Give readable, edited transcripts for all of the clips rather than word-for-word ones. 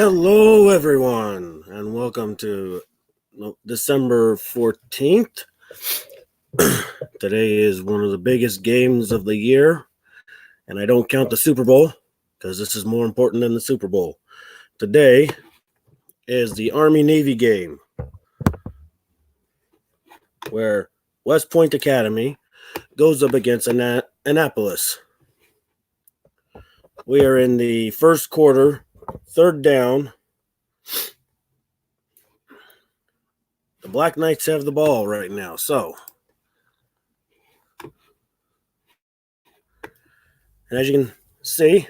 Hello, everyone, and welcome to December 14th. Today is one of the biggest games of the year, and I don't count the Super Bowl because this is more important than the Super Bowl. Today is the Army-Navy game, where West Point Academy goes up against Annapolis. We are in the first quarter, third down. The Black Knights have the ball right now, so. And as you can see,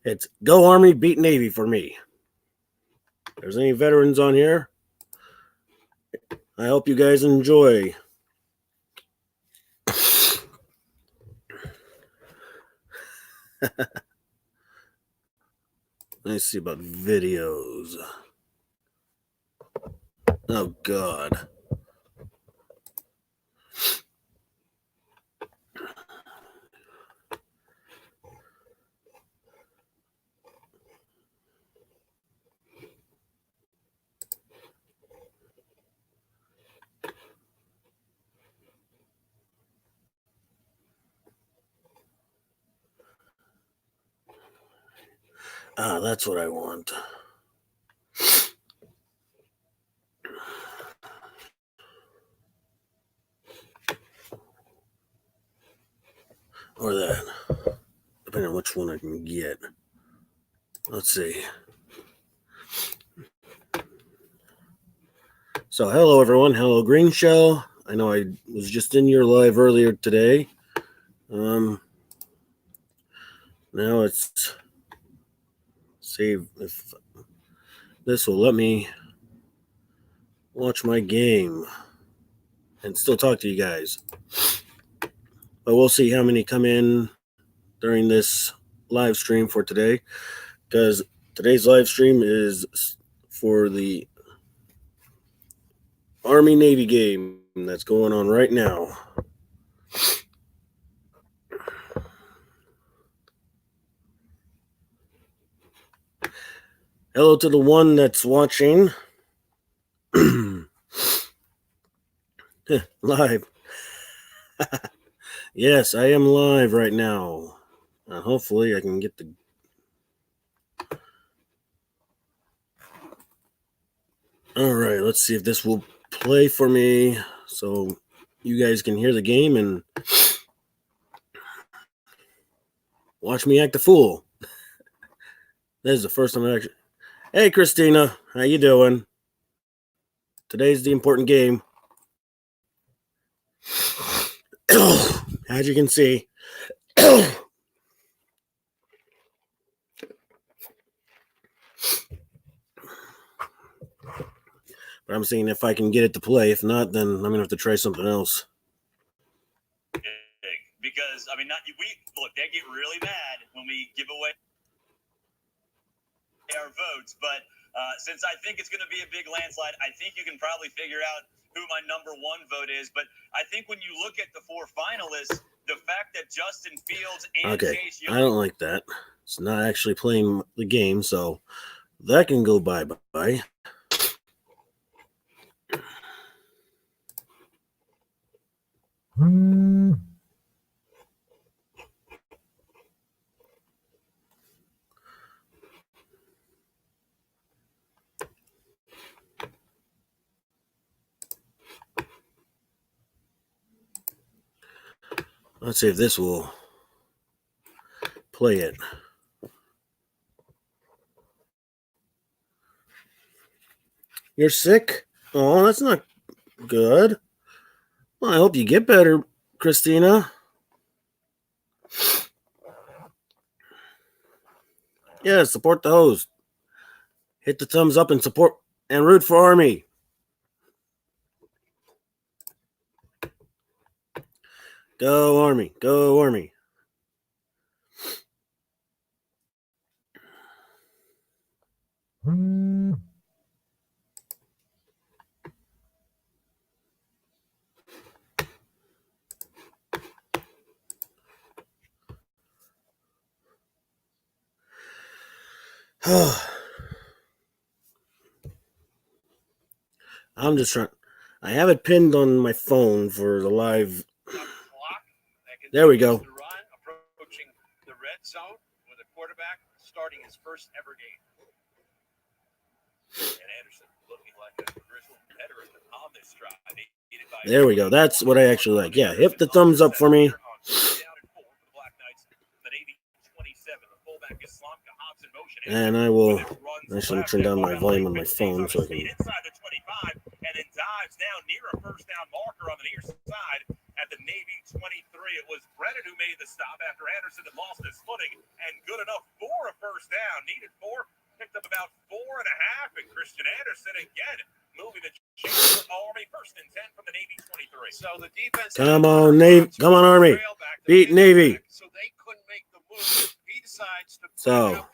it's Go Army, beat Navy for me. If there's any veterans on here, I hope you guys enjoy. Let's see about videos. Oh, God. Ah, that's what I want. Or that. Depending on which one I can get. Let's see. So, hello, everyone. Hello, Green Shell. I know I was just in your live earlier today. Now it's... see if this will let me watch my game and still talk to you guys. But we'll see how many come in during this live stream for today, because today's live stream is for the Army-Navy game that's going on right now. Hello to the one that's watching live. Yes, I am live right now. Hopefully I can get the... All right, let's see if this will play for me so you guys can hear the game and watch me act a fool. This is the first time I actually... Hey, Christina, how you doing? Today's the important game. As you can see. But I'm seeing if I can get it to play. If not, then I'm gonna have to try something else. Because I mean, they get really mad when we give away our votes. But since I think it's going to be a big landslide, I think you can probably figure out who my number one vote is. But I think when you look at the four finalists, the fact that Justin Fields and Chase Young... I don't like that. It's not actually playing the game, so that can go bye-bye. Let's see if this will play it. You're sick? Oh, that's not good. Well, I hope you get better, Christina. Yeah, support the host. Hit the thumbs up and support and root for Army. Go Army. Go Army. I'm just trying. I have it pinned on my phone for the live. There we go. Approaching the red zone with a quarterback starting his first ever game. And Anderson looking like a grizzled veteran on this drive. There we go. That's what I actually like. Yeah, hit the thumbs up for me. And I will actually turn down my volume on my phone so I can. Inside the 25 and then dives down near a first down marker on the near side at the Navy 23. It was Brennan who made the stop after Anderson had lost his footing, and good enough for a first down. Needed 4, picked up about 4.5, and Christian Anderson again moving the chains for Army. First and 10 from the Navy 23. So the defense. Come on, Navy. Come on, Army. Beat Navy. So they couldn't make the move. He decides to So,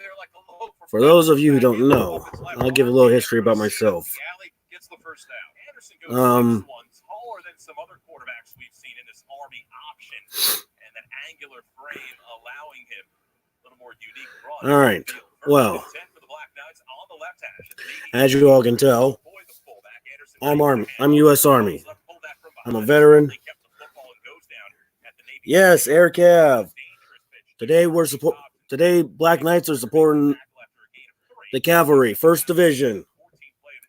for those of you who don't know, I'll give a little history about myself. Gets the first down. Anderson goes taller than some other quarterbacks we've seen in this Army option, and that angular frame allowing him a little more unique run. All right. Well, as you all can tell, I'm Army. I'm U.S. Army. I'm a veteran. Yes, Air Cav. Today Black Knights are supporting the cavalry, 1st Division.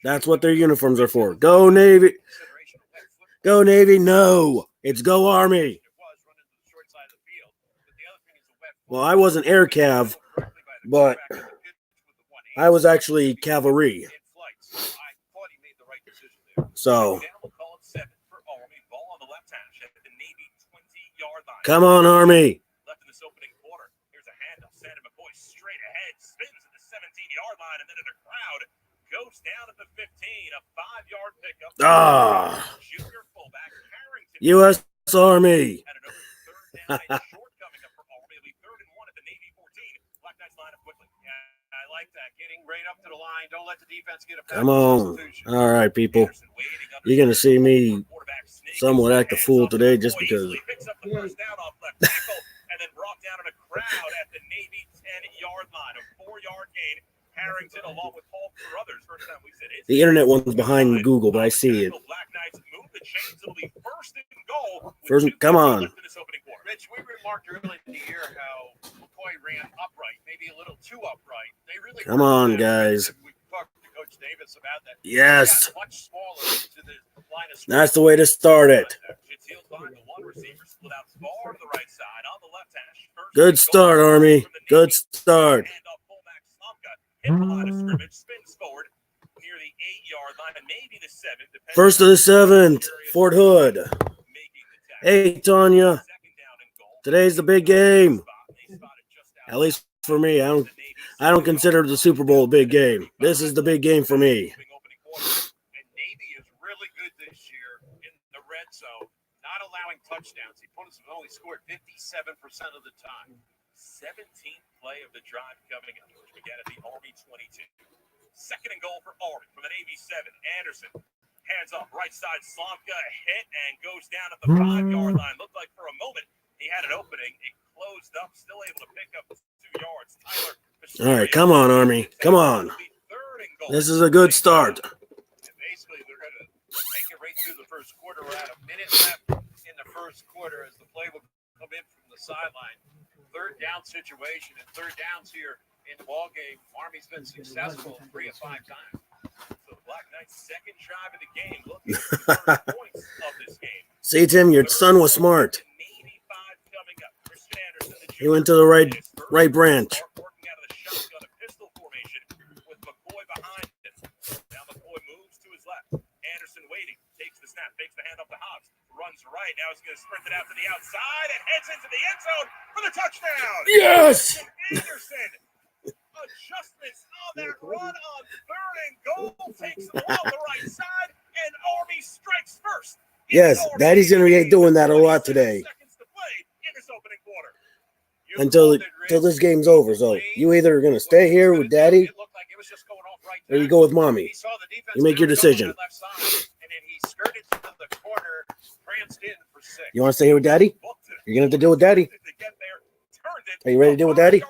That's what their uniforms are for. Go Navy. Go Navy. No, it's Go Army. Well, I wasn't Air Cav, but I was actually cavalry. So, come on, Army. Left in this opening quarter. Here's a handoff. Santa McCoy straight ahead, spins at the 17-yard line, and then in a crowd goes down at the 15. A 5-yard pickup. Junior fullback Harrington. U.S. Army. And another third down short coming up for Army. It'll be 3rd and 1 at the Navy 14. Black Knights line up quickly. Yeah, I like that. Getting right up to the line. Don't let the defense get a Come on. All right, people. You're going to see me somewhat act a fool today just because. Picks up the first down off left tackle and then brought down in a crowd at the Navy 10-yard line. A 4-yard gain. Harrington along with Paul Carruthers. First time we said it. The internet one's behind Google, but I see it. Black Knights move the chains. It'll be 1st and goal. Come on. Rich, we remarked early in the year how McCoy ran upright, maybe a little too upright. They really come on, guys. We talked to Coach Davis about that. Yes. Much smaller to the line of that's the way to start it. Good start, Army. Good start. Hit the line of scrimmage, spins forward near the 8-yard line, and maybe the 7th. 1st to the 7th, Fort Hood. Hey, Tanya. Today's the big game. At least for me. I don't consider the Super Bowl a big game. This is the big game for me. And Navy is really good this year in the red zone, not allowing touchdowns. The opponents have only scored 57% of the time. 17th play of the drive coming up, which began at the Army 22. 2nd and goal for Army from the Navy 7. Anderson hands off right side. Slomka hit and goes down at the 5-yard line. Looked like for a moment he had an opening. It closed up, still able to pick up 2 yards. Tyler. All right, come on, Army. Come on. This is a good start. And basically, they're going to make it right through the first quarter. We're at a minute left in the first quarter as the play will come in from the sideline. 3rd down situation, and 3rd downs here in the ball game. Army's been successful 3 of 5 times. So the Black Knights' 2nd drive of the game, looking at the points of this game. See, Tim, your son was smart. He went to the right branch. Working out of the shotgun, a pistol formation with McCoy behind him. Now McCoy moves to his left. Anderson waiting, takes the snap, takes the hand up to Hobbs. Runs right. Now he's going to sprint it out to the outside and heads into the end zone for the touchdown. Yes. Anderson. Adjustments on that run on 3rd and goal. Takes it along the right side, and Army strikes first. Yes, Daddy's going to be doing that a lot today. Seconds to play in this opening quarter. Until this game's over. So you either are going to stay here with Daddy or you go with Mommy. You make your decision. You want to stay here with Daddy? You're going to have to deal with Daddy. Are you ready to deal with Daddy?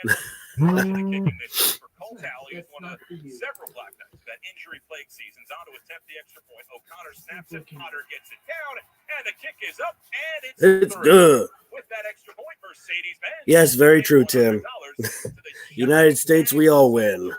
kicking this year for Cole Talley is one of several Black Knights that injury-plagued seasons on to attempt the extra point. O'Connor snaps it, Potter gets it down, and the kick is up, and It's good. With that extra point, Mercedes-Benz. Yes, very true, Tim. United States, we all win.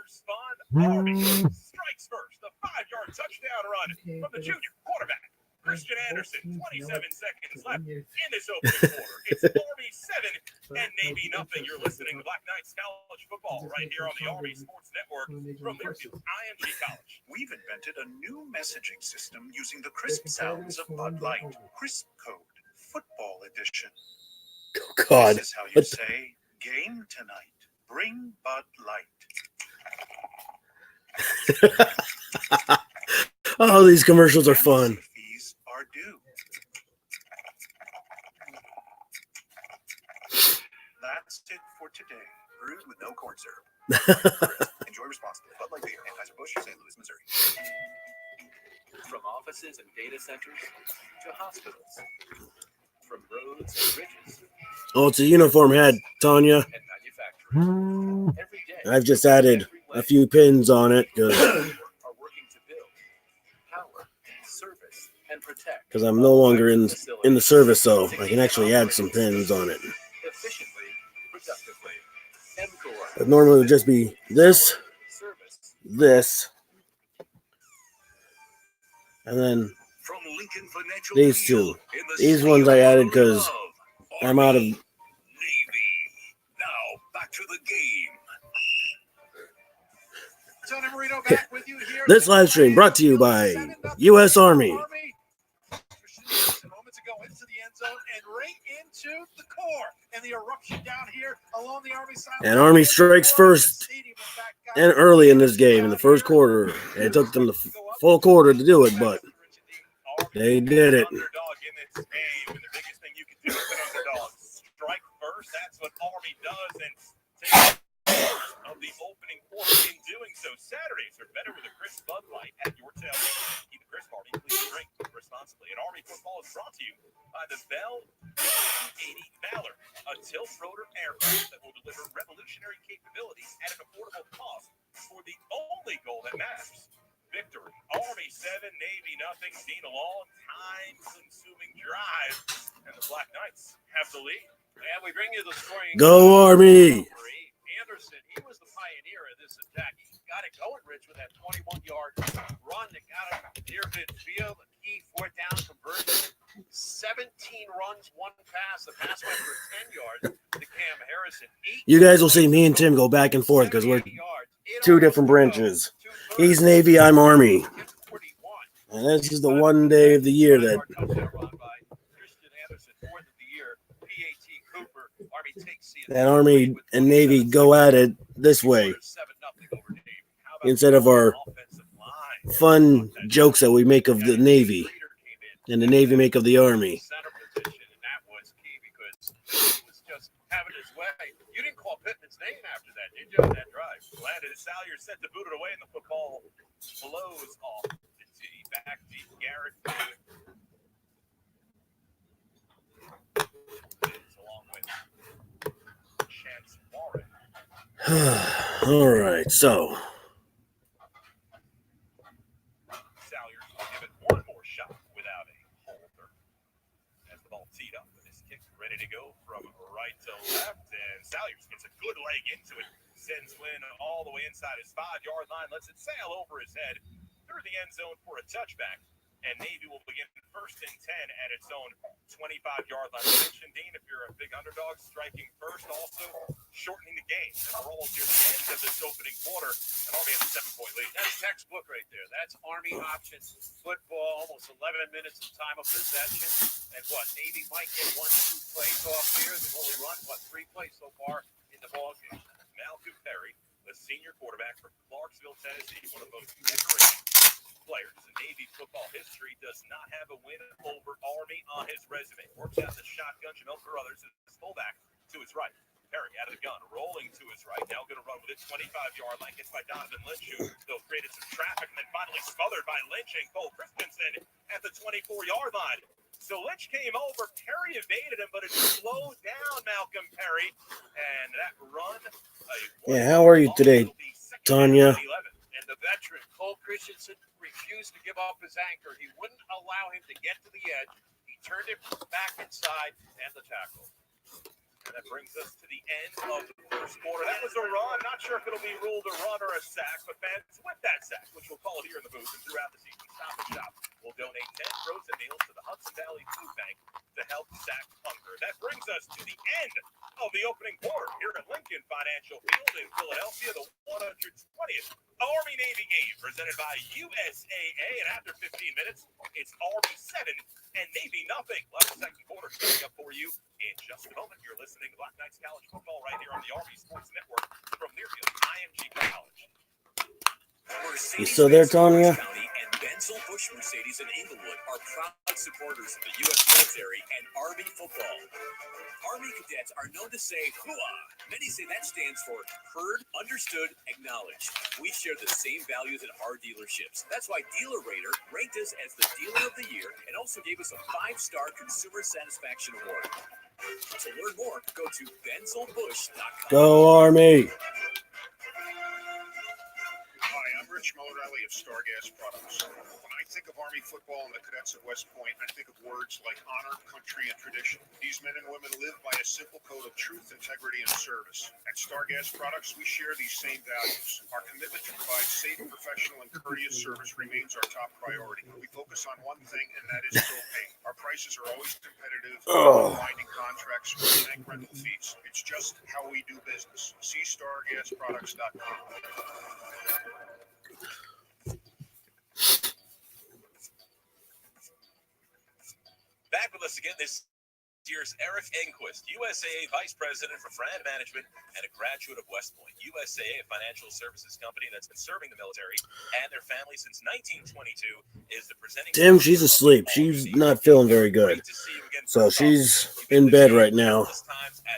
Army strikes first, the 5-yard touchdown run from the junior quarterback, Christian Anderson. 27 seconds left in this opening quarter. It's Army 7 and Navy nothing. You're listening to Black Knights College Football right here on the Army Sports Network from Learfield IMG College. We've invented a new messaging system using the crisp sounds of Bud Light. Crisp Code, Football Edition. Oh, God. This is how you say, game tonight. Bring Bud Light. Oh, these commercials are fun. Fees are due. That's it for today. Brewed with no corn syrup. Enjoy responsibly. Bud Light Beer, Anheuser-Busch, St. Louis, Missouri. From offices and data centers to hospitals, from roads and bridges Oh, it's a uniform head, Tanya. and manufacturing. Every day, I've just added a few pins on it because are working to build, power, service, and protect I'm no longer in the service, so I can actually add some pins on it. efficiently, productively. MCOR But normally it would just be this, service. this, and then From Lincoln Financial these Field two. in the These city ones I of added 'cause love, I'm out of. Navy. Now back to the game. Tony Marino back with you here. This live stream brought to you by U.S. Army. Moments ago into the end zone and right into the core. And the eruption down here along the Army side. And Army strikes first and early in this game in the first quarter. And it took them the full quarter to do it, but they did it. Underdog in this game, and the biggest thing you can do as an underdog, strike first. That's what Army does, and take of the opening quarter in doing so. Saturdays are better with a crisp Bud Light at your tailgate. Keep it crisp, Army. Please drink responsibly. And Army football is brought to you by the Bell 80 Valor, a tilt rotor aircraft that will deliver revolutionary capabilities at an affordable cost for the only goal that matters. Victory. Army 7, Navy nothing. Seen a long, time-consuming drive, and the Black Knights have the lead. And we bring you the scoring. Go Army! Anderson, he was the pioneer of this attack. He got it going, Rich, with that 21-yard run that got him near midfield. A key fourth down conversion. 17 runs, one pass. The pass went for 10 yards to Cam Harrison. You guys will see me and Tim go back and forth because we're two different branches. He's Navy, I'm Army. And this is the one day of the year that Army and Navy go at it this way instead of our fun jokes that we make of the Navy and the Navy make of the Army. You didn't call Pittman's name after that, did you, on that drive? Landon Salyer set to boot it away, and the football blows off the tee. Back deep, Garrett. Along with Chance Warren. All right, so Salyer will give it one more shot without a holder. As the ball teed up with his kick ready to go from right to left, and Salyers gets a good leg into it. Sends Wynn all the way inside his 5-yard line, lets it sail over his head through the end zone for a touchback. And Navy will begin first and 10 at its own 25-yard line. I mentioned, Dean, if you're a big underdog, striking first, also shortening the game. And we're almost near the end of this opening quarter, and Army has a 7-point lead. That's textbook right there. That's Army option football, almost 11 minutes of time of possession. And what, Navy might get 1-2 plays off here. They've only run, 3 plays so far in the ballgame. Malcolm Perry, the senior quarterback from Clarksville, Tennessee, one of the most decorated players in Navy football history, does not have a win over Army on his resume. Works out the shotgun. Jamel Carruthers is fullback to his right. Perry out of the gun, rolling to his right. Now going to run with it, 25-yard line. Gets by Donovan Lynch, who though created some traffic, and then finally smothered by Lynch and Cole Christensen at the 24-yard line. So Lynch came over. Perry evaded him, but it slowed down Malcolm Perry. And that run. Yeah, how are you today, Tanya? And the veteran, Cole Christensen, refused to give up his anchor. He wouldn't allow him to get to the edge. He turned it back inside and the tackle. And that brings us to the end of the first quarter. That was a run. Not sure if it'll be ruled a run or a sack, but fans with that sack, which we'll call it here in the booth and throughout the season, Stop and Shop will donate 10 frozen meals to the Hudson Valley Food Bank to help sack hunger. That brings us to the end of the opening quarter here at Lincoln Financial Field in Philadelphia, the 120th Army-Navy game presented by USAA. And after 15 minutes, it's Army 7 and Navy nothing. Last second quarter coming up for you in just a moment. You're listening to Black Knights College Football right here on the Army Sports Network from Learfield IMG College. You still there, Tanya? County and Benzel Bush Mercedes in Inglewood are proud supporters of the U.S. military and Army football. Army cadets are known to say "hooah." Many say that stands for heard, understood, acknowledged. We share the same values at our dealerships. That's why Dealer Rater ranked us as the Dealer of the Year and also gave us a 5-star Consumer Satisfaction Award. To learn more, go to benzelbush.com. Go Army! Hi, I'm Rich Molarelli of Stargas Products. When I think of Army football and the cadets at West Point, I think of words like honor, country, and tradition. These men and women live by a simple code of truth, integrity, and service. At Stargas Products, we share these same values. Our commitment to provide safe, professional, and courteous service remains our top priority. We focus on one thing, and that is propane. Our prices are always competitive, binding contracts, or tank rental fees. It's just how we do business. See StarGasProducts.com. Back with us again this year's Eric Enquist, USAA Vice President for Brand Management and a graduate of West Point. USAA, a financial services company that's been serving the military and their family since 1922, is the presenting. Tim, she's asleep. She's not feeling very good. So she's in bed right now. As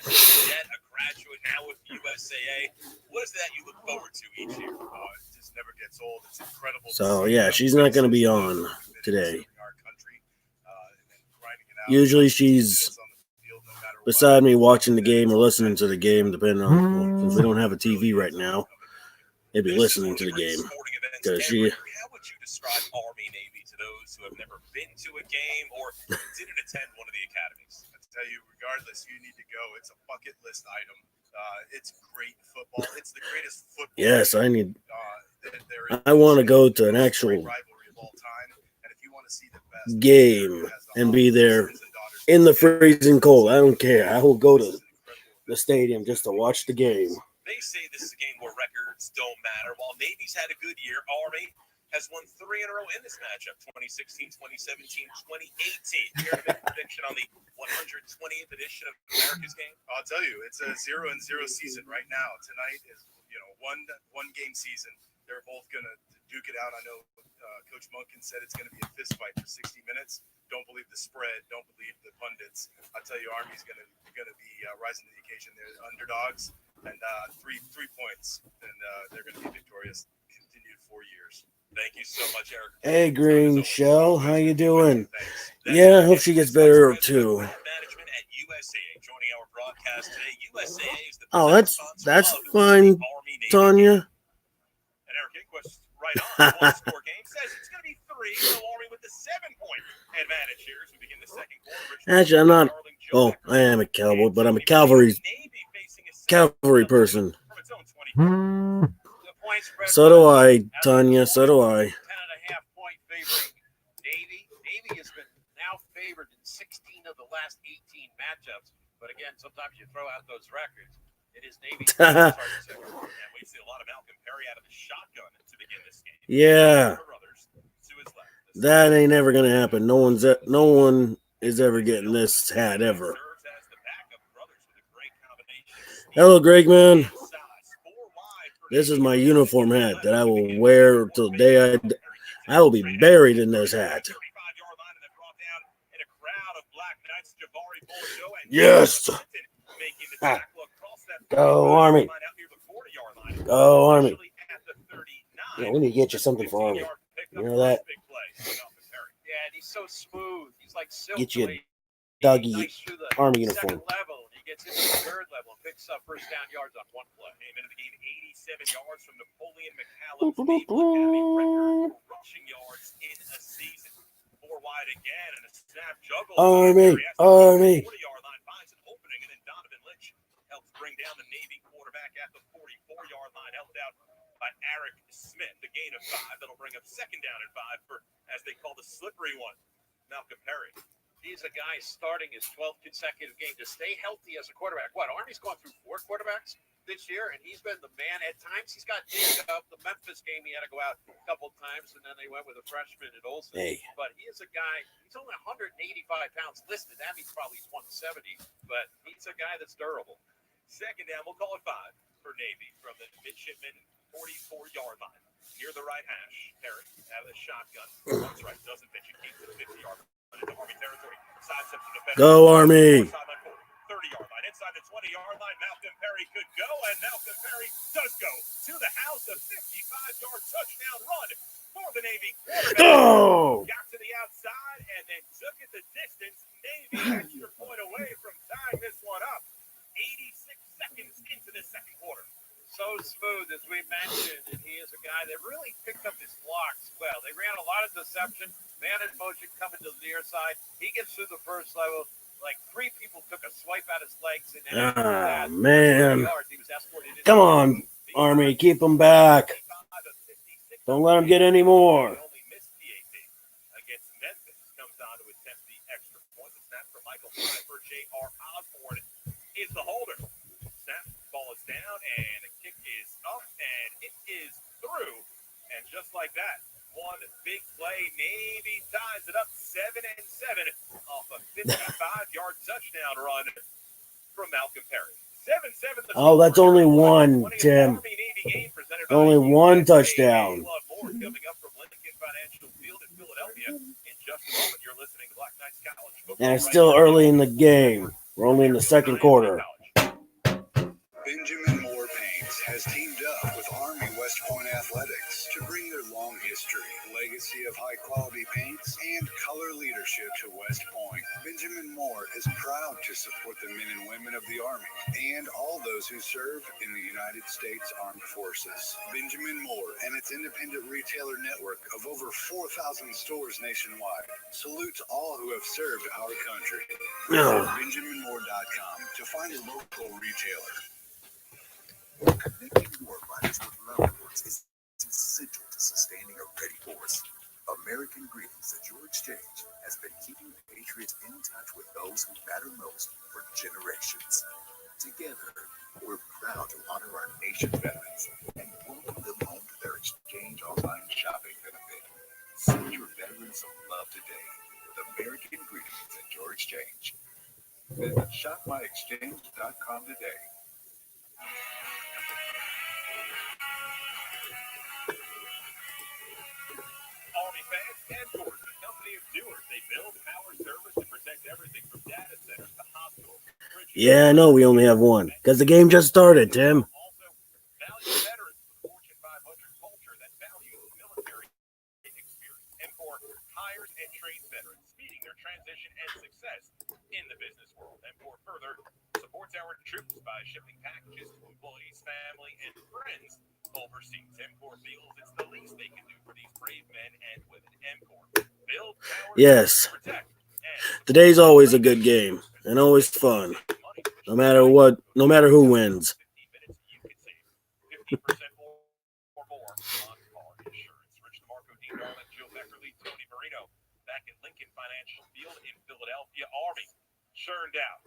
a cadet, a graduate, now with USAA, what is that you look forward to each year? It just never gets old. It's incredible. So yeah, she's not going to be on today. Usually she's beside me watching the game or listening to the game, depending on, since we don't have a TV right now, maybe listening to the game. Because she. How would you describe Army Navy to those who have never been to a game or didn't attend one of the academies? I tell you, regardless, you need to go. It's a bucket list item. It's great football. It's the greatest football. Yes, I need. I want to go to an actual game and be there in the freezing cold. I don't care. I will go to the stadium just to watch the game. They say this is a game where records don't matter. While Navy's had a good year, Army has won 3 in a row in this matchup: 2016, 2017, 2018. Here a prediction on the 120th edition of America's Game. I'll tell you, it's a 0-0 season right now. Tonight is one game season. They're both gonna duke it out. I know Coach Munkin said it's going to be a fist fight for 60 minutes. Don't believe the spread. Don't believe the pundits. I'll tell you, Army's going to be rising to the occasion. They're underdogs, and 3 points, and they're going to be victorious. Continued 4 years. Thank you so much, Eric. Hey, Green Shell, how you doing? Yeah, I hope she gets better too. Management at USAA joining our broadcast today. USAA is the that's fine, Tanya. And Eric Inquist, right on the one-score game, says it's going to be 3. So Army with the 7-point advantage here as we begin the second quarter. Actually, I'm not. Oh, I am a cowboy, but I'm a cavalry person. So do I, Tanya. So do I. 10.5-point favorite. Navy has been now favored in 16 of the last 18 matchups. But again, sometimes you throw out those records. It is Navy. And we see a lot of Malcolm Perry out of the shotgun to begin this game. Yeah. That ain't ever gonna happen. No one is ever getting this hat ever. Hello, Greg, man. This is my uniform hat that I will wear till the day I will be buried in this hat. Yes. Go Army. Go Army. Yeah, we need to get you something for Army. You know that? Yeah, and he He's so smooth. He's like silk. Get you a He's Dougie nice through the Army second uniform. level, and he gets into the third level and picks up first down yards on one play. Came into the game 87 yards from Napoleon McCallum's Naval Academy record for rushing yards in a season. 4 wide again, and a snap juggle. Army, Army. 40-yard line finds an opening, and then Donovan Lynch helps bring down the Navy quarterback at the 44-yard line, helped out by Eric Smith. The gain of 5. That'll bring up second down and 5 for, as they call the slippery one, Malcolm Perry. He's a guy starting his 12th consecutive game to stay healthy as a quarterback. What, Army's gone through 4 quarterbacks this year, and he's been the man at times. He's got dinged up. The Memphis game, he had to go out a couple of times, and then they went with a freshman at Olsen. Hey. But he is a guy, he's only 185 pounds listed. That means probably he's 170, but he's a guy that's durable. Second down, we'll call it 5 for Navy from the midshipman 44-yard line. Near the right hash, Perry out of the shotgun. Runs right, doesn't pitch. He keeps it 50-yard line into Army territory. Side steps to the defender. Go Army. 30-yard line. Inside the 20-yard line, Malcolm Perry could go, and Malcolm Perry does go to the house. A 55-yard touchdown run for the Navy quarterback. Oh! Got to the outside and then took it the distance. Navy extra point away from tying this one up. 86 seconds into the second quarter. So smooth, as we mentioned, and he is a guy that really picked up his blocks well. They ran a lot of deception, man in motion coming to the near side. He gets through the first level. Like 3 people took a swipe at his legs, and then after that, man. yards, he was escorted in. Come on, Army, keep them back. Don't let them get any more. Only missed PAT against Memphis. Comes on to attempt the extra point. The snap for Michael Pfeiffer. J.R. Osborne is the holder. Snap, ball is down, and the kick is up, and it is through. And just like that, one big play, Navy ties it up 7-7 off a 55-yard touchdown run from Malcolm Perry. 7-7. Oh, that's only one, Tim. Only one touchdown. Coming up from Lincoln Financial Field in Philadelphia. In just a moment, you're listening to Black Knights College football. And it's still early in the game. We're only in the second quarter. Benjamin Moore Paints has teamed up with Army West Point Athletics to bring their long history, legacy of high-quality paints, and color leadership to West Point. Benjamin Moore is proud to support the men and women of the Army and all those who serve in the United States Armed Forces. Benjamin Moore and its independent retailer network of over 4,000 stores nationwide salutes all who have served our country. No. BenjaminMoore.com to find a local retailer. Connecting your minds with loved ones is essential to sustaining a ready force. American Greetings at your exchange has been keeping the Patriots in touch with those who matter most for generations. Together, we're proud to honor our nation's veterans and welcome them home to their exchange online shopping benefit. Send your veterans some love today with American Greetings at your exchange. Visit shopmyexchange.com today. Army fans, Emcor is the company of doers. They build, power, service, and protect everything from data centers to hospitals. Yeah, I know we only have one. Because the game just started, Tim. Also, value veterans with Fortune 500 culture that values military experience. Emcor hires and trains veterans, speeding their transition and success in the business world. Emcor further supports our troops by shipping packages to employees, family, and friends overseas. Emcor feels it's the least they can do for these brave men and women. Emcor build, power, Yes. protect, and Today's always a good game and always fun. No matter what, no matter who wins. 15 minutes, you could save 15% or more on car insurance. Rich DeMarco, Dean Darling, Joe Beckerly, Tony Marino, back at Lincoln Financial Field in Philadelphia. Army churned out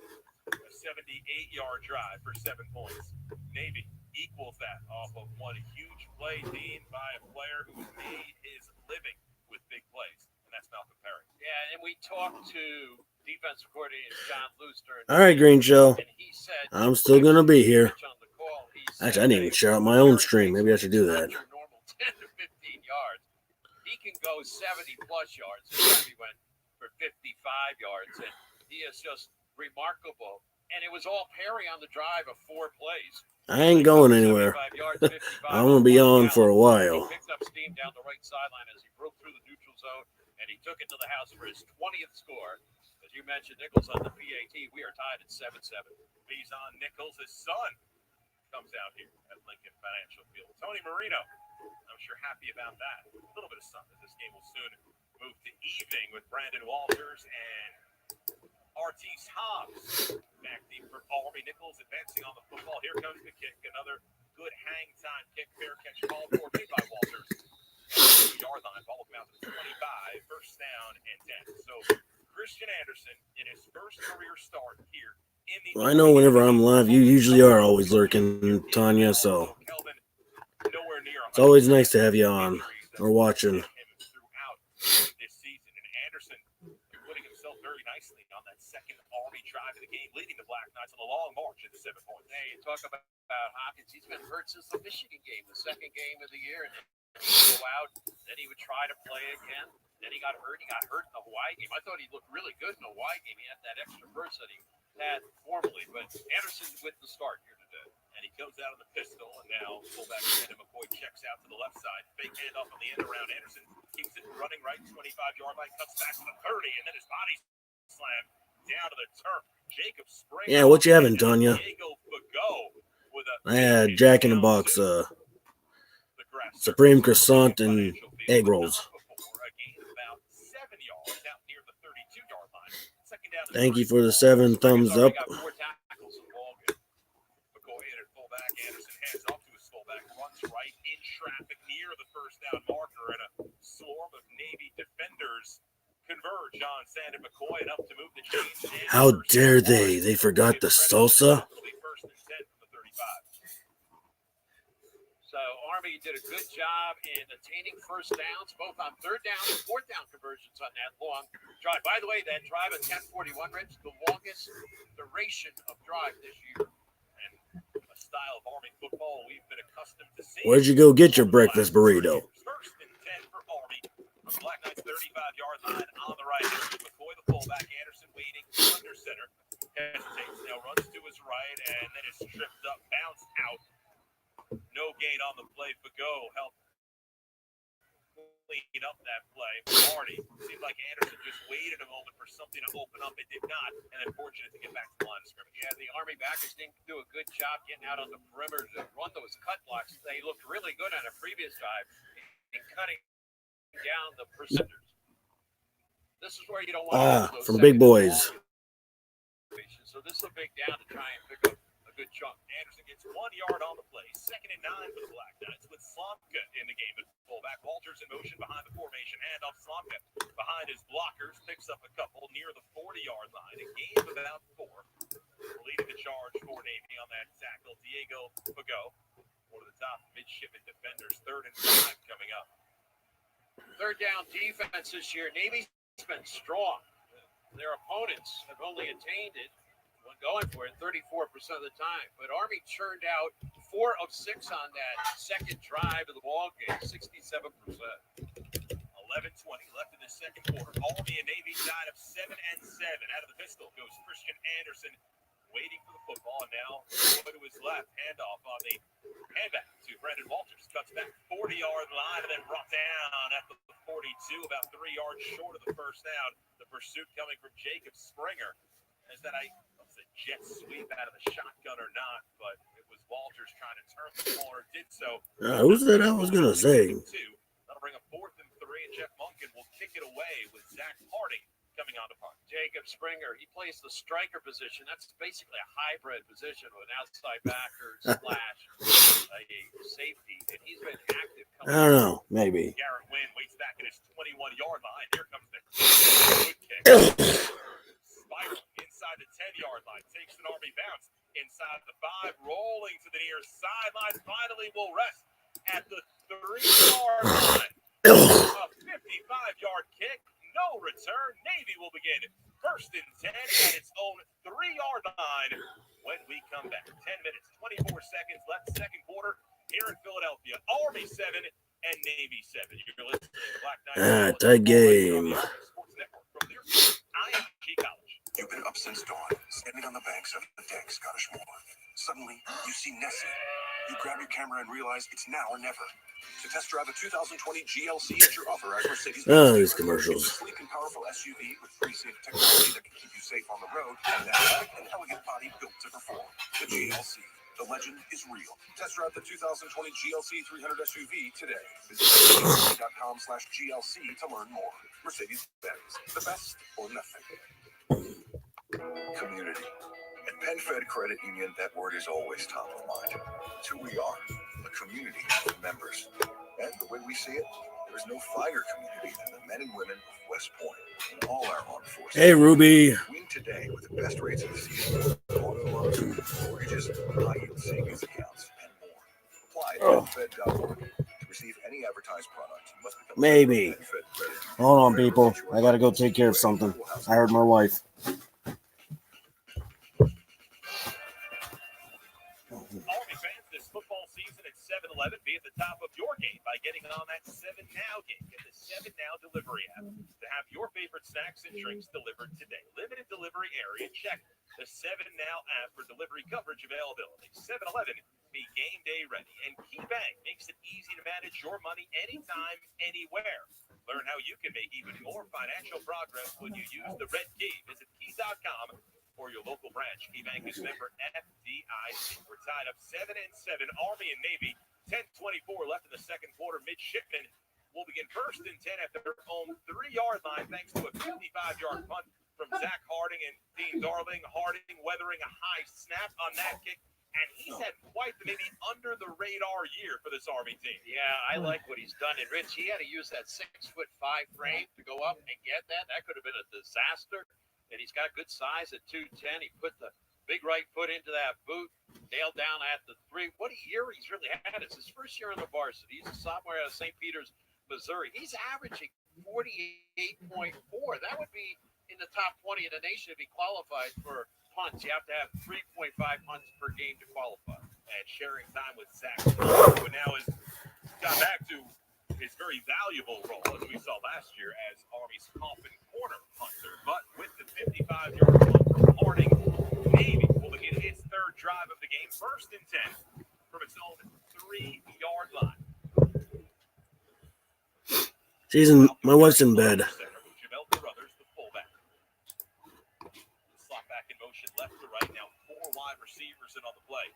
a 78-yard drive for 7 points. Navy equals that off of one huge play, Dean, by a player who made his living with big plays, and that's Malcolm Perry. Yeah, and we talked to defensive coordinator John Luster. All right, Green Show. And he said, I'm still going to be here. on the call, he said, Actually, I didn't even share out my own stream. Maybe I should do that. Your normal 10 to 15 yards. He can go 70-plus yards. This time he went for 55 yards, and he is just remarkable. And it was all Perry on the drive of 4 plays. I ain't going anywhere. 75 yards, 55 I'm going to be on for a while. He picked up steam down the right sideline as he broke through the neutral zone, and he took it to the house for his 20th score. As you mentioned, Nichols on the PAT. We are tied at 7-7. Bizon Nichols, his son, comes out here at Lincoln Financial Field. Tony Marino, I'm sure happy about that. A little bit of sun as this game will soon move to evening with Brandon Walters and Artis Hobbs. Back deep for Army. Nichols advancing on the football. Here comes the kick. Another good hang time kick. Fair catch called for made by Walters. 2-yard line. Ball will come out to the 25. First down and 10. So Christian Anderson in his first career start here in the. Well, I know whenever I'm live, you usually are always lurking, Tanya, so it's always nice to have you on or watching. Throughout this season, and Anderson putting himself very nicely on that second Army drive of the game, leading the Black Knights on a long march into 7 points. Hey, you talk about Hopkins. He's been hurt since the Michigan game, the second game of the year, and then he'd go out, then he would try to play again. Then he got hurt. He got hurt in the Hawaii game. I thought he looked really good in the Hawaii game. He had that extra burst that he had formally. But Anderson with the start here today. And he comes out of the pistol, and now fullback Brandon McCoy checks out to the left side. Fake handoff on the end around Anderson. Keeps it running right, 25-yard line. Cuts back to the 30, and then his body slam down to the turf. Jacob Springer. Yeah, what you having, Tanya? I had Jack in the Box, Supreme Croissant, and egg rolls. Thank you for the 7 thumbs up. Anderson hands off to his fullback, runs right in traffic near the first down marker, and a swarm of Navy defenders converge on Sandon McCoy enough to move the chains. How dare they? They forgot the salsa. So Army did a good job in attaining first downs, both on third down and fourth down conversions on that long drive. By the way, that drive at 10:41, Rich, the longest duration of drive this year. Style of Army football we've been accustomed to seeing. Where'd you go get your breakfast burrito? First and 10 for Army. From the Black Knights 35-yard line on the right. McCoy, the fullback. Anderson waiting under center. Hesitates now, runs to his right, and then is tripped up, bounced out. No gain on the play. Fago helped clean up that play. Marty seemed like Anderson just waited a moment for something to open up. It did not, and then fortunate to get back to the line of scrimmage. Yeah, the Army backers didn't do a good job getting out on the perimeter to run those cut blocks. They looked really good on a previous drive in cutting down the percenters. This is where you don't want to from Big Boys. So this is a big down to try and pick up a good chunk. Anderson gets 1 yard on the play. 2nd and 9 for the Black Knights with Slomka in the game at fullback. Walters in motion behind the formation. Handoff Slomka behind his blockers. Picks up a couple near the 40-yard line. A gain of about 4. Leading the charge for Navy on that tackle, Diego Fago. One of the top midshipman defenders. 3rd and 5 coming up. Third down defense this year. Navy's been strong. Their opponents have only attained it when going for it 34% of the time. But Army churned out 4 of 6 on that second drive of the ball game, 67%. 11:20 left in the second quarter. Army and Navy tied up 7-7. Out of the pistol goes Christian Anderson, waiting for the football, and now over to his left. Handoff on the handback to Brandon Walters. Cuts back 40-yard line and then brought down at the 42, about 3 yards short of the first down. The pursuit coming from Jacob Springer. Is that a jet sweep out of the shotgun or not? But it was Walters trying to turn the corner. Did so. Who's that I was going to say? That'll bring a 4th and 3, and Jeff Monken will kick it away with Zach Harding coming on to punt. Jacob Springer, he plays the striker position. That's basically a hybrid position with an outside backer / a safety, and he's been active. I don't know, maybe. Garrett Wynn waits back at his 21-yard line. Here comes the kick. Spiral inside the 10-yard line. Takes an Army bounce inside the 5, rolling to the near sideline. Finally will rest at the 3-yard line. A 55-yard kick. No return. Navy will begin 1st and 10 at its own 3-yard line when we come back. 10 minutes, 24 seconds left, second quarter here in Philadelphia. Army 7 and Navy 7. You're listening to the Black Knights. Tight game. Sports Network from IMG College. You've been up since dawn, standing on the banks of the Lake Scottish Moor, Suddenly, you see Nessie. You grab your camera and realize it's now or never. To test drive a 2020 GLC at your authorized Mercedes. These commercials. It's a sleek and powerful SUV with free safe technology that can keep you safe on the road and that epic and elegant body built to perform. The GLC. The legend is real. Test drive the 2020 GLC 300 SUV today. Visit mercedes.com/GLC to learn more. Mercedes-Benz. The best or nothing. Community. At PenFed Credit Union, that word is always top of mind. It's who we are, a community of members. And the way we see it, there is no finer community than the men and women of West Point and all our armed forces. Hey, Ruby. Win today with the best rates of the season. Auto loans, mortgages, high-yield savings accounts, and more. Apply at PenFed.org. To receive any advertised product, you must become Maybe. PenFed Credit Union. Hold on, people. I gotta go take care of something. I heard my wife. Army fans, this football season at 7-Eleven, be at the top of your game by getting on that 7 Now game. Get the 7 Now delivery app to have your favorite snacks and drinks delivered today. Limited delivery area. Check the 7 Now app for delivery coverage availability. 7-Eleven, be game day ready. And KeyBank makes it easy to manage your money anytime, anywhere. Learn how you can make even more financial progress when you use the Red Key. Visit keys.com or your local branch. KeyBank is member FDIC. We're tied up 7-7. Army and Navy, 10:24 left in the second quarter. Midshipmen will begin first and 10 at their own 3-yard line thanks to a 55-yard punt from Zach Harding and Dean Darling. Harding weathering a high snap on that kick. And he's had quite the maybe under-the-radar year for this Army team. Yeah, I like what he's done. And, Rich, he had to use that 6'5" frame to go up and get that. That could have been a disaster. And he's got good size at 210. He put the big right foot into that boot, nailed down at the 3. What a year he's really had. It's his first year on the varsity. He's a sophomore out of St. Peters, Missouri. He's averaging 48.4. That would be in the top 20 in the nation to be qualified for punts. You have to have 3.5 punts per game to qualify. And sharing time with Zach, who now has got back to his very valuable role, as we saw last year, as Army's coffin corner punter. But with the 55-yard punt from Harding, Navy will begin its third drive of the game, first and 10 from its own 3-yard line. My wife's in bed. Jamel Carruthers, the fullback. Slot back in motion left to right. Now 4 wide receivers in on the play.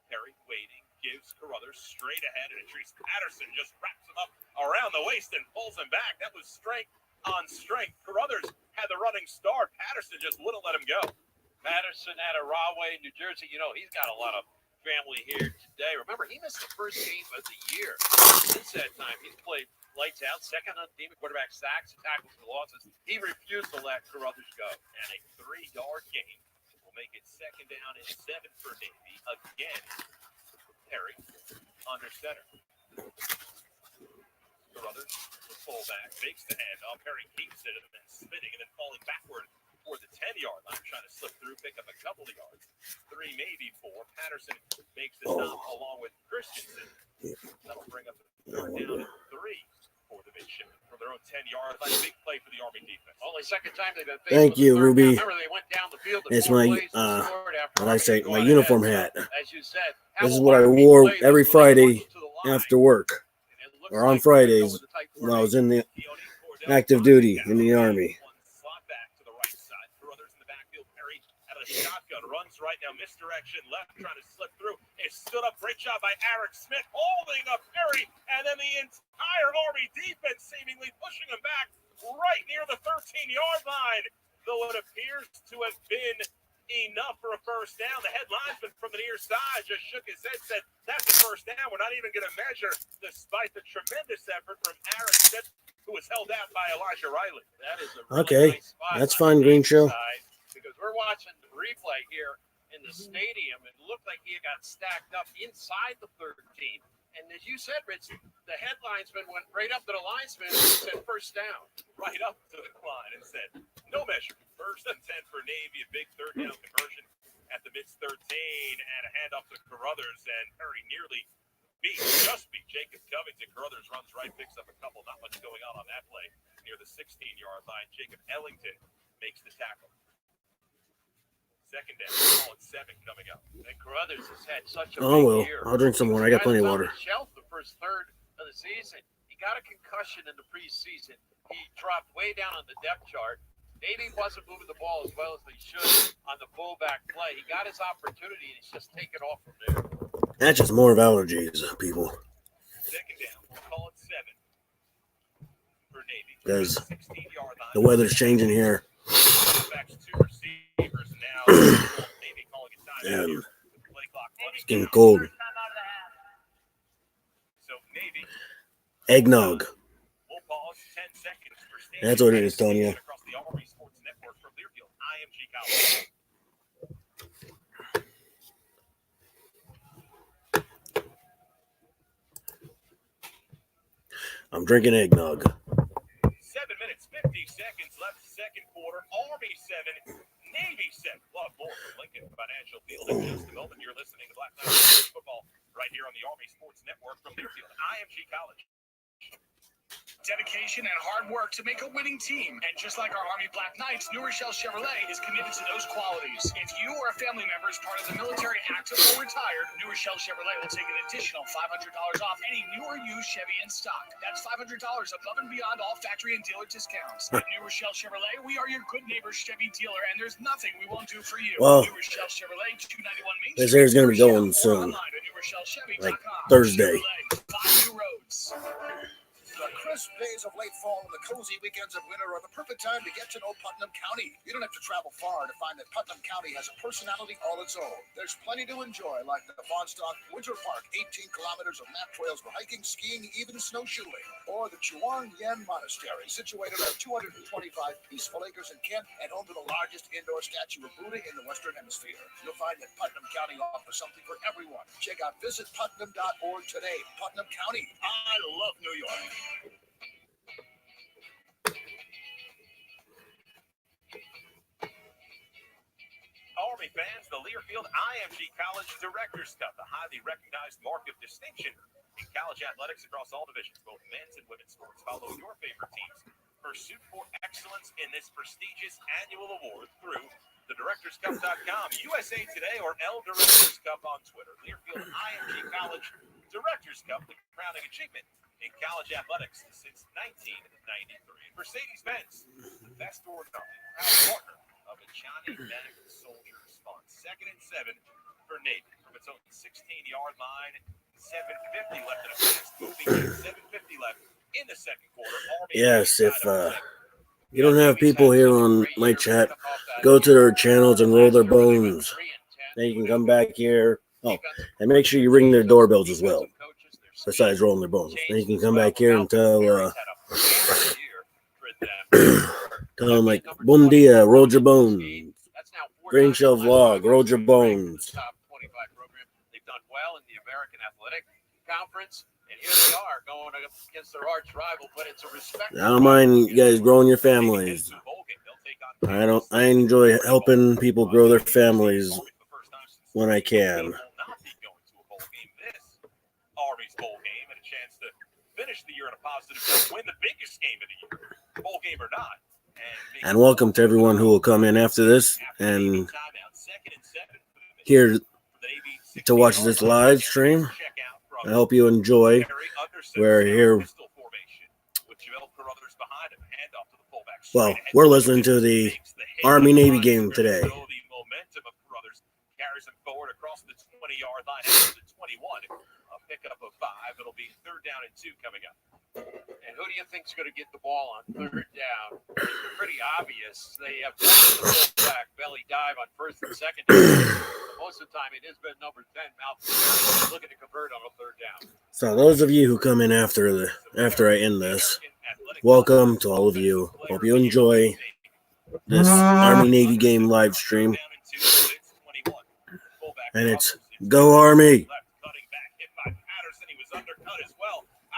Perry waiting, gives Carruthers straight ahead, and Patrice Patterson just wraps him up around the waist and pulls him back. That was strength on strength. Carruthers had the running start. Patterson just wouldn't let him go. Patterson out of Rahway, New Jersey. You know, he's got a lot of family here today. Remember, he missed the first game of the year. Since that time, he's played lights out, second on team, quarterback sacks, tackles for losses. He refused to let Carruthers go. And a 3-yard gain will make it second down and 7 for Navy. Again, Perry under center. Carruthers, the fullback, fakes the handoff. Perry keeps it and then spinning and then falling backward toward the 10-yard line, trying to slip through, pick up a couple of yards. 3, maybe 4. Patterson makes the stop along with Christensen. That'll bring up the third down and 3 for the midshipmen from their own 10-yard line. Big play for the Army defense. Only second time they've been faced Thank with you, the third Ruby. down. Remember, they went down the field. It's my, what I say, my uniform hat. As you said, This is what I wore every Friday after work, or on Fridays when I was in the active duty in the Army. Slot back to the right side. Carruthers in the backfield. Perry out of the shotgun. Runs right now. Misdirection left. Trying to slip through. It stood up. Great job by Eric Smith. Holding up Perry. And then the entire Army defense seemingly pushing him back right near the 13-yard line. Though it appears to have been enough for a first down. The head linesman from the near side just shook his head, said, that's a first down. We're not even going to measure, despite the tremendous effort from Aaron Smith, who was held out by Elijah Riley. That is a really nice spot. That's fine, Green Show. Because we're watching the replay here in the stadium. It looked like he got stacked up inside the 13. And as you said, Rich, the head linesman went right up to the linesman and said first down. Right up to the line and said, no measure. First and 10 for Navy, a big third down conversion at the mid-13, and a handoff to Carruthers, and Perry nearly beat Jacob Covington. Carruthers runs right, picks up a couple, not much going on that play. Near the 16-yard line, Jacob Ellington makes the tackle. Second down, call it 7 coming up. And Carruthers has had such a Oh, big well. year. I'll drink some more. I got plenty of water. Shelf the first third of the season. He got a concussion in the preseason. He dropped way down on the depth chart. Maybe he wasn't moving the ball as well as they should on the fullback play. He got his opportunity, and he's just taken off from there. That's just more of allergies, people. Second down, call it 7 for Navy. Because 16-yard line. the weather's changing here. Backs two receivers now. Navy calling it time. And Play clock it's getting cold. So Navy. Eggnog. We'll pause 10 seconds for station. That's what it is, Tonya. Across the Army Sports Network from Learfield, IMG College. I'm drinking eggnog. 7 minutes, 50 seconds left, second quarter. Army 7, Navy 7. Love more from Lincoln Financial Field. In just a moment, you're listening to Black Knights football right here on the Army Sports Network from Learfield, IMG College. Dedication and hard work to make a winning team. And just like our Army Black Knights, New Rochelle Chevrolet is committed to those qualities. If you or a family member is part of the military, active or retired, New Rochelle Chevrolet will take an additional $500 off any new or used Chevy in stock. That's $500 above and beyond all factory and dealer discounts. At New Rochelle Chevrolet, we are your good neighbor Chevy dealer, and there's nothing we won't do for you. Well, New Rochelle Chevrolet, 291 Main this Street, air's going to be going New soon. Rochelle, or online at newrochellechevy.com. Like Thursday. Chevrolet, 5 new roads. The crisp days of late fall and the cozy weekends of winter are the perfect time to get to know Putnam County. You don't have to travel far to find that Putnam County has a personality all its own. There's plenty to enjoy, like the Fawnstock Winter Park, 18 kilometers of map trails for hiking, skiing, even snowshoeing, or the Chuang Yen Monastery, situated on 225 peaceful acres in Kent and home to the largest indoor statue of Buddha in the Western Hemisphere. You'll find that Putnam County offers something for everyone. Check out visitputnam.org today. Putnam County. I love New York. Army fans, the Learfield IMG College Directors Cup, a highly recognized mark of distinction in college athletics across all divisions, both men's and women's sports. Follow your favorite teams' pursuit for excellence in this prestigious annual award through thedirectorscup.com, USA Today, or El Directors Cup on Twitter. Learfield IMG College Directors Cup, the crowning achievement in college athletics since 1993. Mercedes-Benz, the best or nothing, proud partner of a Johnny Mac Soldiers Fund. 2nd and 7 for Navy from its own 16-yard line. 7:50 left in a fast moving game. 7:50 left in the second quarter. Army Yes, if you don't have people here on my chat, go to their channels and roll their bones. Then you can come back here. Oh, and make sure you ring their doorbells as well, besides rolling their bones. Then you can come back here and tell them, like, Bom dia, roll your bones. Green Shell Vlog, roll your bones. Top 25 program. They've done well in the American Athletic Conference, and here they are going against their arch rival, but it's a respect. I don't mind you guys growing your families. I enjoy helping people grow their families when I can. Army's bowl game and a chance to finish the year in a positive note, win the biggest game of the year, bowl game or not. And welcome to everyone who will come in after this and here to watch this live stream. I hope you enjoy. We're here. Well, we're listening to the Army-Navy game today. The momentum of Carruthers carries him forward across the 20-yard line after the 21. A pickup of 5. It'll be 3rd down and 2 coming up. And who do you think's going to get the ball on 3rd down? Pretty obvious. They have done the fullback belly dive on 1st and 2nd down. Most of the time, it has been number 10, Malcolm, looking to convert on a 3rd down. So those of you who come in after I end this, welcome to all of you. Hope you enjoy this Army-Navy game live stream. And it's Go Army!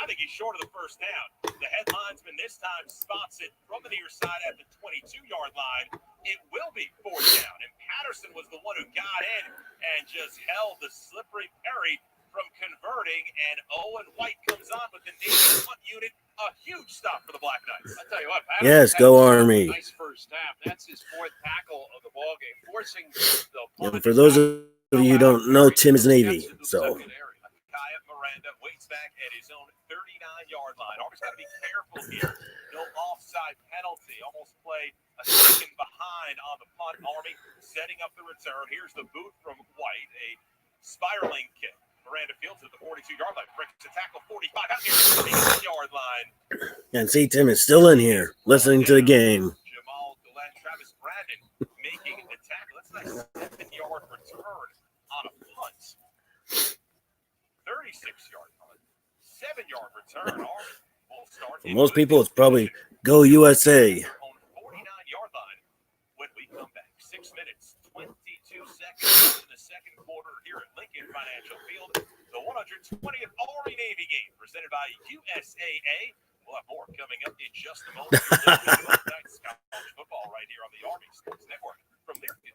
I think he's short of the first down. The head linesman this time spots it from the near side at the 22-yard line. It will be 4th down. And Patterson was the one who got in and just held the slippery Perry from converting. And Owen White comes on with the Navy punt unit. A huge stop for the Black Knights. I'll tell you what, yes, Go Army. Nice first half. That's his 4th tackle of the ball game. 4th forcing the And for those of you who don't know, Tim is Navy. So Kaya Miranda waits back at his own 39-yard line. Army's got to be careful here. No offside penalty. Almost play a second behind on the punt. Army setting up the return. Here's the boot from White. A spiraling kick. Miranda fields at the 42-yard line. Breaks the tackle 45 out here to the 8-yard line. and see, Tim is still in here listening to the game. Jamal Glenn, Travis Brandon making the tackle. That's a nice 7-yard return on a punt. 36-yard punt. 7-yard return. Army will start. For most people, it's probably Go USA. On 49-yard line when we come back. 6 minutes, 22 seconds in the second quarter here at Lincoln Financial Field. The 120th Army Navy game presented by USAA. We'll have more coming up in just a moment. College football right here on the Army Sports Network from Learfield.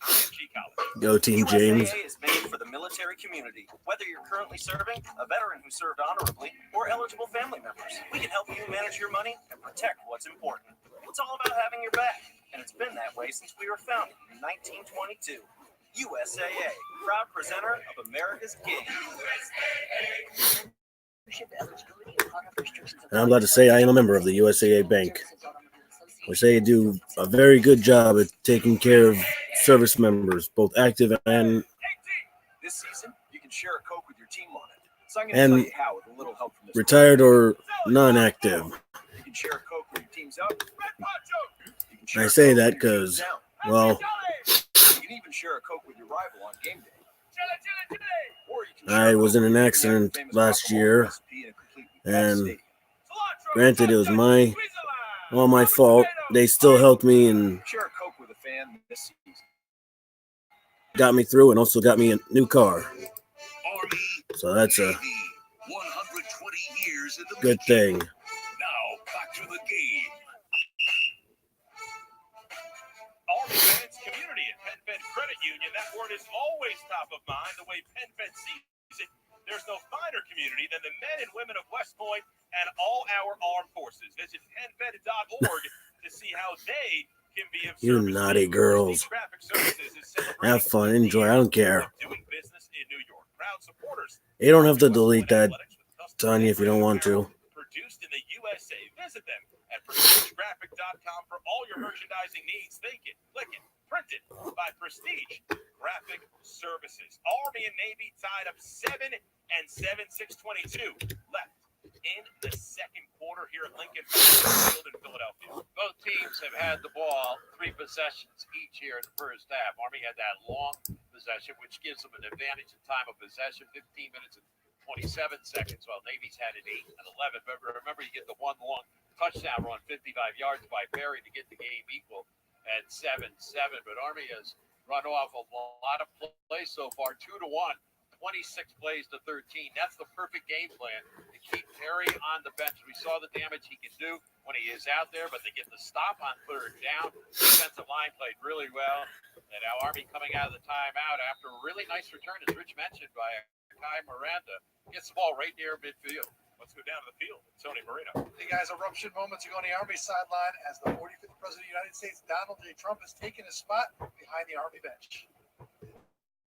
IMG College. Go Team James. USAA is made for the military community. Whether you're currently serving, a veteran who served honorably, or eligible family members, we can help you manage your money and protect what's important. It's all about having your back, and it's been that way since we were founded in 1922. USAA, proud presenter of America's Game. And I'm glad to say I am a member of the USAA Bank, which they do a very good job at taking care of service members, both active and This season, you can share a Coke with your team on it. So I'm going to tell you how with a little help from this. retired or non-active. You can share a Coke when your team's up. You can I share a say Coke that when your because, team's down. well, You can even share a Coke with your rival on game day. Or you can I share a was Coke in an with your accident famous last guacamole year, recipe in a completely packed and stadium. granted, it was all my fault. They still helped me and Share a Coke with a fan this season. got me through, and also got me a new car. Army, So that's a Navy, 120 years in the good making. thing. Now back to the game. Army fans, community at PenFed Credit Union. That word is always top of mind. The way PenFed sees it, there's no finer community than the men and women of West Point and all our armed forces. Visit penfed.org to see how they can be of You service. naughty girls. Traffic Services is celebrating Have fun, enjoy. I don't 50 years care. of doing business in New York. Proud supporters. You don't have to West delete Point that, Athletics with custom Tanya, if you don't want to. Produced in the USA. Visit them at prestigegraphic.com for all your merchandising needs. Think it, click it, print it by Prestige Graphic Services. Army and Navy tied up 7 and 7, 6:22 left in the second quarter here at Lincoln Field in Philadelphia. Both teams have had the ball 3 possessions each here in the first half. Army had that long possession, which gives them an advantage in time of possession, 15 minutes and 27 seconds, while Navy's had it 8 and 11. But remember, you get the one long touchdown run, 55 yards by Perry to get the game equal at 7-7. But Army has run off a lot of plays so far, 2-1. 26 plays to 13. That's the perfect game plan to keep Perry on the bench. We saw the damage he can do when he is out there, but they get the stop on third down. Defensive line played really well. And now Army coming out of the timeout after a really nice return, as Rich mentioned, by Kai Miranda. Gets the ball right near midfield. Let's go down to the field. Tony Marino. Hey guys, eruption moments ago on the Army sideline as the 45th President of the United States, Donald J. Trump, has taken his spot behind the Army bench.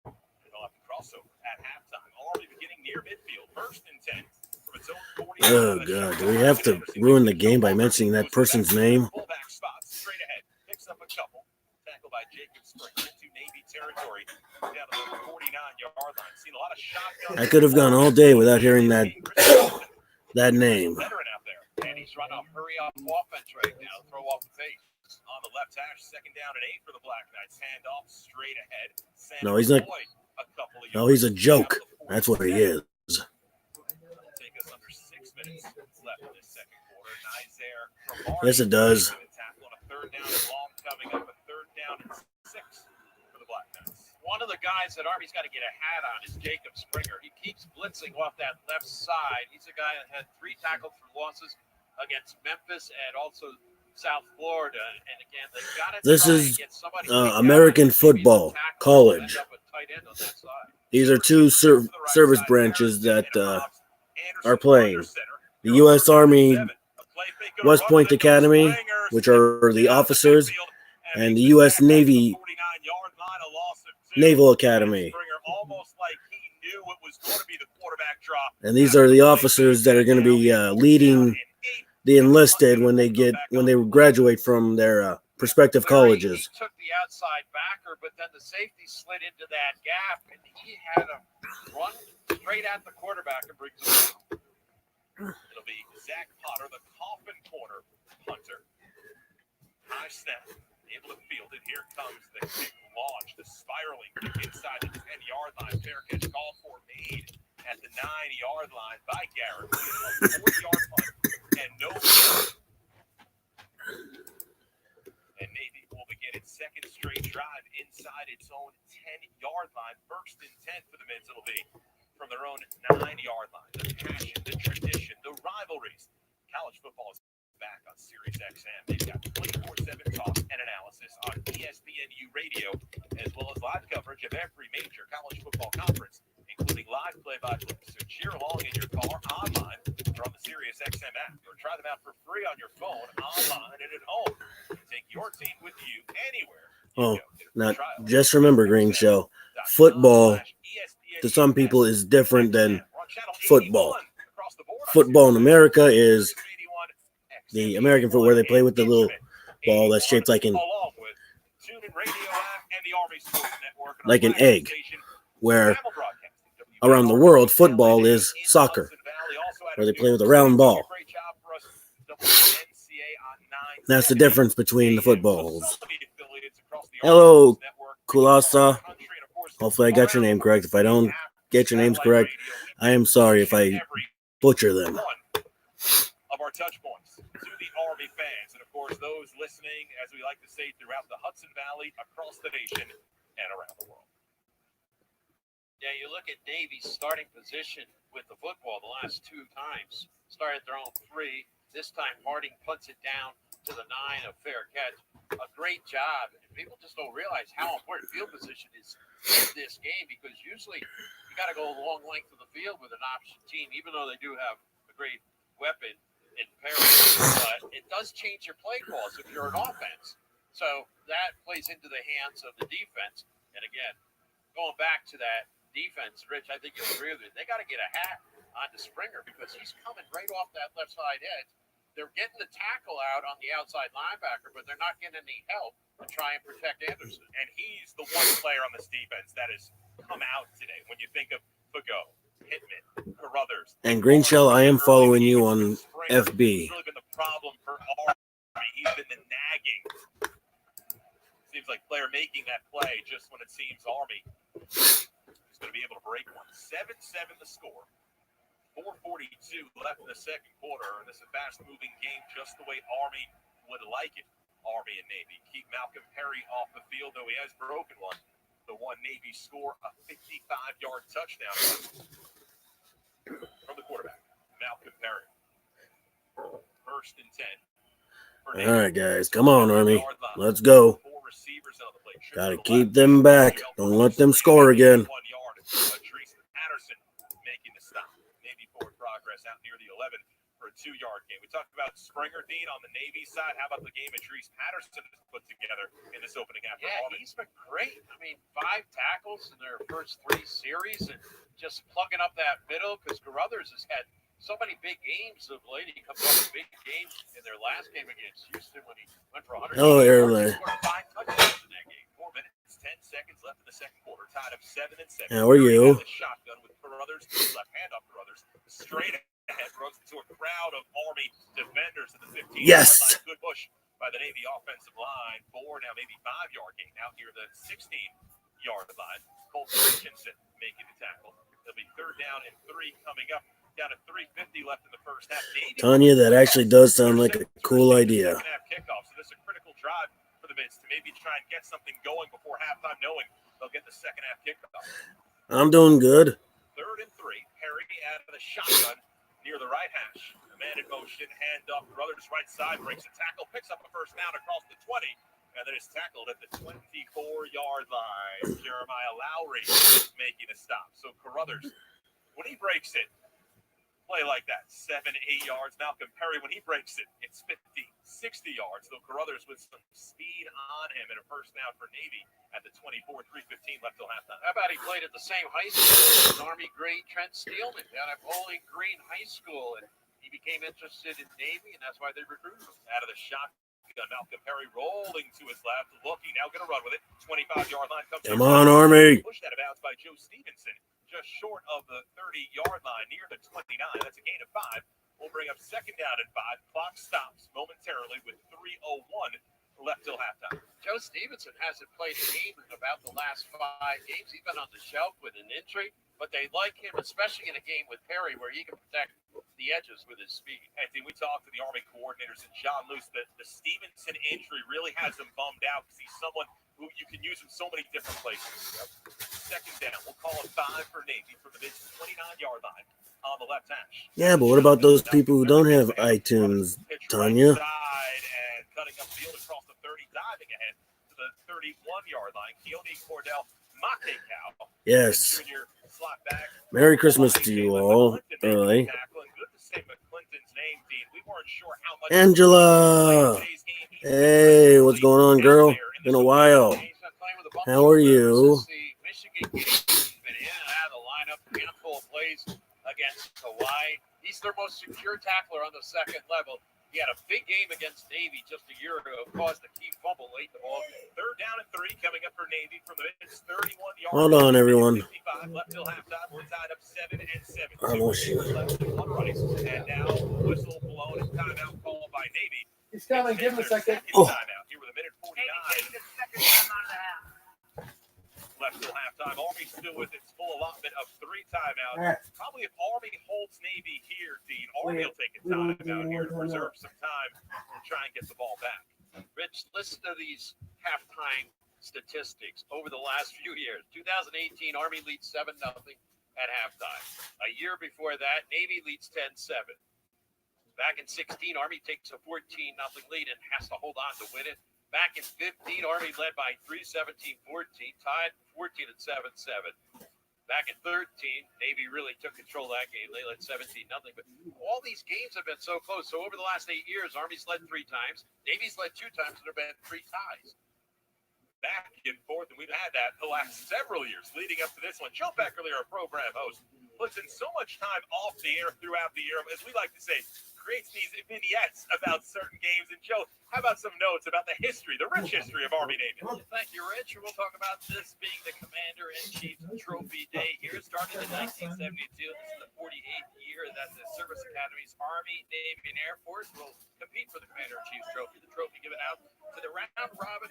They'll have to crossover at halftime. Army beginning near midfield. First and 10 from its own 40. Oh, God. Do we have to ruin the game by mentioning that person's name? Fullback spots straight ahead. Picks up a couple. Tackled by Jacob Springer into Navy territory. Down to the 49-yard line. Seen a lot of shotguns. I could have gone all day without hearing that name. Veteran out there. And he's run a hurry up offense right now. Throw off the face. On the left hash, second down and 8 for the Black Knights. Hand off straight ahead. No, he's not. No, he's a joke. That's what he is. Take us under 6 minutes left in this second quarter. Nice there from Yes, it does. Tackle on a third down and long coming up. A third down and 6 for the Black Knights. One of the guys that Army's got to get a hat on is Jacob Springer. He keeps blitzing off that left side. He's a guy that had 3 tackles for losses against Memphis and also South Florida. And again, they got to This is American football, college. These are two service branches that are playing. The U.S. Army West Point Academy, which are the officers, and the U.S. Navy Naval Academy. Springer almost like he knew it was going to be the quarterback draw. And these are the officers that are going to be leading the enlisted when they graduate from their prospective colleges. He took the outside backer, but then the safety slid into that gap, and he had him run straight at the quarterback and brings him down. It'll be Zach Potter, the coffin corner punter. High snap, able to field it. Here comes the kick launch, the spiraling kick inside the 10-yard line. Fair catch called for, made at the 9-yard line by Garrett. A 4-yard punt and no field. And Navy will begin its second straight drive inside its own 10-yard line. First and 10 for the Mids. It'll be from their own 9-yard line. The passion, the tradition, the rivalries. College football is back on Sirius XM. They've got 24/7 talk and analysis on ESPNU radio, as well as live coverage of every major college football conference, including live play-by-play. So cheer along in your car, online, or on the Sirius XM app, or try them out for free on your phone, online, and at home. Take your team with you anywhere. Now just remember, Green Show, football to some people is different than football. Football in America is the American football where they play with the little ball that's shaped like an egg, where around the world football is soccer, where they play with a round ball. That's the difference between the footballs. Hello, Kulasa. Hopefully I got your name correct. If I don't get your names correct, I am sorry if I butcher them. Of our touch points to the Army fans, and of course those listening, as we like to say, throughout the Hudson Valley, across the nation, and around the world. Yeah, you look at Navy's starting position with the football the last 2 times. Started their own 3. This time Harding punts it down to the 9 of fair catch. A great job. And people just don't realize how important field position is in this game, because usually you got to go a long length of the field with an option team, even though they do have a great weapon in Perry. But it does change your play calls if you're an offense. So that plays into the hands of the defense. And again, going back to that defense, Rich, I think you'll agree with it. They got to get a hat onto Springer, because he's coming right off that left side edge. They're getting the tackle out on the outside linebacker, but they're not getting any help to try and protect Anderson. And he's the one player on this defense that has come out today. When you think of Fago, Pittman, Carruthers, and Green Shell, I am following you on FB. It's really been the problem for Army. He's been the nagging. Seems like player making that play just when it seems Army is going to be able to break one. 7-7 the score. 4:42 left in the second quarter, and this is a fast-moving game just the way Army would like it. Army and Navy keep Malcolm Perry off the field, though he has broken one. The one Navy score, a 55-yard touchdown from the quarterback, Malcolm Perry. First and 10. All right, guys, come on, Army. Let's go. Got to keep them back. Don't let them score again. Patterson making the stop. Navy forward progress out near the 11 for a 2-yard game. We talked about Springer, Dean, on the Navy side. How about the game Treese Patterson has put together in this opening half? Yeah, he's been great. I mean, 5 tackles in their first 3 series, and just plugging up that middle, because Carruthers has had so many big games of late. He comes off a big game in their last game against Houston when he went for 100. Oh, early. He scored 5 touchdowns in that game. 4 minutes, 10 seconds left in the second quarter. Tied up 7-7. How are you? Shotgun with Carruthers, left hand up Carruthers, straight ahead, runs into a crowd of Army defenders at the 15. Yes. Good push by the Navy offensive line. 4, now maybe 5-yard gain out near the 16-yard line. Colton Richardson making the tackle. It'll be 3rd down and 3 coming up. Down to 3:50 left in the first half. Tanya, that actually does sound like a cool idea. Kickoff, so this is a critical drive for the Mids to maybe try and get something going before halftime, knowing they'll get the second half kickoff. I'm doing good. 3rd and 3. Perry out of the shotgun near the right hash. A man in motion, hand up. Carruthers right side breaks a tackle, picks up a first down across the 20, and then is tackled at the 24-yard line. Jeremiah Lowry making a stop. So Carruthers, when he breaks it, play like that, 7-8 yards. Malcolm Perry, when he breaks it, it's 15, 60 yards, though Carruthers with some speed on him and a first down for Navy at the 24, 3:15 left till halftime. How about he played at the same high school as Army great Trent Steelman down at Bowling Green High School, and he became interested in Navy, and that's why they recruited him. Out of the shotgun, Malcolm Perry rolling to his left, looking, now going to run with it. 25-yard line comes Come on, Army. Pushed out of bounds by Joe Stevenson, just short of the 30-yard line, near the 29. That's a gain of 5. We'll bring up second down and 5. Clock stops momentarily with 3:01 left till halftime. Joe Stevenson hasn't played a game in about the last 5 games. He's been on the shelf with an injury, but they like him, especially in a game with Perry where he can protect the edges with his speed. Anthony, we talked to the Army coordinators and John Luce that the Stevenson injury really has him bummed out because he's someone who you can use in so many different places. Second down, we'll call it 5 for Navy from the mid 29-yard line on the left hash. Yeah, but what about those people who don't have iTunes, Tanya? Right and cutting up field across the 30, diving ahead to the 31-yard line. Keone Cordell Matekau. Yes. Junior slot back. Merry Christmas to you all early. Good to say McClinton's name, Dean. We weren't sure how much Angela. Hey, what's going on, girl? Been a while. How are you? Michigan game's been in and out of the lineup, handful of plays against Hawaii. He's their most secure tackler on the second level. He had a big game against Navy just a year ago, caused a key fumble late in the ball. Third down and 3 coming up for Navy from the 31-yard Hold on, everyone. 55 left till halftime. We're tied up 7 and 7. Almost. And now whistle blown and timeout called by Navy. He's coming. Give him a second. Timeout here with a minute 49. Left till halftime. Army still with its full allotment of 3 timeouts. Right. Probably if Army holds Navy here, Dean, Army will take a timeout here to preserve some time and try and get the ball back. Rich, listen to these halftime statistics over the last few years. 2018, Army leads 7-0 at halftime. A year before that, Navy leads 10-7. Back in 16, Army takes a 14-0 lead and has to hold on to win it. Back in 15, Army led by 3, 17-14, tied 14 at 7-7. Back in 13, Navy really took control of that game. They led 17-0. But all these games have been so close. So over the last 8 years, Army's led 3 times. Navy's led 2 times, and there have been 3 ties. Back and forth, and we've had that the last several years leading up to this one. Joe Beckerly, our program host, puts in so much time off the air throughout the year, as we like to say, creates these vignettes about certain games. And Joe, how about some notes about the history, the rich history of Army Navy? Thank you, Rich. We'll talk about this being the Commander-in-Chief Trophy Day here. It started in 1972. This is the 48th year that the service academies, Army, Navy, and Air Force will compete for the Commander-in-Chief's Trophy. The trophy given out to the round-robin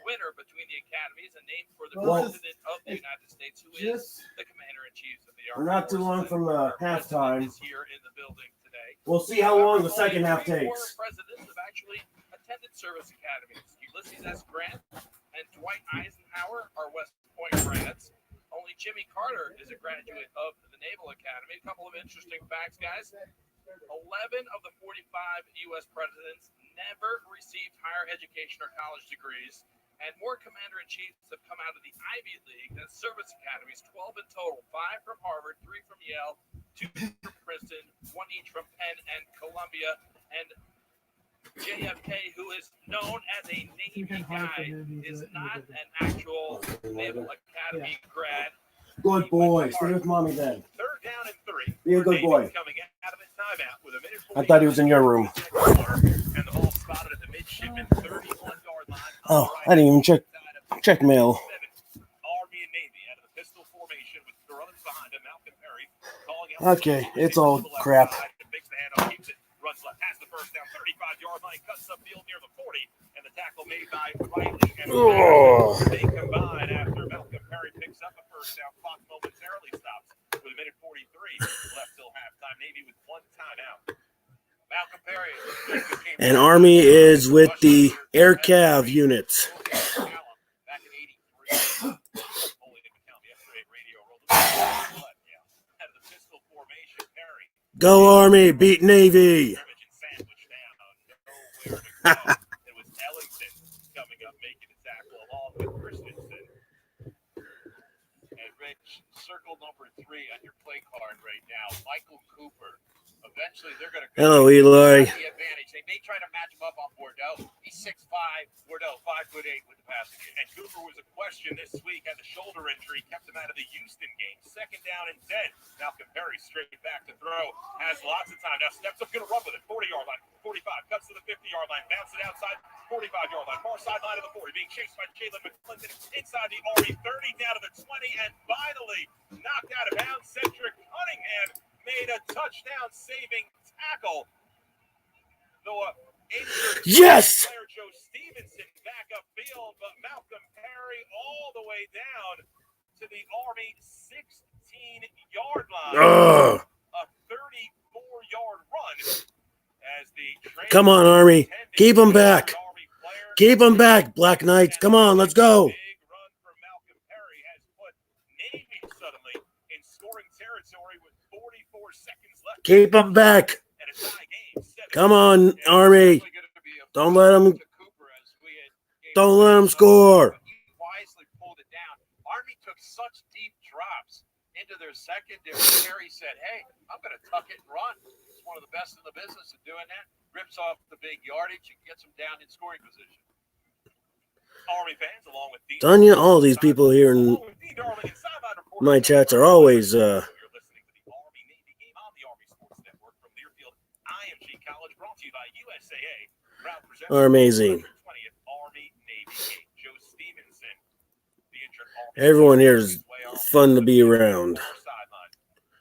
winner between the academies and named for the President of the United States, who is the Commander-in-Chief of the Army. We're not too long from halftime. Is here in the building today. We'll see how long the second half Four takes. presidents have actually attended service academies. Ulysses S. Grant and Dwight Eisenhower are West Point grads. Only Jimmy Carter is a graduate of the Naval Academy. A couple of interesting facts, guys. 11 of the 45 U.S. presidents never received higher education or college degrees, and more commander-in-chiefs have come out of the Ivy League than service academies, 12 in total, 5 from Harvard, 3 from Yale, 2 from Princeton, 1 each from Penn and Columbia, and JFK, who is known as a Navy guy, is not an actual Naval Academy grad. Good boy. Stay with mommy then. Third down and 3. Be a good boy. Coming out of a timeout with a minute I thought he was in your room. and the ball spotted at the midshipman 31-yard line. Oh, I didn't even check mail. Army and Navy out of the pistol formation with Carruthers behind him. Malcolm Perry calling out. Okay, it's all crap. Fakes the handoff, keeps it, runs left, has the first down, 35-yard line, cuts upfield near the 40, and the tackle made by Riley and they combine after Malcolm Perry picks up a first down. Clock momentarily stops with a minute 43 left till halftime. Navy with 1 timeout. Malcolm Perry And Army is with the Air Cav units. back in 83. Only didn't count the X-ray radio rolled out of the pistol formation. Perry. Go Army, beat Navy. Sandwich down. Nowhere to go. It was Ellington coming up, making a tackle along with Christensen. And Rich, circle number 3 on your play card right now. Michael Cooper. Eventually, they're going to Hello, Eli. the advantage. They may try to to match him up on Bordeaux. He's 6'5", Bordeaux 5'8" with the passing game. And Cooper was a question this week. Had the shoulder injury, kept him out of the Houston game. 2nd down and 10. Malcolm Perry straight back to throw. Has lots of time. Now steps up, going to run with it. 40-yard line, 45. Cuts to the 50-yard line. Bounces it outside, 45-yard line. Far sideline of the 40. Being chased by Jalen McClinton inside the Army 30, down to the 20. And finally, knocked out of bounds. Cedric Cunningham made a touchdown-saving tackle. Though injured Yes! player Joe Stevenson back upfield, but Malcolm Perry all the way down to the Army 16-yard line. A 34-yard run as the Come on, Army. Keep them back. Keep them back, Black Knights. Come on, let's go. Big run from Malcolm Perry has put Navy suddenly in scoring territory with 44 seconds left. Keep them back. And a tie game. Come on, Army. Don't let them score. He wisely pulled it down. Army took such deep drops into their secondary. Perry said, hey, I'm going to tuck it and run. He's one of the best in the business at doing that. Rips off the big yardage and gets them down in scoring position. Army fans, along with Dean Tanya, all these people here in my chats are always You're listening to the Army Navy game on the Army Sports Network from Learfield IMG College, brought to you by USAA. Proud presenter are amazing. 20th Army Navy game. Joe Stevenson, the injured Army. Everyone here is fun to be around. Sideline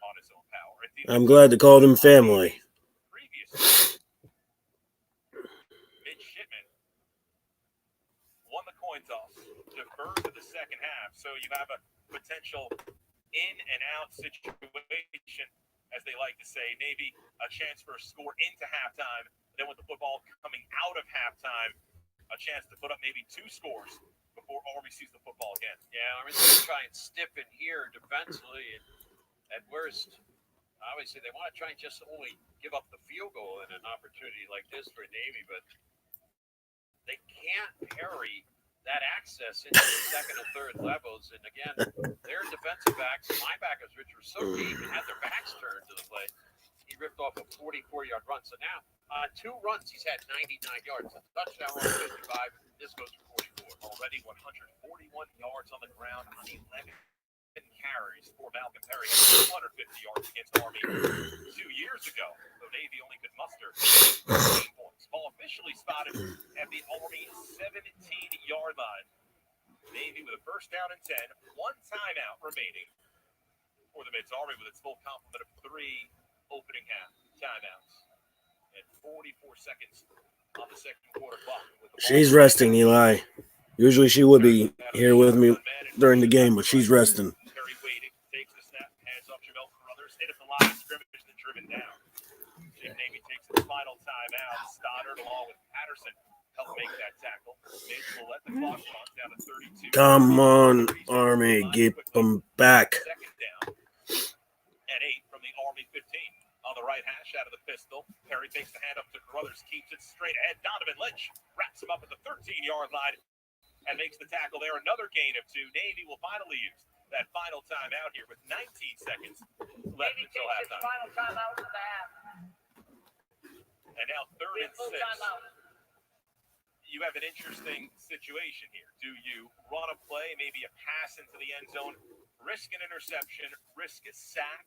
on his own power. I'm glad to call them family. Midshipman won the coin toss, deferred to the second half. So you have a potential in and out situation, as they like to say. Navy a chance for a score into halftime. Then with the football coming out of halftime, a chance to put up maybe 2 scores before Army sees the football again. Yeah, Army's going to try and stiffen here defensively. And at worst, obviously, they want to try and just only give up the field goal in an opportunity like this for Navy, but they can't parry that access into the second and third levels. And again, their defensive backs, linebackers, which were so deep and had their backs turned to the play, he ripped off a 44-yard run. So now, 2 runs, he's had 99 yards. A touchdown run, 55. This goes for 44. Already 141 yards on the ground on 11 carries for Malcolm Perry. 250 yards against Army 2 years ago. So Navy only could muster 18 points. Ball officially spotted at the Army 17-yard line. Navy with a first down and 10. 1 timeout remaining for the Mids. Army with its full complement of 3 opening half timeouts. And 44 seconds on the second quarter clock. She's resting, Eli. Usually she would be here with me during the game, but she's resting. Perry waiting, takes the snap, hands off Jamel Carruthers, hit at the line of scrimmage, and driven down. Navy takes its final timeout. Stoddard along with Patterson help make that tackle. Mids will let the clock run down to 32. Come on, Army. Keep them back. Second down and 8 from the Army 15. On the right hash out of the pistol. Perry takes the hand up to Carruthers, keeps it straight ahead. Donovan Lynch wraps him up at the 13-yard line and makes the tackle there. Another gain of 2. Navy will finally use that final timeout here with 19 seconds left until halftime. Final timeout of the half. And now 3rd and 6. You have an interesting situation here. Do you run a play, maybe a pass into the end zone, risk an interception, risk a sack?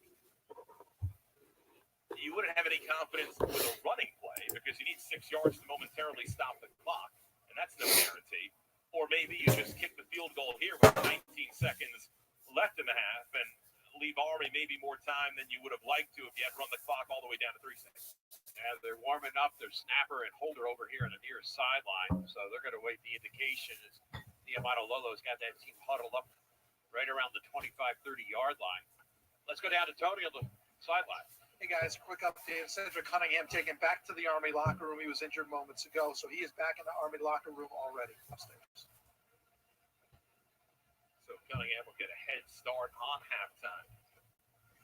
You wouldn't have any confidence with a running play because you need 6 yards to momentarily stop the clock, and that's no guarantee. Or maybe you just kick the field goal here with 19 seconds left in the half and leave Army maybe more time than you would have liked to if you had run the clock all the way down to 3 seconds. And they're warming up their snapper and holder over here on the near sideline, so they're going to wait the indication as Nehemiah Lolo's got that team huddled up right around the 25-30-yard line. Let's go down to Tony on the sideline. Hey guys, quick update. Cedric Cunningham taken back to the Army locker room. He was injured moments ago, so he is back in the Army locker room already upstairs. So Cunningham will get a head start on halftime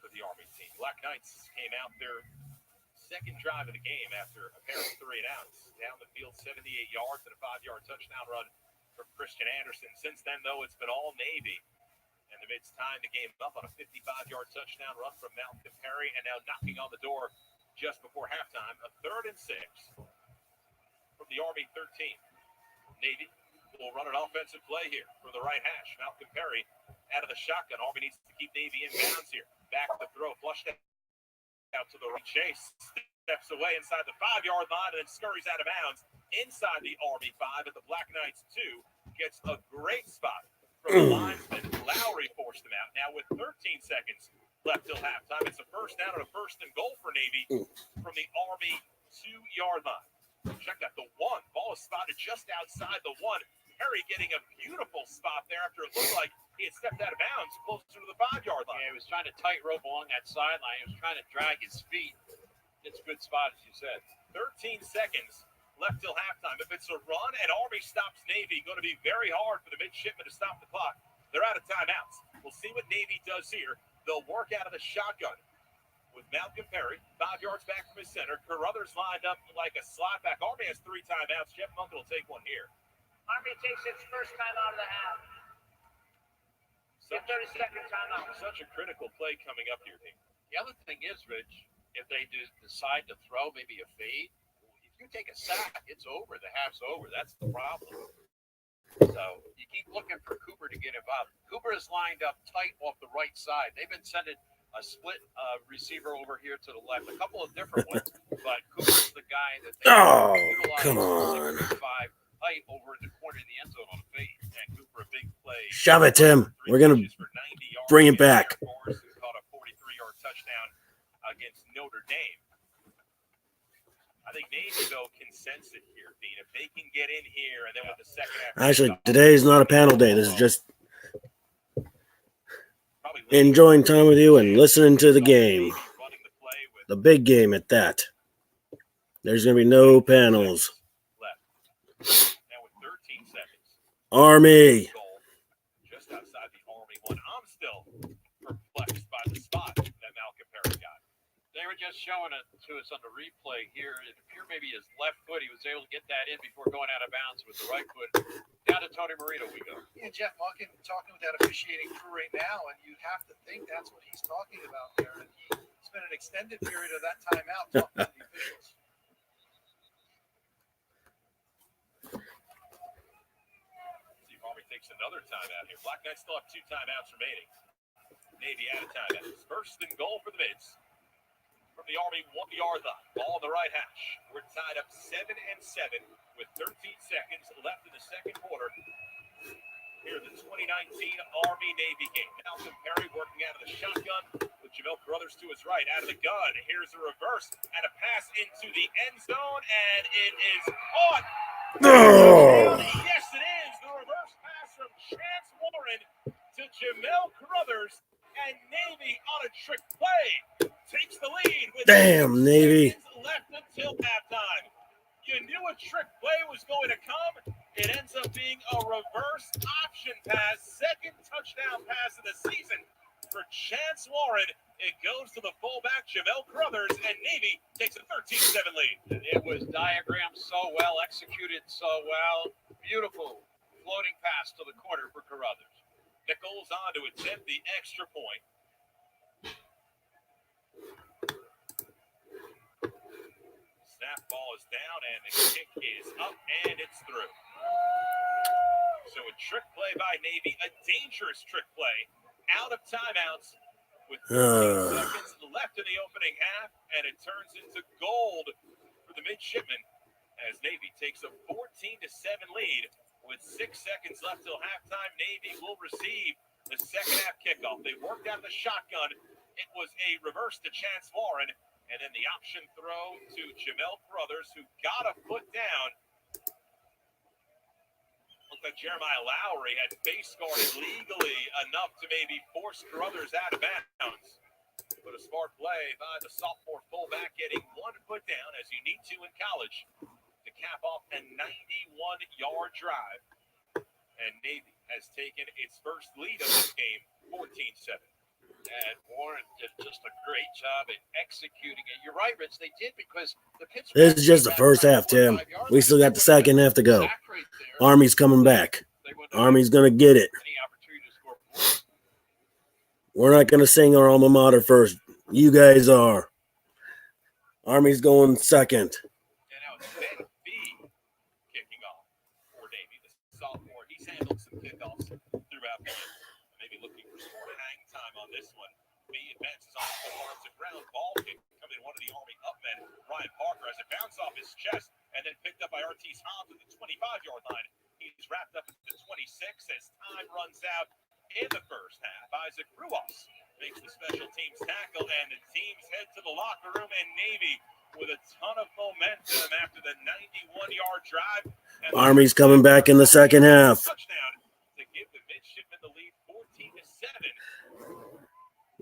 for the Army team. Black Knights came out their second drive of the game after a pair of 3 and outs. Down the field, 78 yards and a 5-yard touchdown run from Christian Anderson. Since then, though, it's been all Navy. And the Mids tying the game up on a 55-yard touchdown run from Malcolm Perry, and now knocking on the door just before halftime, a 3rd and 6. the Army 13. Navy will run an offensive play here from the right hash. Malcolm Perry out of the shotgun. Army needs to keep Navy in bounds here. Back to throw, flushed out to the right. Chase steps away inside the 5-yard line and then scurries out of bounds inside the Army 5 at the Black Knights 2. Gets a great spot from the linesman. Lowry forced him out. Now with 13 seconds left till halftime, it's a first down and a first and goal for Navy from the Army 2-yard line. Check that, the 1. Ball is spotted just outside the 1. Perry getting a beautiful spot there after it looked like he had stepped out of bounds closer to the 5-yard line. Yeah, he was trying to tightrope along that sideline. He was trying to drag his feet. It's a good spot, as you said. 13 seconds left till halftime. If it's a run and Army stops Navy, going to be very hard for the midshipmen to stop the clock. They're out of timeouts. We'll see what Navy does here. They'll work out of the shotgun with Malcolm Perry, 5 yards back from his center. Carruthers lined up like a slot back. Army has 3 timeouts. Jeff Munkin will take one here. Army takes its first time out of the half. 30-second timeout. Such a critical play coming up here, team. The other thing is, Rich, if they decide to throw maybe a fade, if you take a sack, it's over. The half's over. That's the problem. So you keep looking for Cooper to get involved. Cooper is lined up tight off the right side. They've been sending a split receiver over here to the left, a couple of different ones, but Cooper's the guy that they utilize. Come on. 6'5" height over in the corner of the end zone on a fade. And Cooper, a big play. Shove it, Tim. We're going to bring it back. Caught a 43-yard touchdown against Notre Dame. I think Navy, though, can sense it here, Dean. If they can get in here, and then with the second half. Actually, today is not a panel day. This is just enjoying time with you and listening to the game. The big game at that. There's going to be no panels. Now with 13 seconds. Army. Just outside the Army 1. I'm still perplexed by the spot that Malcolm Perry got. They were just showing it to us on the replay here. It appeared maybe his left foot. He was able to get that in before going out of bounds with the right foot. Down to Tony Marino we go. Yeah, Jeff Munkin talking with that officiating crew right now, and you have to think that's what he's talking about there. And he spent an extended period of that timeout talking to the officials. See if Army takes another timeout here. Black Knights still have 2 timeouts remaining. Navy out of timeouts. First and goal for the Mids. From the Army 1-yard line. Ball on the right hash. We're tied up 7-7 with 13 seconds left in the second quarter. Here in the 2019 Army-Navy game. Malcolm Perry working out of the shotgun with Jamel Carruthers to his right. Out of the gun. Here's a reverse and a pass into the end zone. And it is caught. Oh. Yes, it is. The reverse pass from Chance Warren to Jamel Carruthers. And Navy on a trick play takes the lead with Damn, Navy. left until halftime. You knew a trick play was going to come. It ends up being a reverse option pass, second touchdown pass of the season for Chance Warren. It goes to the fullback, Jamel Carruthers, and Navy takes a 13-7 lead. It was diagrammed so well, executed so well. Beautiful floating pass to the corner for Carruthers. Nichols on to attempt the extra point. Snap ball is down, and the kick is up, and it's through. So a trick play by Navy, a dangerous trick play, out of timeouts with 13 seconds left in the opening half, and it turns into gold for the midshipmen as Navy takes a 14-7 lead. With 6 seconds left till halftime, Navy will receive the second half kickoff. They worked out the shotgun. It was a reverse to Chance Warren, and then the option throw to Jamel Carruthers, who got a foot down. Looked like Jeremiah Lowry had face guarded legally enough to maybe force Carruthers out of bounds. But a smart play by the sophomore fullback, getting 1 foot down, as you need to in college, to cap off a 91-yard drive. And Navy has taken its first lead of this game, 14-7. And Warren did just a great job at executing it. You're right, Rich. They did because the Pittsburgh. This is just the first half, Tim. We still got the second half to go. Army's coming back. Army's going to get it. We're not going to sing our alma mater first. You guys are. Army's going second. He's on to the 25-yard line. He's wrapped up at the 26 as time runs out in the first half. Isaac Ruas makes the special teams tackle, and the teams head to the locker room, and Navy with a ton of momentum after the 91-yard drive. Army's coming back in the second half. Touchdown to give the midshipmen the lead 14-7.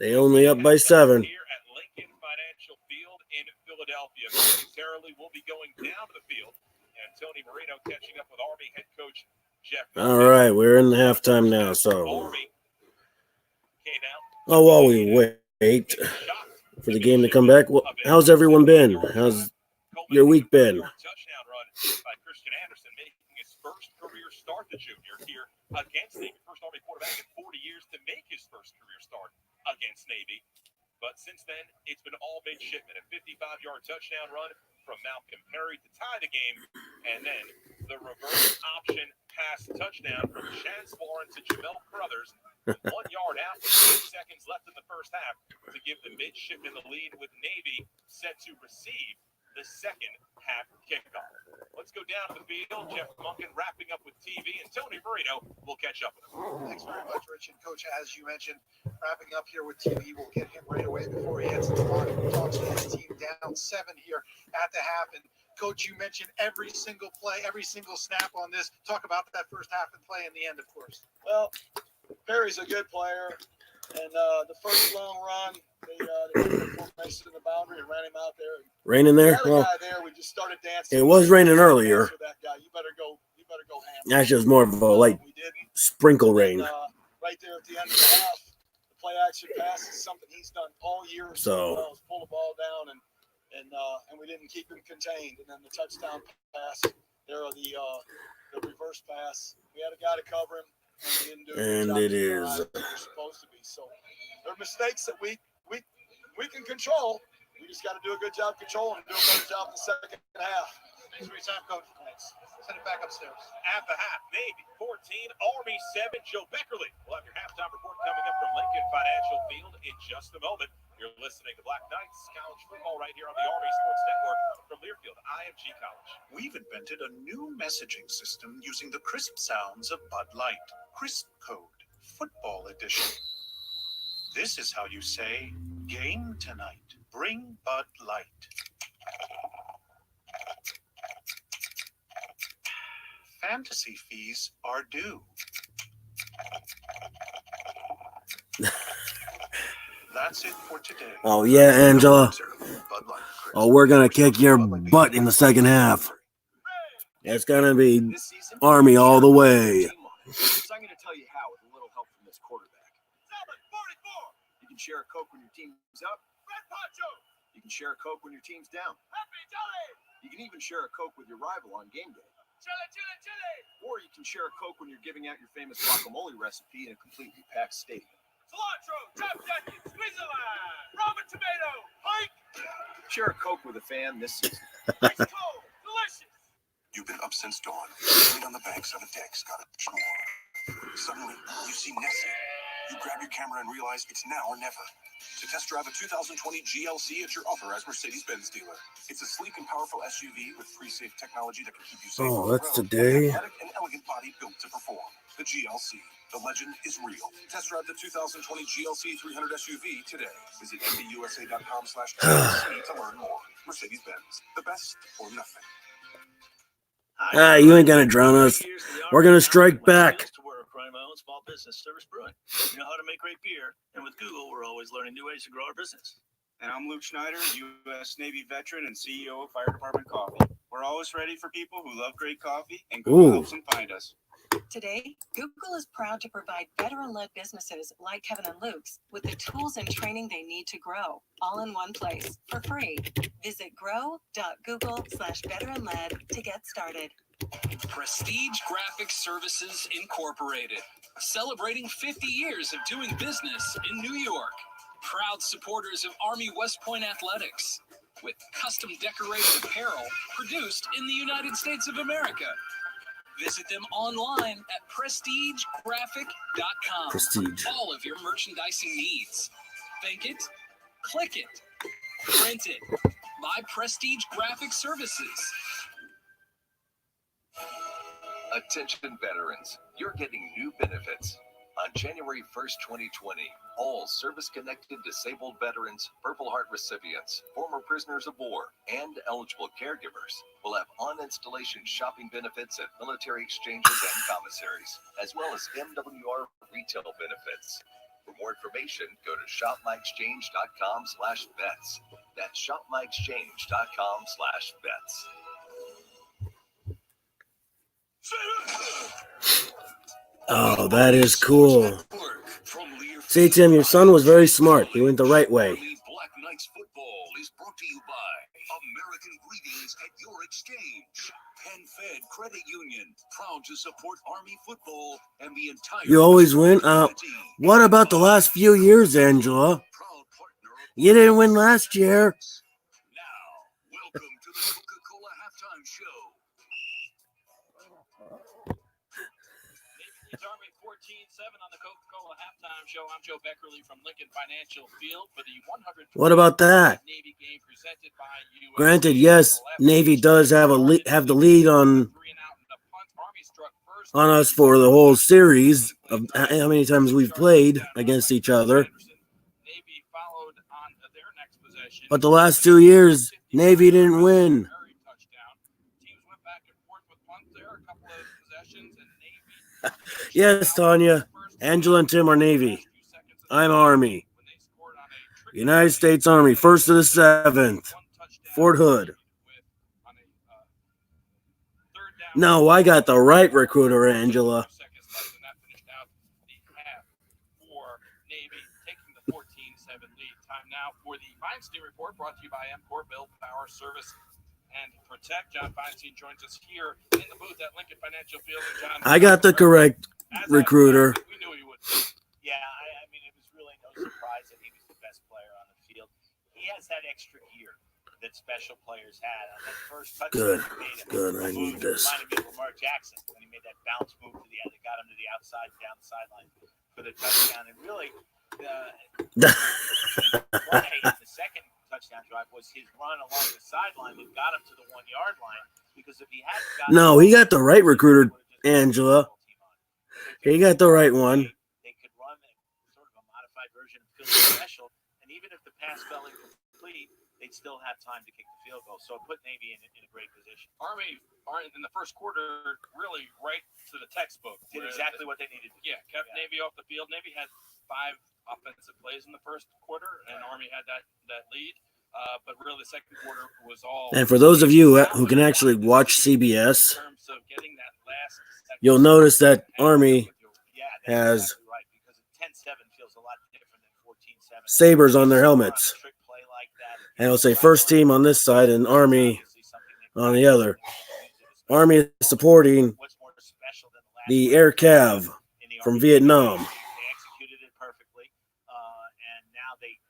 They only up by 7. Here at Lincoln Financial Field in Philadelphia. Momentarily, we'll be going down to the field, and Tony Marino catching up with Army head coach Jeff. All right, we're in halftime now, so. Oh, while we wait for the game to come back, how's everyone been? How's your week been? Touchdown run by Christian Anderson, making his first career start, the junior, here against Navy. First Army quarterback in 40 years to make his first career start against Navy. But since then, it's been all midshipmen. A 55-yard touchdown run from Malcolm Perry to tie the game. And then the reverse option pass touchdown from Chance Lawrence to Jamel Crothers. 1 yard out with 6 seconds left in the first half to give the midshipmen the lead, with Navy set to receive the second half kickoff. Let's go down to the field. Jeff Monken wrapping up with TV, and Tony Marino will catch up with him. Thanks very much, Rich. And Coach, as you mentioned, wrapping up here with TV, we'll get him right away before he heads to the line. Talks to his team down 7 here at the half. And Coach, you mentioned every single play, every single snap on this. Talk about that first half and play in the end, of course. Well, Perry's a good player, and the first long run, they took the formation in the boundary and ran him out there. Raining there? Well, Well, there, we just started dancing. it was raining earlier. That guy. You better go ham. Actually, it was more of a light sprinkle rain. Right there at the end of the half, the play action pass is something he's done all year. So pull the ball down, and we didn't keep him contained. And then the touchdown pass, there are the reverse pass. We had a guy to cover him. And it is. Supposed to be. So there are mistakes that we can control. We just got to do a good job controlling and do a better job in the second half. Thanks for your time, Coach. Thanks. Send it back upstairs. At the half, Navy 14, Army 7. Joe Beckerly will have your halftime report coming up from Lincoln Financial Field in just a moment. You're listening to Black Knights College Football right here on the Army Sports Network from Learfield, IMG College. We've invented a new messaging system using the crisp sounds of Bud Light. Crisp Code, Football Edition. This is how you say, game tonight. Bring Bud Light. Fantasy fees are due. That's it for today. Oh, yeah, Angela. Oh, we're going to kick your butt in the second half. It's going to be Army all the way. So I'm going to tell you how, with a little help from this quarterback. You can share a Coke when your team's up. You can share a Coke when your team's down. You can even share a Coke with your rival on game day. Or you can share a Coke when you're giving out your famous guacamole recipe in a completely packed stadium. Cilantro, chopped onions, squeeze a lime, Roman tomato, hike. Share a Coke with a fan this season. Ice cold, delicious. You've been up since dawn, sitting on the banks of a Dex, got a more. Suddenly, you see Nessie. You grab your camera and realize it's now or never. To test drive a 2020 GLC at your authorized Mercedes-Benz dealer. It's a sleek and powerful SUV with pre-safe technology that can keep you safe. Oh, that's today. An athletic and elegant body built to perform. The GLC. The legend is real. Test drive the 2020 GLC 300 SUV today. Visit mbusa.com/GLC to learn more. Mercedes-Benz. The best or nothing. You ain't gonna drown us. We're gonna strike back. Running my own small business, Service Brewing. We know how to make great beer, and with Google, we're always learning new ways to grow our business. And I'm Luke Schneider, U.S. Navy veteran and CEO of Fire Department Coffee. We're always ready for people who love great coffee, and Google helps them find us. Today, Google is proud to provide veteran-led businesses like Kevin and Luke's with the tools and training they need to grow, all in one place, for free. Visit grow.google/veteran-led to get started. Prestige Graphic Services Incorporated, celebrating 50 years of doing business in New York. Proud supporters of Army West Point Athletics, with custom decorated apparel produced in the United States of America. Visit them online at prestigegraphic.com. Prestige. All of your merchandising needs. Think it, click it, print it. My Prestige Graphic Services. Attention veterans, you're getting new benefits. On January 1st, 2020, all service-connected disabled veterans, Purple Heart recipients, former prisoners of war, and eligible caregivers will have on-installation shopping benefits at military exchanges and commissaries, as well as MWR retail benefits. For more information, go to shopmyexchange.com/vets. That's shopmyexchange.com/vets. Oh, that is cool. See, Tim, your son was very smart. He went the right way. Black Knights football is brought to you by American Greetings at Your Exchange. PenFed Credit Union, proud to support Army football and the entire. You always win? What about the last few years, Angela? You didn't win last year. Welcome to the Coca-Cola halftime show. It's Army 14-7 on the Coca-Cola halftime show. I'm Joe Beckerly from Lincoln Financial Field for the 100th What about that? Navy game presented by US. Granted, yes, Navy does have the lead on us for the whole series of how many times we've played against each other. But the last 2 years, Navy didn't win. Yes, Tanya. Angela and Tim are Navy. I'm Army. United States Army, 1st to the 7th. Fort Hood. No, I got the right recruiter, Angela. Now for the Feinstein Report, brought to you by MCOR, Build, Power, Service, and Protect. John Feinstein joins us here in the booth at Lincoln Financial Field. And John, I got the correct recruiter. We knew he would. Yeah, I mean, it was really no surprise that he was the best player on the field. He has that extra gear that special players had on that first touchdown. Good. I need this. Reminded me of Lamar Jackson when he made that bounce move to that got him to the outside, down the sideline for the touchdown. And really, the second touchdown drive was his run along the sideline that got him to the 1 yard line. Because if he hadn't got no, he got the right recruiter, Angela. He got the right one. They could run sort of a modified version of field special, and even if the pass fell incomplete, they'd still have time to kick the field goal. So it put Navy in a great position. Army in the first quarter really right to the textbook. Did exactly what they needed to do. Yeah, kept Navy off the field. Navy had 5 offensive plays in the first quarter, and Army had that lead. But really, the second quarter was all. And for those of you who can actually watch CBS, you'll notice that Army has sabers on their helmets. And it'll say first team on this side and Army on the other. Army is supporting the Air Cav from Vietnam. They executed it perfectly, and now they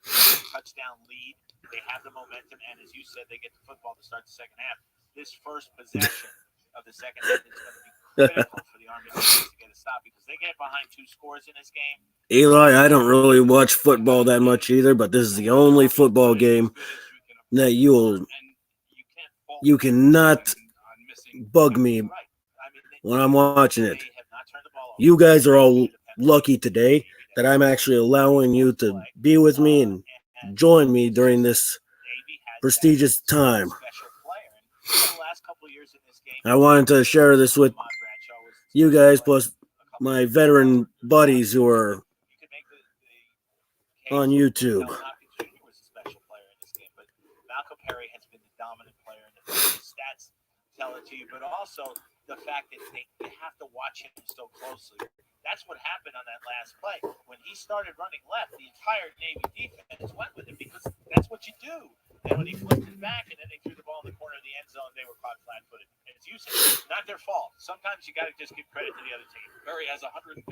touchdown lead. They have the momentum, and as you said, they get the football to start the second half. This first possession of the second half is going to be critical for the Army to get a stop because they get behind 2 scores in this game. Eli, I don't really watch football that much either, but this is the only football game that you cannot bug me when I'm watching it. You guys are all lucky today that I'm actually allowing you to be with me and join me during this prestigious time. I wanted to share this with you guys, plus my veteran buddies who are on YouTube. Malcolm Perry has been the dominant player, and the stats tell it to you, but also the fact that they have to watch him so closely. That's what happened on that last play. When he started running left, the entire Navy defense went with him because that's what you do. And when he flipped it back and then they threw the ball in the corner of the end zone, they were caught flat-footed. And as you said, not their fault. Sometimes you got to just give credit to the other team. Perry has 154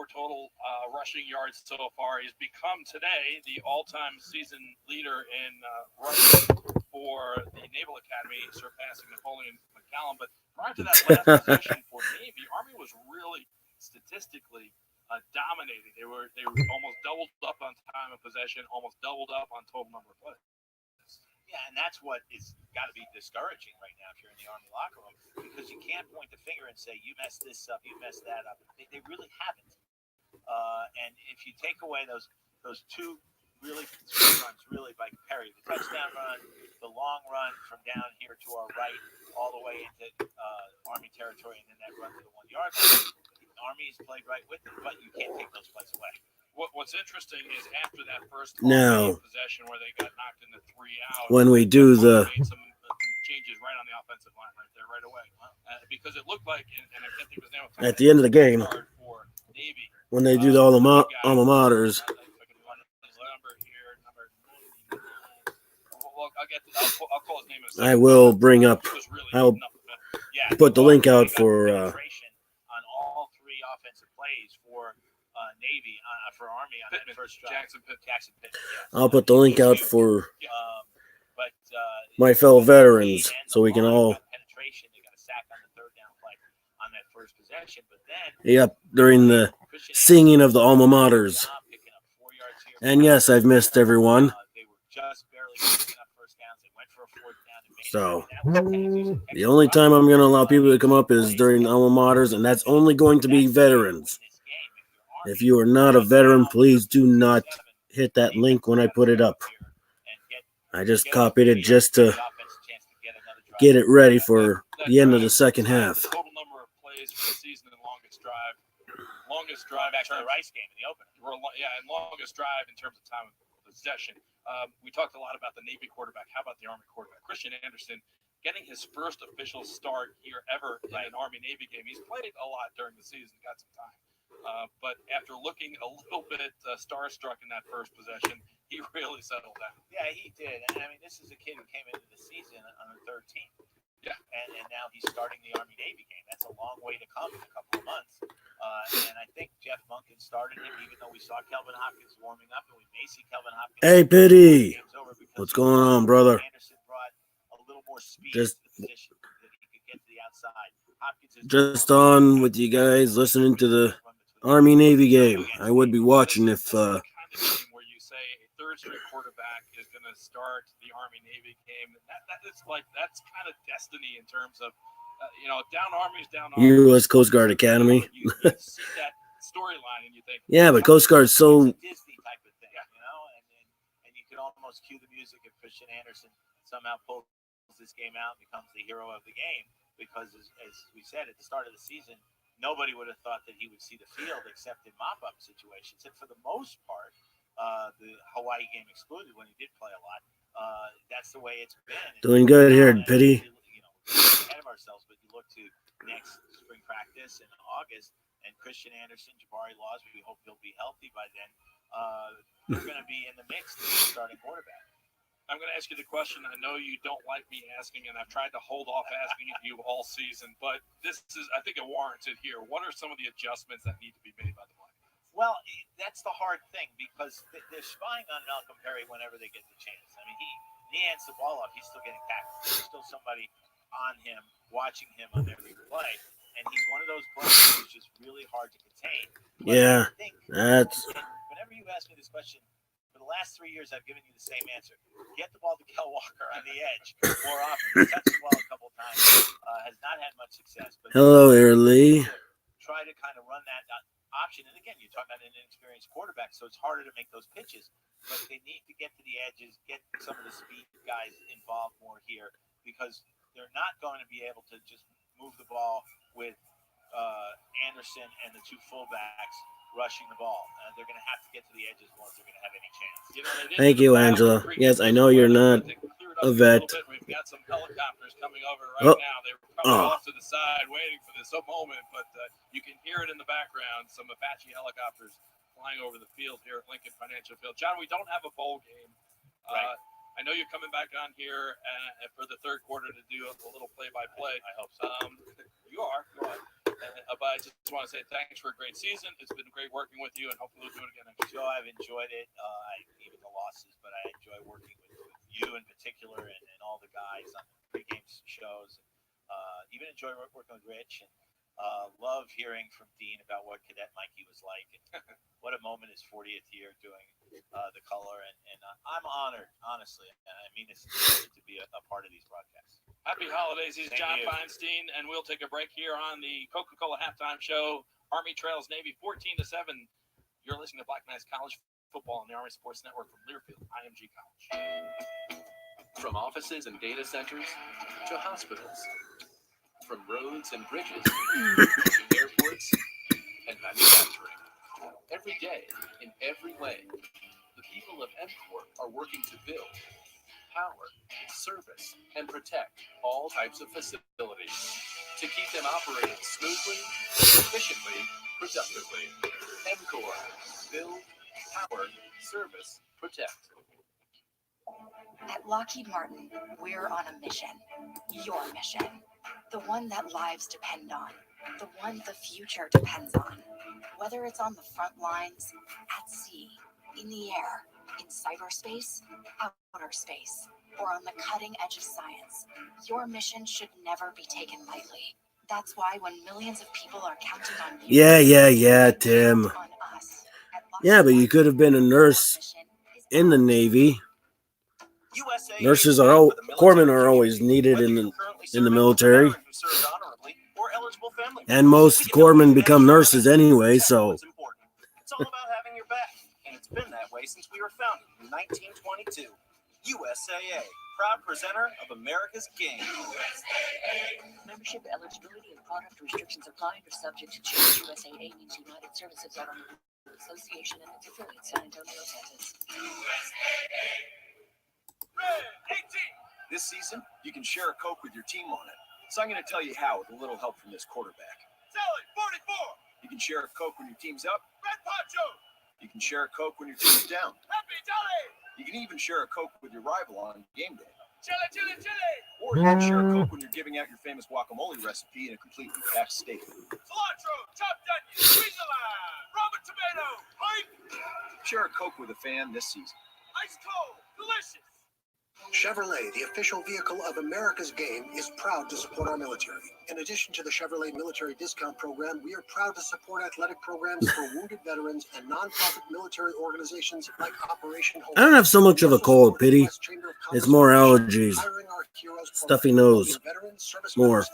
total rushing yards so far. He's become today the all-time season leader in rushing for the Naval Academy, surpassing Napoleon McCallum. But prior to that last possession for Navy, Army was really statistically dominating. They were almost doubled up on time of possession, almost doubled up on total number of plays. Yeah, and that's what is got to be discouraging right now if you're in the Army locker room, because you can't point the finger and say you messed this up, you messed that up. They really haven't. And if you take away those two really sweet runs, really by Perry, the touchdown run, the long run from down here to our right, all the way into Army territory, and then that run to the 1 yard line, Army's played right with it, but you can't take those plays away. What's interesting is after that first Now, possession where they got knocked into 3 out, when we do the made some changes right on the offensive line right there right away, because it looked like, and I can't think of his name, at the end of the game, for Navy, when they do the alma maters, I'll call his name in a second. I will bring up. I'll put the link out for. On all three offensive plays for Navy for Army on that first drive. Jackson Pitt. Yeah. I'll put the link out for my fellow veterans, so we can all. Penetration. They got a sack on the third down play on that first possession, but then. Yep, during the singing of the alma maters. And yes, I've missed everyone. They were just barely picking up first downs. They went for a fourth down and made So the only time I'm going to allow people to come up is during alma maters, and that's only going to be veterans. If you are not a veteran, please do not hit that link when I put it up. I just copied it just to get it ready for the end of the second half. Total number of plays for the season and longest drive back to the Rice game in the opener. Yeah, and longest drive in terms of time of possession. We talked a lot about the Navy quarterback. How about the Army quarterback? Christian Anderson getting his first official start here ever in an Army-Navy game. He's played a lot during the season, got some time. But after looking a little bit starstruck in that first possession, he really settled down. Yeah, he did. And I mean, this is a kid who came into the season on the 3rd team. Yeah. And now he's starting the Army-Navy game. That's a long way to come in a couple of months. And I think Jeff Monken started him, even though we saw Kelvin Hopkins warming up, and we may see Kelvin Hopkins. Hey, Pity. What's going on, brother? Anderson brought a little more speed Just to the position that he could get to the outside. Hopkins is just on with you guys, listening to the Army-Navy game. I would be watching if. Where you say a third-string quarterback is going to start the Army-Navy game, that's kind of destiny in terms of, down Army's down Army. U.S. Coast Guard Academy. You see that storyline and you think, Yeah, but Coast Guard's so. It's a Disney type of thing, and you can almost cue the music if Christian Anderson somehow pulls this game out and becomes the hero of the game, because as we said at the start of the season, nobody would have thought that he would see the field except in mop-up situations, and for the most part, the Hawaii game excluded when he did play a lot. That's the way it's been. Doing good here, Pity. Ahead of ourselves, but you look to next spring practice in August, and Christian Anderson, Jabari Laws, we hope he'll be healthy by then. They're going to be in the mix to be starting quarterback. I'm going to ask you the question I know you don't like me asking, and I've tried to hold off asking it you all season, but this is, I think, it warrants it here. What are some of the adjustments that need to be made by the Black Knights? Well, that's the hard thing, because they're spying on Malcolm Perry whenever they get the chance. I mean, he hands the ball up, he's still getting tackled. There's still somebody on him, watching him on every play, and he's one of those players who's just really hard to contain. But Yeah, I think, that's. whenever you ask me this question, for the last 3 years, I've given you the same answer. Get the ball to Kel Walker on the edge more often. He touched the ball a couple times, has not had much success. But Hello there, Lee. Try to kind of run that option. And again, you're talking about an inexperienced quarterback, so it's harder to make those pitches. But they need to get to the edges, get some of the speed guys involved more here, because they're not going to be able to just move the ball with Anderson and the two fullbacks rushing the ball. They're going to have to get to the edges more if they're going to have any chance. Thank you, Angela. Yes, I know you're not a vet. We've got some helicopters coming over right now. They were probably off to the side waiting for this moment, but you can hear it in the background. Some Apache helicopters flying over the field here at Lincoln Financial Field. John, we don't have a bowl game. Right. I know you're coming back on here for the third quarter to do a little play-by-play. I hope so. You are. Go ahead. But I just want to say thanks for a great season. It's been great working with you, and hopefully we'll do it again next year. I've enjoyed it, even the losses, but I enjoy working with you in particular and all the guys on the pregame shows. Even enjoy working with Rich. And Love hearing from Dean about what Cadet Mikey was like. What a moment his 40th year doing the color. And I'm honored, honestly. I mean this to be a part of these broadcasts. Happy holidays. He's John Feinstein, and we'll take a break here on the Coca-Cola halftime show. Army trails Navy 14-7. You're listening to Black Knights College Football on the Army Sports Network from Learfield, IMG College. From offices and data centers to hospitals, from roads and bridges to airports and manufacturing. Every day, in every way, the people of EMCOR are working to build, power, service, and protect all types of facilities to keep them operating smoothly, efficiently, productively. EMCOR, build, power, service, protect. At Lockheed Martin, we're on a mission. Your mission. The one that lives depend on. The one the future depends on. Whether it's on the front lines, at sea, in the air, in cyberspace, outer space, or on the cutting edge of science, your mission should never be taken lightly. That's why when millions of people are counting on you, Yeah, Tim. Yeah, but you could have been a nurse in the Navy. Nurses are corpsmen are always needed in the military, and most corpsmen become nurses anyway. So It's all about having your back, and it's been that way since we were founded in 1922. USAA, proud presenter of America's Game. Membership eligibility and product restrictions apply and are subject to change. USAA means United Services Automobile Association and its affiliates, San Antonio, Texas. This season, you can share a Coke with your team on it. So I'm going to tell you how with a little help from this quarterback. Sally, 44. You can share a Coke when your team's up. Red Poncho. You can share a Coke when your team's down. Happy Dolly. You can even share a Coke with your rival on game day. Chili, chili, chili. Or you can share a Coke when you're giving out your famous guacamole recipe in a completely packed steak. Cilantro, chopped onion, squeeze a lime, Robert tomato, hype. Share a Coke with a fan this season. Ice cold, delicious. Chevrolet, the official vehicle of America's Game, is proud to support our military. In addition to the Chevrolet Military Discount Program, we are proud to support athletic programs for wounded veterans and nonprofit military organizations like Operation Hope. I don't have so much of a cold, pity. It's more allergies. Stuffy nose. More.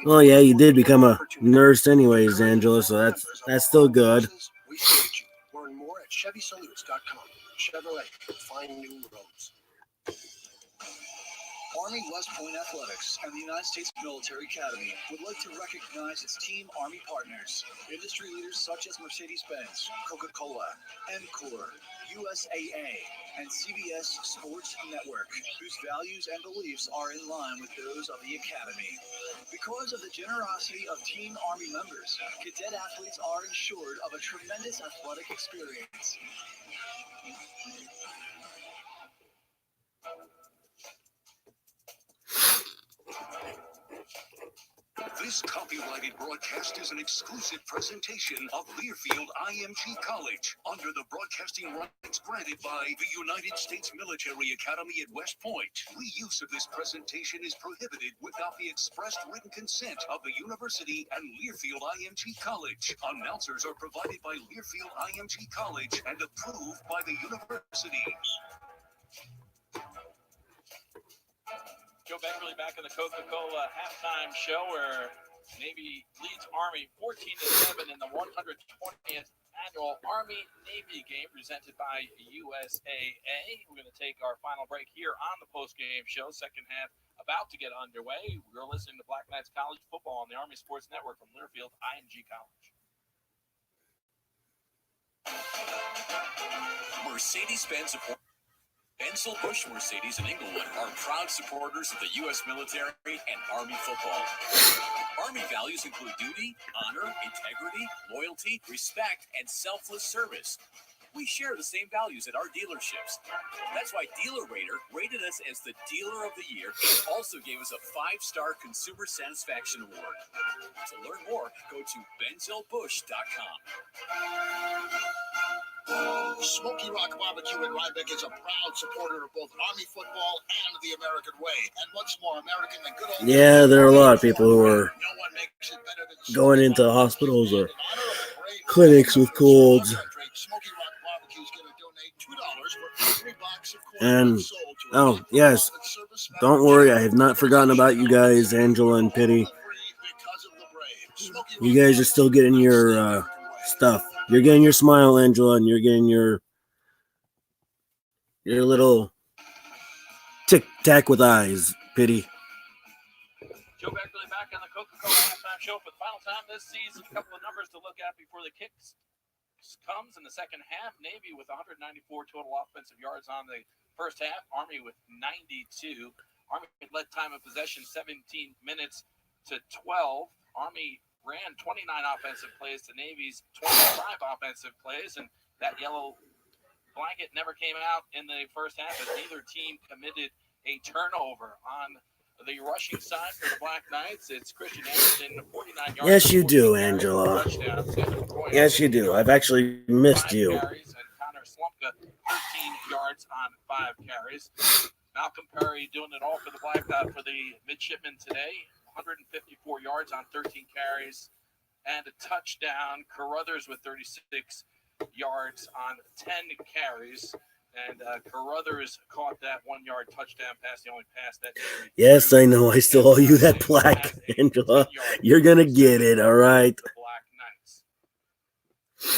Well, yeah, you did become a nurse anyways, Angela, so that's still good. We salute you. Learn more at ChevySalutes.com. Chevrolet, find new roads. Army West Point Athletics and the United States Military Academy would like to recognize its Team Army partners, industry leaders such as Mercedes-Benz, Coca-Cola, EMCOR, USAA, and CBS Sports Network, whose values and beliefs are in line with those of the Academy. Because of the generosity of Team Army members, cadet athletes are ensured of a tremendous athletic experience. This copyrighted broadcast is an exclusive presentation of Learfield IMG College under the broadcasting rights granted by the United States Military Academy at West Point. Reuse of this presentation is prohibited without the expressed written consent of the university and Learfield IMG College. Announcers are provided by Learfield IMG College and approved by the university. Joe Beckerly back in the Coca-Cola halftime show where Navy leads Army 14-7 in the 120th annual Army-Navy game presented by USAA. We're going to take our final break here on the post-game show. Second half about to get underway. We're listening to Black Knights College Football on the Army Sports Network from Learfield, IMG College. Mercedes-Benz Benzel-Busch Mercedes and Inglewood are proud supporters of the U.S. military and Army football. Army values include duty, honor, integrity, loyalty, respect, and selfless service. We share the same values at our dealerships. That's why Dealer Rater rated us as the Dealer of the Year and also gave us a 5-star Consumer Satisfaction Award. To learn more, go to benzelbusch.com. Smoky Rock Barbecue in Rhinebeck is a proud supporter of both Army football and the American way. And what's more American than good old... Yeah, there are a lot of people who are going into hospitals or clinics with colds. And oh yes, don't worry, I have not forgotten about you guys, Angela and Pity. You guys are still getting your stuff. You're getting your smile, Angela, and you're getting your little tic tac with eyes, Pity. Joe Beckley back on the Coca-Cola halftime show for the final time this season. A couple of numbers to look at before the kicks comes in the second half. Navy with 194 total offensive yards on the first half. Army with 92. Army led time of possession 17 minutes to 12. Army ran 29 offensive plays to Navy's 25 offensive plays, and that yellow blanket never came out in the first half as neither team committed a turnover. On the rushing side for the Black Knights, it's Christian Anderson, 49 yards. Yes, you do, Angela. Yes, you do. I've actually missed you. Carries, and Connor Slumpka, 13 yards on 5 carries. Malcolm Perry doing it all for the midshipmen today, 154 yards on 13 carries and a touchdown. Carruthers with 36 yards on 10 carries. And Carruthers caught that 1-yard touchdown pass, the only pass that. Yes, I know. I still owe you that plaque, Angela. You're going to get it, all right? The Black Knights.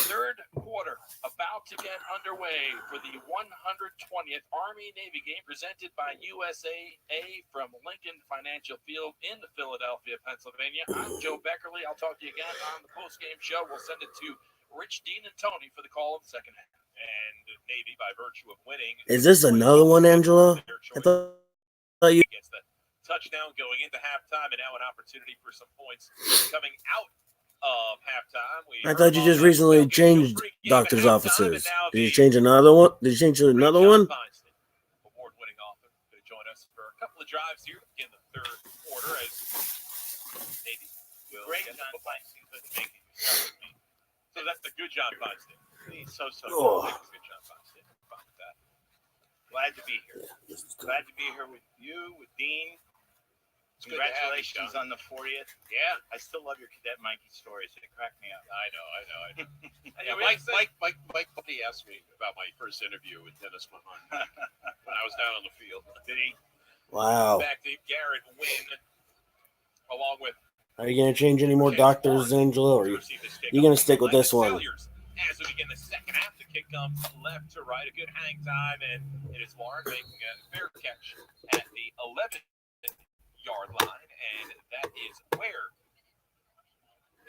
Third quarter about to get underway for the 120th Army-Navy game presented by USAA from Lincoln Financial Field in Philadelphia, Pennsylvania. I'm Joe Beckerly. I'll talk to you again on the postgame show. We'll send it to Rich, Dean, and Tony for the call of the second half. And Navy, by virtue of winning. Is this another one, Angela? I thought you gets the touchdown going into halftime, and now an opportunity for some points coming out of halftime. I thought you just recently changed doctor's offices. Did you change another one? Did you change to another one? Award-winning author, going to join us for a couple of drives here in the third quarter as Navy will Great get John Feinstein couldn't make it. So that's the good John Feinstein. He's so Oh. Good John Feinstein. Fine with that. glad to be here. Glad to be here with you, with Dean. Congratulations on the 40th. Yeah. I still love your Cadet Mikey stories. They crack me up. I know. Yeah, Mike Buddy asked me about my first interview with Dennis Mahon when I was down on the field. Did he? Wow. Back to Garrett Wynn, along with. Are you going to change any more doctors, Angela, or are you going to stick with this one? As we begin the second half, the kick comes left to right, a good hang time, and it is Lauren making a fair catch at the 11-yard line, and that is where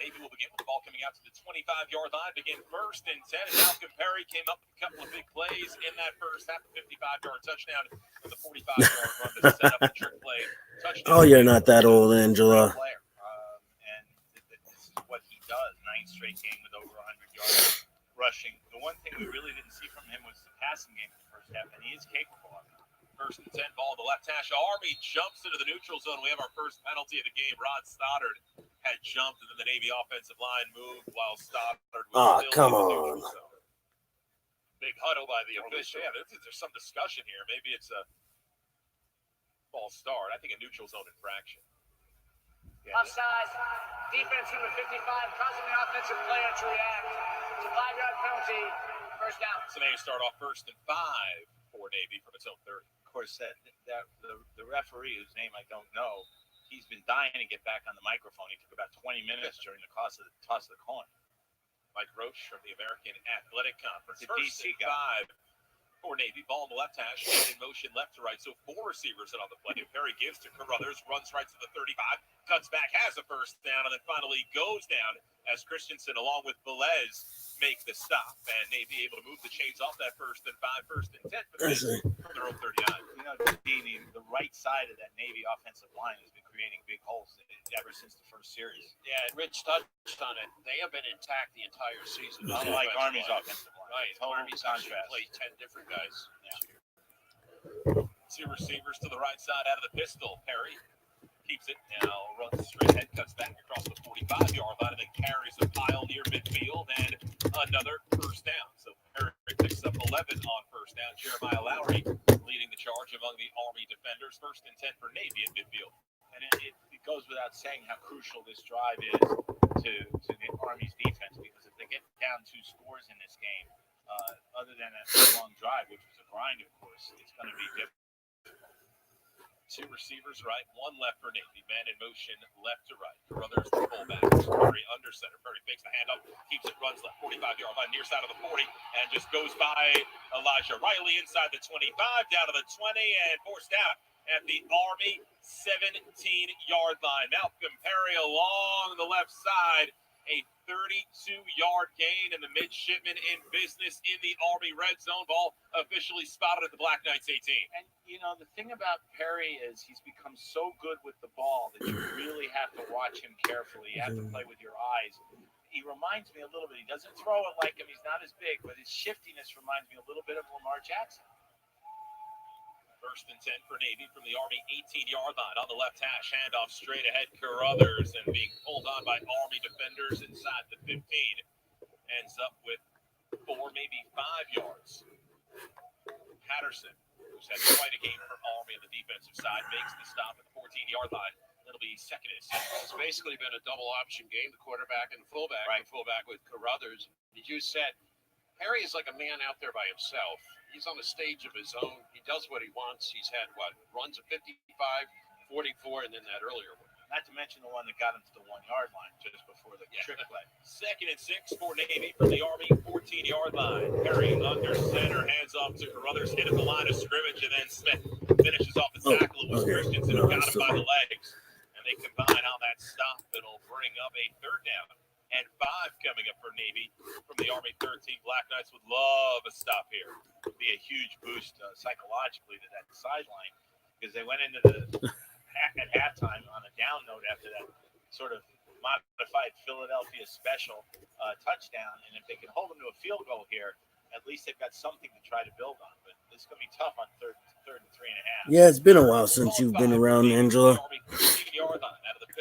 Navy will begin with the ball coming out to the 25-yard line, begin first and 10, and Malcolm Perry came up with a couple of big plays in that first half, a 55-yard touchdown and the 45-yard run to set up the trick play. Touchdown. Oh, you're not that old, Angela. And this is what he does. 9 straight game with over 100 yards rushing. The one thing we really didn't see from him was the passing game in the first half, and he is capable of it. First and 10, ball to the left hash. Army jumps into the neutral zone. We have our first penalty of the game. Rod Stoddard had jumped, and then the Navy offensive line moved while Stoddard was still come in the on. neutral zone. Big huddle by the official. Yeah, there's some discussion here. Maybe it's a false start. I think a neutral zone infraction. Yeah. Offside. Defense from the 55 causing the offensive player to react. It's a 5-yard penalty. First down. So Navy start off first and 5 for Navy from its own 30. Of course, the referee, whose name I don't know, he's been dying to get back on the microphone. He took about 20 minutes during the toss of the coin. Mike Roach from the American Athletic Conference. The First DC and 5 for Navy. Ball in the left hash, in motion left to right. So 4 receivers in on the play. Perry gives to Carruthers, runs right to the 35, cuts back, has a first down, and then finally goes down as Christensen, along with Velez, make the stop. And Navy able to move the chains off that first and 5, first and 10 from their own 39. You know, the right side of that Navy offensive line has been creating big holes ever since the first series. Yeah, and Rich touched on it. They have been intact the entire season. Unlike Army's offensive line. Right. Army's actually played 10 different guys. Yeah. 2 receivers to the right side out of the pistol. Perry keeps it now, runs straight ahead, cuts back across the 45-yard line, and then carries a pile near midfield and another first down. So Perry picks up 11 on first down. Jeremiah Lowry leading the charge among the Army defenders. First and 10 for Navy at midfield. And it goes without saying how crucial this drive drive is to the Army's defense, because if they get down 2 scores in this game, other than a long drive, which was a grind, of course, it's going to be difficult. 2 receivers right, 1 left for Navy. Man in motion, left to right. Carruthers, the fullback. Perry under center. Perry fakes the handoff, keeps it, runs left, 45-yard line, near side of the 40, and just goes by Elijah Riley inside the 25, down to the 20, and forced out at the Army 17-yard line. Malcolm Perry along the left side. A 32-yard gain, and the midshipman in business in the Army red zone. Ball officially spotted at the Black Knights 18. And, the thing about Perry is he's become so good with the ball that you really have to watch him carefully. You have to play with your eyes. He reminds me a little bit. He doesn't throw it like him. He's not as big, but his shiftiness reminds me a little bit of Lamar Jackson. 1st and 10 for Navy from the Army 18-yard line on the left hash. Handoff straight ahead. Carruthers, and being pulled on by Army defenders inside the 15. Ends up with 4, maybe 5 yards. Patterson, who's had quite a game for Army on the defensive side, makes the stop at the 14-yard line. It'll be 2nd and 6. It's basically been a double option game, the quarterback and fullback. Right. The fullback with Carruthers. As you said, Perry is like a man out there by himself. He's on a stage of his own. He does what he wants. He's had, runs of 55, 44, and then that earlier one. Not to mention the one that got him to the 1-yard line just before the trick play. 2nd and 6 for Navy from the Army 14-yard line. Perry under center, hands off to Carruthers, hit at the line of scrimmage, and then Smith finishes off the tackle. It was Christensen who got him by the legs. And they combine on that stop. It'll bring up a 3rd down and 5 coming up for Navy from the Army 13. Black Knights would love a stop here. It would be a huge boost psychologically to that sideline, because they went into at halftime on a down note after that sort of modified Philadelphia special touchdown. And if they can hold them to a field goal here, at least they've got something to try to build on. But it's going to be tough on third and 3.5. Yeah, it's been a while since you've been around, Angela.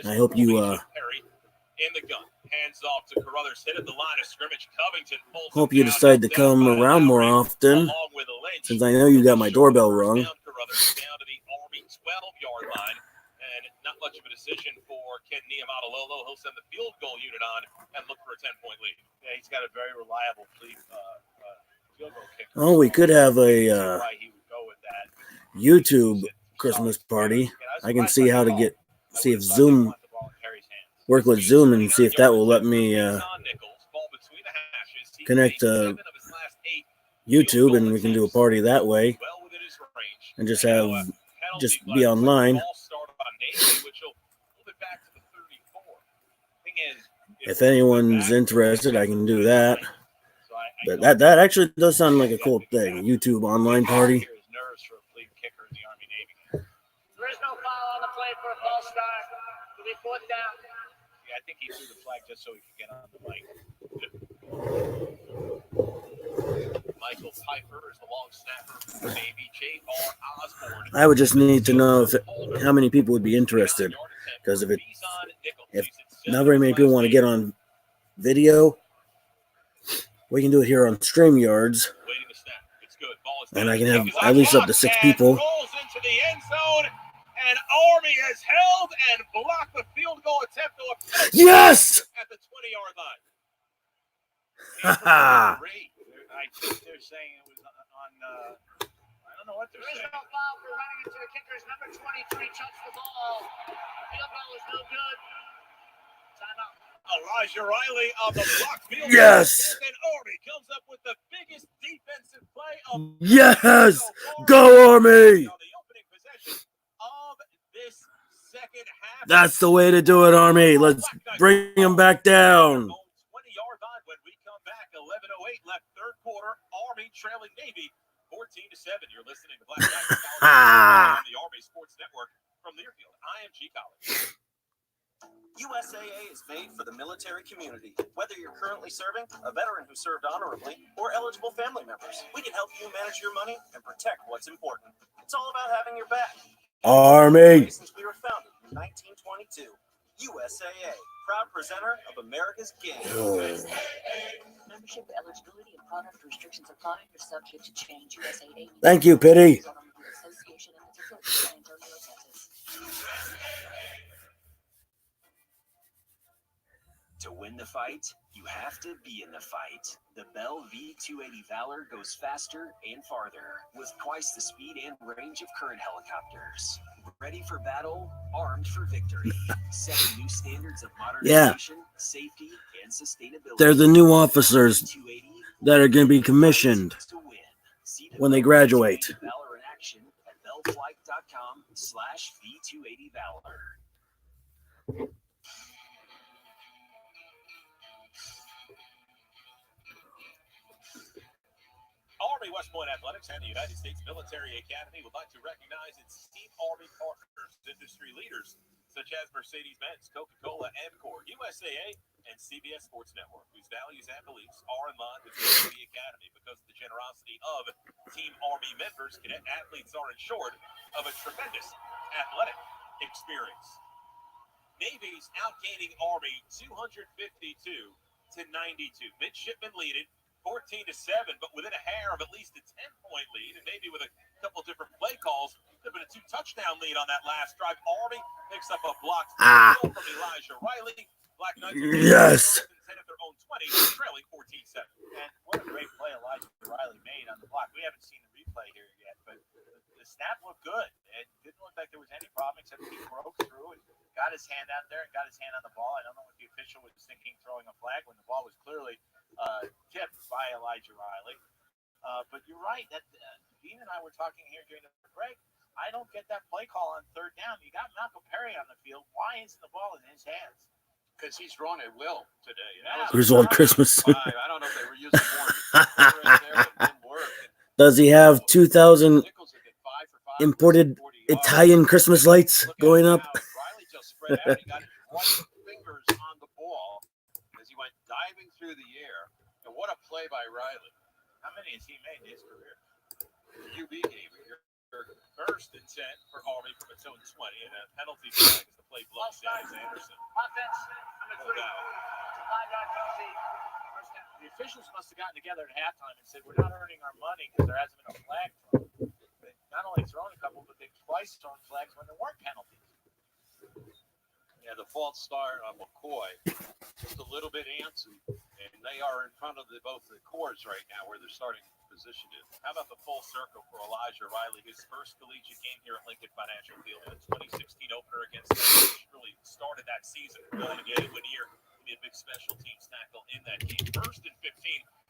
I hope you in the gun, hands off to Carruthers, hit at the line of scrimmage. Covington pulls. Hope you decide to come around more often, since I know you got my doorbell rung. Carruthers down to the Army 12-yard line, and not much of a decision for Ken Niumatalolo. He'll send the field goal unit on and look for a 10-point lead. Yeah, he's got a very reliable field goal kicker. Oh, we could have a YouTube Christmas party. I can see how to see if Zoom work with Zoom and see if that will let me connect to YouTube, and we can do a party that way and just be online. If anyone's interested, I can do that. But that actually does sound like a cool thing. A YouTube online party. There is no foul on the play for a false start. It'll be 4th down. Yeah, I think he threw the flag just so he could get on the mic. Michael Piper is the long snapper for Navy. J.R. Osborne. I would just need to know how many people would be interested, because if not very many people want to get on video, we can do it here on StreamYards, and I can have at least up to 6 people. Rolls into the end zone, and Army has held and blocked the field goal attempt. Yes! At the 20-yard line. Ha! I think they're saying it was on. I don't know what they're saying. There is no foul for running into the kickers. Number 23 touched the ball. Field goal is no good. Timeout. Elijah Riley on the block field. Yes. And Army comes up with the biggest defensive play of Yes! Go Army! on the opening possession of this second half. That's the way to do it, Army. Let's bring them back down. 20-yard line when we come back. 11:08 left, 3rd quarter. Army trailing Navy 14-7. You're listening to Black Knights on the Army Sports Network from Learfield, IMG College. USAA is made for the military community. Whether you're currently serving, a veteran who served honorably, or eligible family members, we can help you manage your money and protect what's important. It's all about having your back. Army. Since we were founded in 1922, USAA, proud presenter of America's Game. Membership eligibility and product restrictions apply. Are subject to change. USAA. Thank you, Pity. Association and its affiliates, San Antonio, Texas. To win the fight, you have to be in the fight. The Bell V280 Valor goes faster and farther, with twice the speed and range of current helicopters. Ready for battle, armed for victory. Setting new standards of modernization, safety, and sustainability. They're the new officers that are going to be commissioned when they graduate. Valor in action at bellflight.com/V280Valor. Army West Point Athletics and the United States Military Academy would like to recognize its Team Army partners, industry leaders such as Mercedes-Benz, Coca-Cola, Amcor, USAA, and CBS Sports Network, whose values and beliefs are in line with the Academy. Because of the generosity of Team Army members, cadet athletes are assured of a tremendous athletic experience. Navy's outgaining Army 252-92. Midshipmen lead it 14-7, but within a hair of at least a 10-point lead, and maybe with a couple different play calls, could have been a 2-touchdown lead on that last drive. Army picks up a blocked field from Elijah Riley. Black Knights Yes. 10 of their own 20, trailing 14-7. And what a great play Elijah Riley made on the block. We haven't seen the replay here yet, but the snap looked good. It didn't look like there was any problem except he broke through and got his hand out there and got his hand on the ball. I don't know what the official was thinking throwing a flag when the ball was clearly tipped by Elijah Riley. But you're right. That Dean and I were talking here during the break. I don't get that play call on third down. You got Malcolm Perry on the field. Why isn't the ball in his hands? Because he's thrown at will today. Griswold Christmas. I don't know if they were using more right there, but it didn't work. Does he have 2,000 imported Italian Christmas lights going up? Riley just spread out. He got his right fingers on the ball as he went diving through the air. And what a play by Riley. How many has he made in his career? The UB game here. First and 10 for Army from its own 20, and a penalty flag as the play blows down as Anderson. Offense, number 3. 5-yard penalty. First down. The officials must have gotten together at halftime and said, we're not earning our money because there hasn't been a flag thrown. They've not only thrown a couple, but they've twice thrown flags when there weren't penalties. Yeah, the false start on McCoy, just a little bit antsy, and they are in front of both the courts right now where they're starting position is. How about the full circle for Elijah Riley, his first collegiate game here at Lincoln Financial Field in the 2016 opener against the Irish. Really started that season going to get Lanier to be a big special teams tackle in that game. First and 15.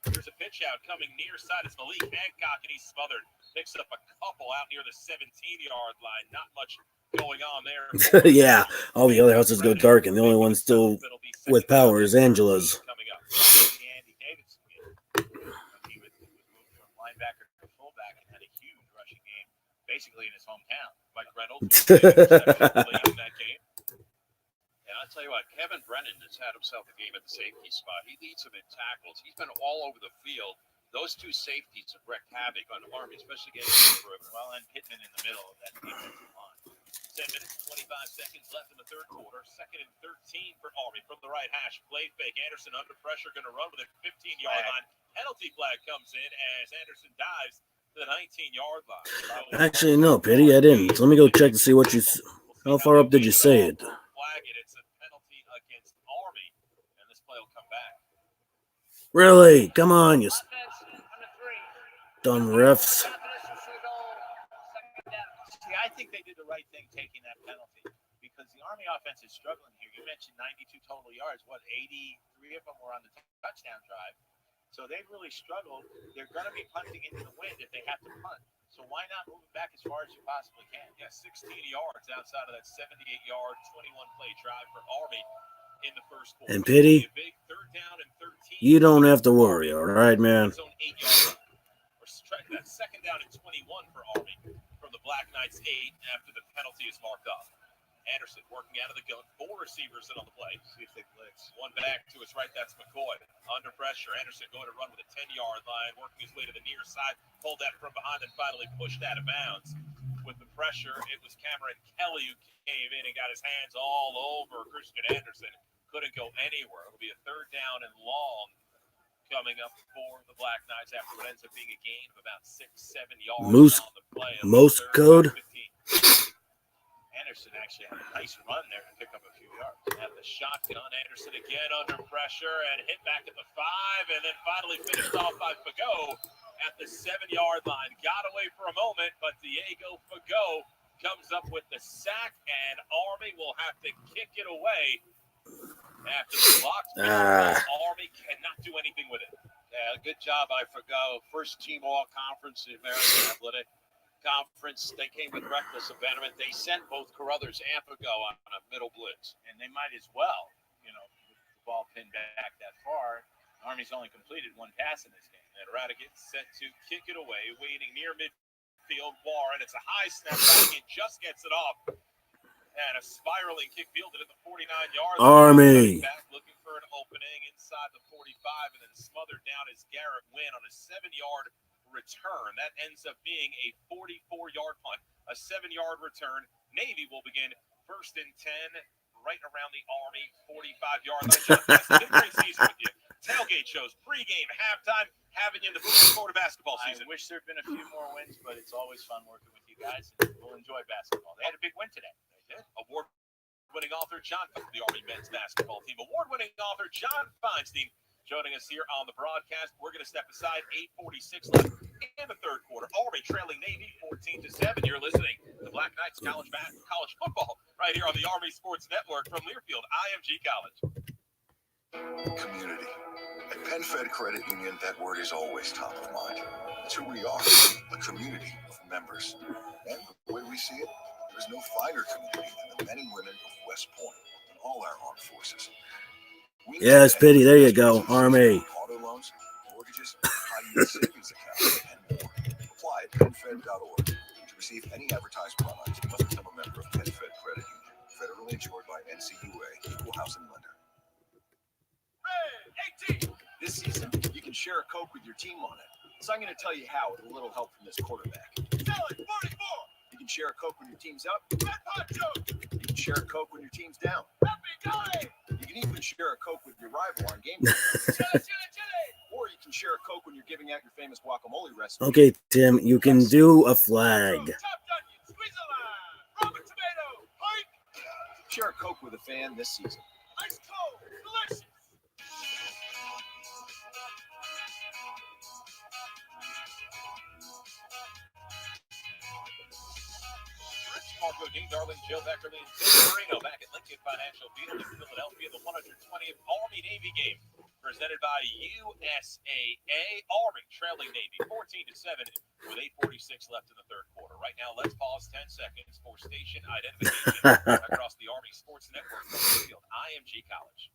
Here's a pitch out coming near side. It's Malik Hancock, and he's smothered. Picks up a couple out near the 17-yard line. Not much going on there. Yeah, all the other houses go dark, and the only one still with power is Angela's. Coming up. Andy Davidson. He was moved from linebacker to fullback and had a huge rushing game, basically in his hometown. Mike Reynolds late in that game. And I'll tell you what, Kevin Brennan has had himself a game at the safety spot. He leads them in tackles. He's been all over the field. Those two safeties have wreaked havoc on Army, especially getting through it. Well, and Pittman in the middle of that defensive line. 10 minutes, 25 seconds left in the third quarter. Second and 13 for Army from the right hash. Play fake. Anderson under pressure, going to run with a 15-yard line. Penalty flag comes in as Anderson dives to the 19-yard line. Actually, no, Pity, I didn't. So let me go check to see what you. How far up did you say it? Flag it. It's a penalty against Army, and this play will come back. Really? Come on, you dumb refs. See, I think they did the right thing taking that penalty because the Army offense is struggling here. You mentioned 92 total yards. What, 83 of them were on the touchdown drive. So they've really struggled. They're going to be punting into the wind if they have to punt. So why not move it back as far as you possibly can? Yeah, 16 yards outside of that 78-yard, 21-play drive for Army in the first quarter. And Pity, Big third down and 13. you don't have to worry, all right, man? That's second down and 21 for Army from the Black Knights 8 after the penalty is marked off. Anderson working out of the gun. 4 receivers in on the play. See if they blitz. One back to his right. That's McCoy. Under pressure. Anderson going to run with a 10-yard line. Working his way to the near side. Pulled that from behind and finally pushed out of bounds. With the pressure, it was Cameron Kelly who came in and got his hands all over Christian Anderson. Couldn't go anywhere. It'll be a third down and long coming up for the Black Knights after what ends up being a gain of about 6-7 yards on the play. Most code. Anderson actually had a nice run there to pick up a few yards. At the shotgun, Anderson again under pressure and hit back at the 5, and then finally finished off by Fagot at the 7-yard line. Got away for a moment, but Diego Fagot comes up with the sack, and Army will have to kick it away after the blocked field goal. Army cannot do anything with it. Yeah, good job by Fagot. First team all-conference in American Athletic Conference. They came with reckless abandonment. They sent both Carruthers and Fagot on a middle blitz. And they might as well, with the ball pinned back that far. Army's only completed one pass in this game. And Radicate set to kick it away, waiting near midfield. Warren, it's a high snap back. It just gets it off. And a spiraling kick fielded at the 49-yard line. Army. Back looking for an opening inside the 45, and then smothered down as Garrett Wynn on a 7-yard return. That ends up being a 44-yard punt, a 7-yard return. Navy will begin 1st and 10 right around the Army 45-yard line. John, it's been a great season with you. Tailgate shows, pregame, halftime, having you in the Florida basketball season. I wish there had been a few more wins, but it's always fun working with you guys, and we'll enjoy basketball. They had a big win today. They did. Award-winning author John, the Army men's basketball team. Award-winning author John Feinstein joining us here on the broadcast. We're going to step aside. 8:46 left in the third quarter. Army trailing Navy 14-7. You're listening to Black Knights college football right here on the Army Sports Network from Learfield IMG College. Community. At PenFed Credit Union, that word is always top of mind. That's who we are, a community of members. And the way we see it, there is no finer community than the men and women of West Point and all our armed forces. Yes, Pity. There you go, Army. Auto loans, mortgages, high-yield savings accounts, and more. Apply at PenFed.org. To receive any advertised products, you must become a member of PenFed Credit Union, federally insured by NCUA, Equal Housing Lender. This season, you can share a Coke with your team on it. So I'm going to tell you how with a little help from this quarterback. You can share a Coke when your team's up. You can share a Coke when your team's down. You can even share a Coke with your rival on game day. Or you can share a Coke when you're giving out your famous guacamole recipe. Okay, Tim, you can do a flag. Share a Coke with a fan this season. Ice cold, delicious. Marco Dean, Darling, Joe Beckerly, and Tim Marino back at Lincoln Financial Field in Philadelphia. The 120th Army-Navy game presented by USAA. Army trailing Navy 14-7 with 8:46 left in the third quarter. Right now, let's pause 10 seconds for station identification across the Army Sports Network from Learfield IMG College.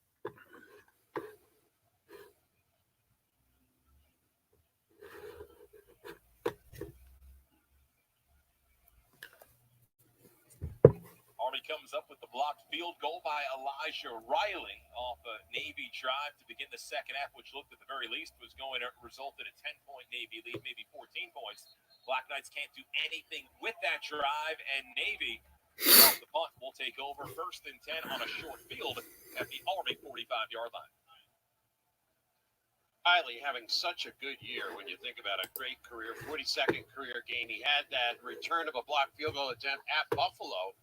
Army comes up with the blocked field goal by Elijah Riley off a Navy drive to begin the second half, which looked at the very least was going to result in a 10-point Navy lead, maybe 14 points. Black Knights can't do anything with that drive, and Navy, off the punt, will take over 1st and 10 on a short field at the Army 45-yard line. Riley having such a good year when you think about a great career, 42nd career game. He had that return of a blocked field goal attempt at Buffalo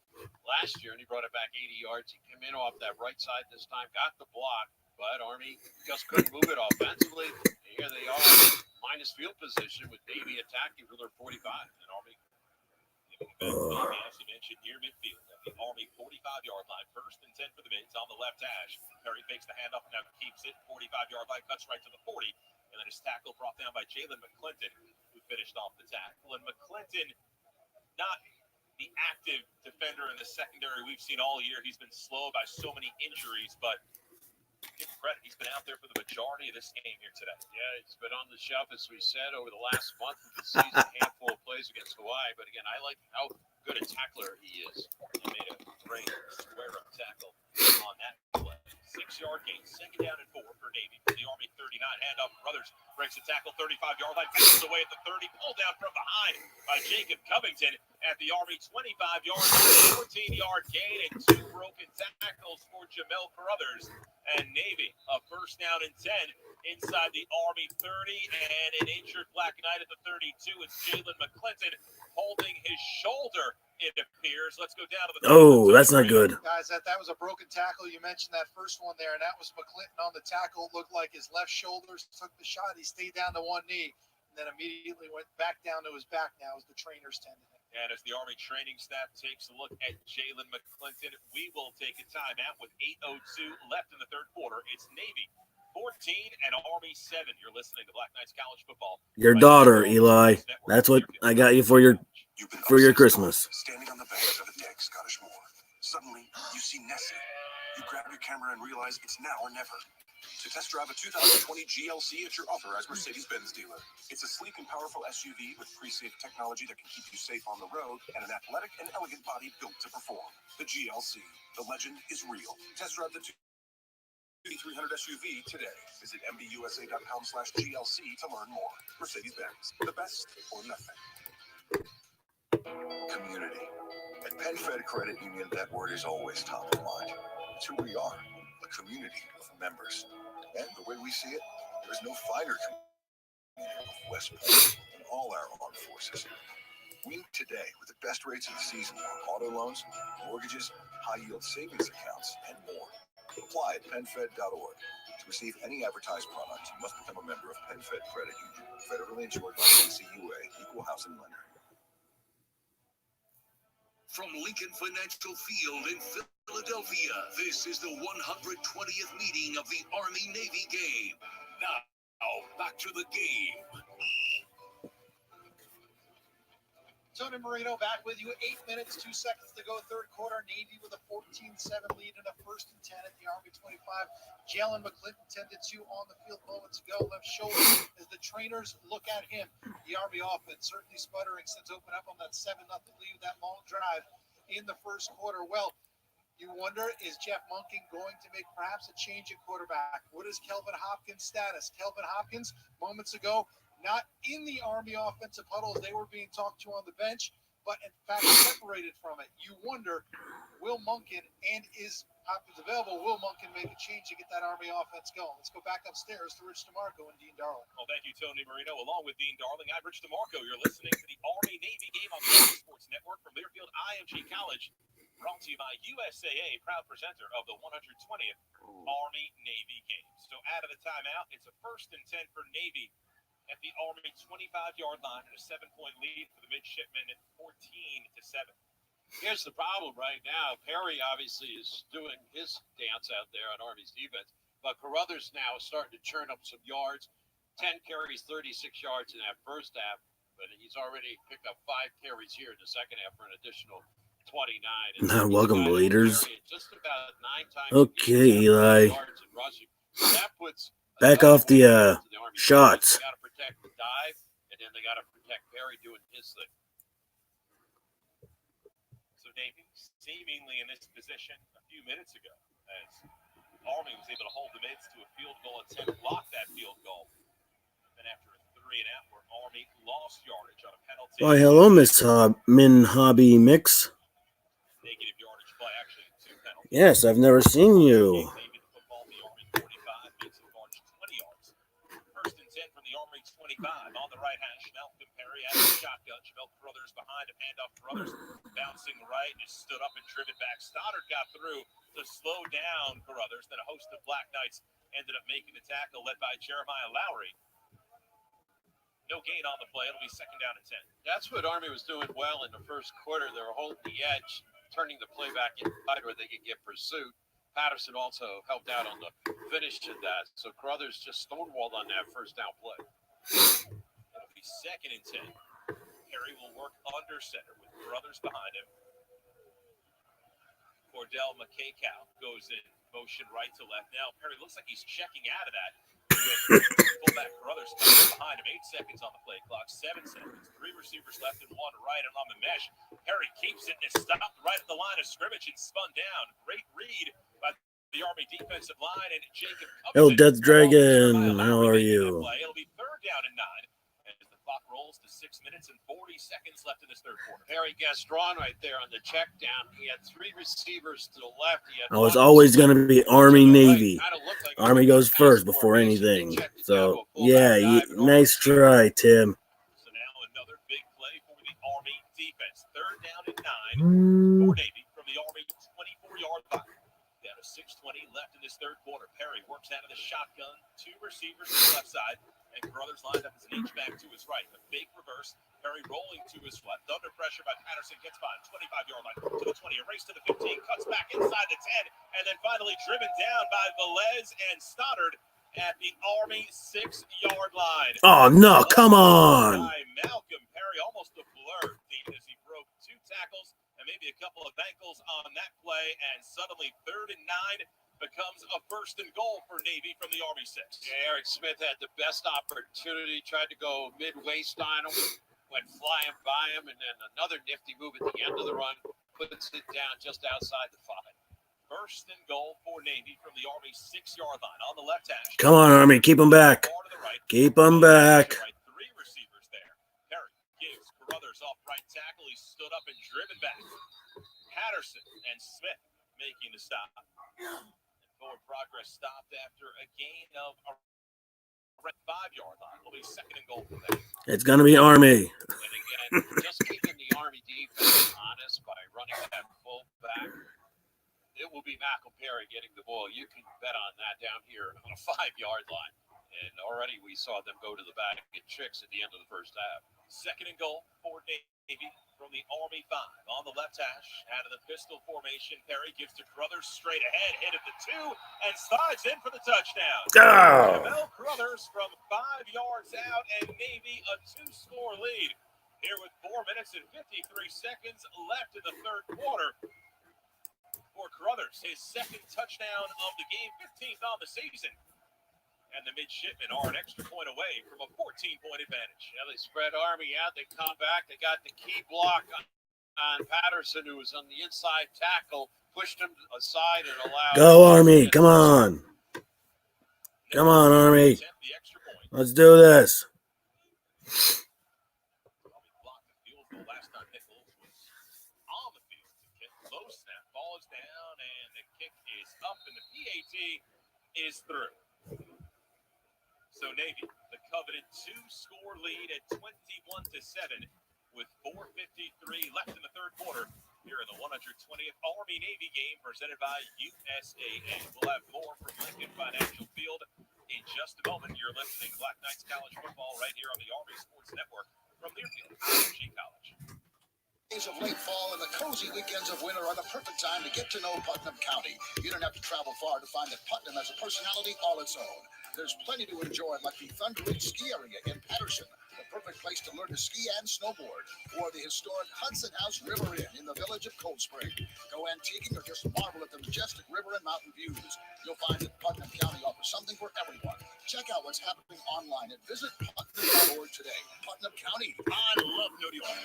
last year, and he brought it back 80 yards. He came in off that right side this time, got the block, but Army just couldn't move it offensively. Here they are, minus field position with Navy attacking for their 45, and Army Navy, as you mentioned, near midfield at the Army 45-yard line. 1st and 10 for the Mids on the left hash. Perry fakes the handoff, now keeps it. 45-yard line, cuts right to the 40. And then his tackle brought down by Jalen McClinton, who finished off the tackle. And McClinton, not the active defender in the secondary we've seen all year. He's been slow by so many injuries, but give him credit. He's been out there for the majority of this game here today. Yeah, he's been on the shelf, as we said, over the last month of the season. A handful of plays against Hawaii. But again, I like how good a tackler he is. He made a great square-up tackle on that play. 6-yard gain, 2nd down and 4 for Navy. The Army 39, handoff. Brothers breaks the tackle, 35-yard line, passes away at the 30, pulled down from behind by Jacob Covington at the Army 25-yard line, 14-yard gain, and 2 broken tackles for Jamel Carruthers and Navy. A first down and 10 inside the Army 30, and an injured Black Knight at the 32. It's Jalen McClinton holding his shoulder, it appears. Let's go down to the... Oh, that's not good. Guys, that was a broken tackle. You mentioned that first one there, and that was McClinton on the tackle. It looked like his left shoulders took the shot. He stayed down to one knee, and then immediately went back down to his back now as the trainer's tendon. And as the Army training staff takes a look at Jalen McClinton, we will take a timeout with 8:02 left in the third quarter. It's Navy 14 and Army 7. You're listening to Black Knights College Football. Your daughter, Eli. That's what I got you for your Christmas. Standing on the banks of a deck, Scottish Moor. Suddenly, you see Nessie. You grab your camera and realize it's now or never. To test drive a 2020 GLC at your authorized Mercedes-Benz dealer. It's a sleek and powerful SUV with pre-safe technology that can keep you safe on the road and an athletic and elegant body built to perform. The GLC. The legend is real. Test drive the 300 SUV today. Visit mbUSA.com/GLC to learn more. Mercedes-Benz. The best or nothing. Community. At PenFed Credit Union, that word is always top of mind. It's who we are, a community of members. And the way we see it, there's no finer community of West Point than all our armed forces. We meet today with the best rates of the season on auto loans, mortgages, high-yield savings accounts, and more. Apply at PenFed.org. To receive any advertised product, you must become a member of PenFed Credit Union, federally insured by NCUA, Equal Housing Lender. From Lincoln Financial Field in Philadelphia, this is the 120th meeting of the Army-Navy game. Now, back to the game. Tony Marino back with you. 8 minutes, 2 seconds to go. Third quarter. Navy with a 14-7 lead and a 1st and 10 at the Army 25. Jalen McClinton tended to on the field moments ago. Left shoulder as the trainers look at him. The Army offense certainly sputtering since open up on that 7-0 lead, that long drive in the first quarter. Well, you wonder, is Jeff Monken going to make perhaps a change at quarterback? What is Kelvin Hopkins' status? Kelvin Hopkins, moments ago, not in the Army offensive huddle as they were being talked to on the bench, but in fact separated from it. You wonder, will Monken, and is Hopkins available, will Monken make a change to get that Army offense going? Let's go back upstairs to Rich DeMarco and Dean Darling. Well, thank you, Tony Marino. Along with Dean Darling, I'm Rich DeMarco. You're listening to the Army-Navy game on the Army Sports Network from Learfield IMG College. Brought to you by USAA, proud presenter of the 120th Army-Navy game. So out of the timeout, it's a 1st and 10 for Navy at the Army 25-yard line and a 7-point lead for the midshipmen at 14-7. Here's the problem right now. Perry obviously is doing his dance out there on Army's defense, but Carruthers now is starting to churn up some yards. 10 carries, 36 yards in that first half, but he's already picked up 5 carries here in the second half for an additional 29. Not welcome, bleeders. Just about 9 times Okay, Eli. So that puts back off the shots. They got to protect the dive, and then they got to protect Perry doing his thing. So Navy seemingly in this position a few minutes ago, as Army was able to hold the mids to a field goal attempt, block that field goal. Then after a 3-and-out, where Army lost yardage on a penalty. Why, hello, Miss Min Hobby Mix. Negative yardage play, actually, 2 penalties. Yes, I've never seen you. On the right hand, Schmelk and Perry out of the shotgun. Schmelk Brothers behind him, handoff Brothers bouncing right and just stood up and driven back. Stoddard got through to slow down Carruthers. Then a host of Black Knights ended up making the tackle, led by Jeremiah Lowry. No gain on the play. It'll be 2nd down and 10. That's what Army was doing well in the first quarter. They were holding the edge, turning the play back inside where they could get pursuit. Patterson also helped out on the finish of that. So Carruthers just stonewalled on that first down play. It'll be 2nd and 10. Perry will work under center with Brothers behind him. Cordell McKaycow goes in motion right to left. Now Perry looks like he's checking out of that with fullback Brothers coming behind him. 8 seconds on the play clock. 7 seconds. 3 receivers left and 1 right, and on the mesh, Perry keeps it and is stopped right at the line of scrimmage and spun down. Great read by the Army defensive line, and Jacob Hello, Death Dragon. How are you? It'll be 3rd down and 9 as the clock rolls to 6 minutes and 40 seconds left in this third quarter. Perry guessed wrong right there on the check down. He had 3 receivers to the left. He had I was 1 always going to be Army Navy. like Army goes first before anything. So, yeah, nice try, Tim. So now another big play for the Army defense. 3rd down and 9 for Navy from the Army 24-yard line. Down to 6:20 left in this third quarter. Perry works out of the shotgun. 2 receivers to the left side. And Carruthers lined up as an H-back to his right. A big reverse. Perry rolling to his left. Under pressure by Patterson. Gets by 25-yard line. To the 20. A race to the 15. Cuts back inside the 10. And then finally driven down by Velez and Stoddard at the Army 6-yard line. Oh, no. Come on. By Malcolm Perry. Almost a blur as he broke 2 tackles. And maybe a couple of ankles on that play, and suddenly 3rd and 9 becomes a 1st and goal for Navy from the Army 6. Yeah, Eric Smith had the best opportunity, tried to go mid-waist on him, went flying by him, and then another nifty move at the end of the run, puts it down just outside the 5. 1st and goal for Navy from the Army 6-yard line on the left hash. Come on, Army. Keep them back. Keep them back. 3 receivers there. Perry gives Carruthers off right tackle. He stood up and driven back. Patterson and Smith making the stop. And forward progress stopped after a gain of around 5-yard line. It'll be 2nd and goal for them. It's going to be Army. And again, just keeping the Army defense honest by running that full back. It will be Malcolm Perry getting the ball. You can bet on that down here on a 5-yard line. And already we saw them go to the back and get tricks at the end of the first half. 2nd and goal for Navy from the Army 5 on the left hash. Out of the pistol formation, Perry gives to Carruthers straight ahead, hit at the 2, and slides in for the touchdown. Oh. Jamel Carruthers from 5 yards out, and Navy a 2-score lead. Here with 4 minutes and 53 seconds left in the third quarter. For Carruthers, his 2nd touchdown of the game, 15th on the season. And the midshipmen are an extra point away from a 14-point advantage. Yeah, they spread Army out. They come back. They got the key block on Patterson, who was on the inside tackle, pushed him aside and allowed. Go, Army. Come on. Come on, Army. Let's do this. Blocked the field goal last time. Nichols was on the field to kick. Low snap. Ball is down, and the kick is up, and the PAT is through. So Navy, the coveted 2-score lead at 21-7 with 4:53 left in the third quarter here in the 120th Army-Navy game presented by USAA. We'll have more from Lincoln Financial Field in just a moment. You're listening to Black Knights College Football right here on the Army Sports Network from Learfield IMG College. Days of late fall and the cozy weekends of winter are the perfect time to get to know Putnam County. You don't have to travel far to find that Putnam has a personality all its own. There's plenty to enjoy, like the Thunder Ridge Ski Area in Patterson, the perfect place to learn to ski and snowboard, or the historic Hudson House River Inn in the village of Cold Spring. Go antiquing or just marvel at the majestic river and mountain views. You'll find that Putnam County offers something for everyone. Check out what's happening online at visitputnam.org today. Putnam County, I love New York.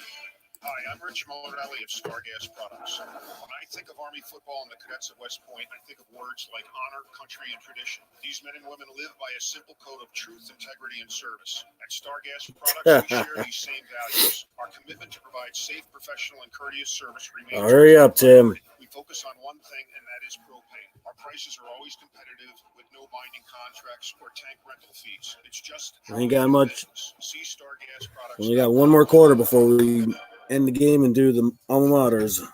Hi, I'm Rich Morelli of Stargas Products. When I think of Army football and the cadets at West Point, I think of words like honor, country, and tradition. These men and women live by a simple code of truth, integrity, and service. At Stargas Products, we share these same values. Our commitment to provide safe, professional, and courteous service remains. Hurry up, Tim. We focus on one thing, and that is propane. Our prices are always competitive with no binding contracts or tank rental fees. It's just I ain't got much. See Stargas Products. We got one more quarter before we end the game and do the alma maters. Army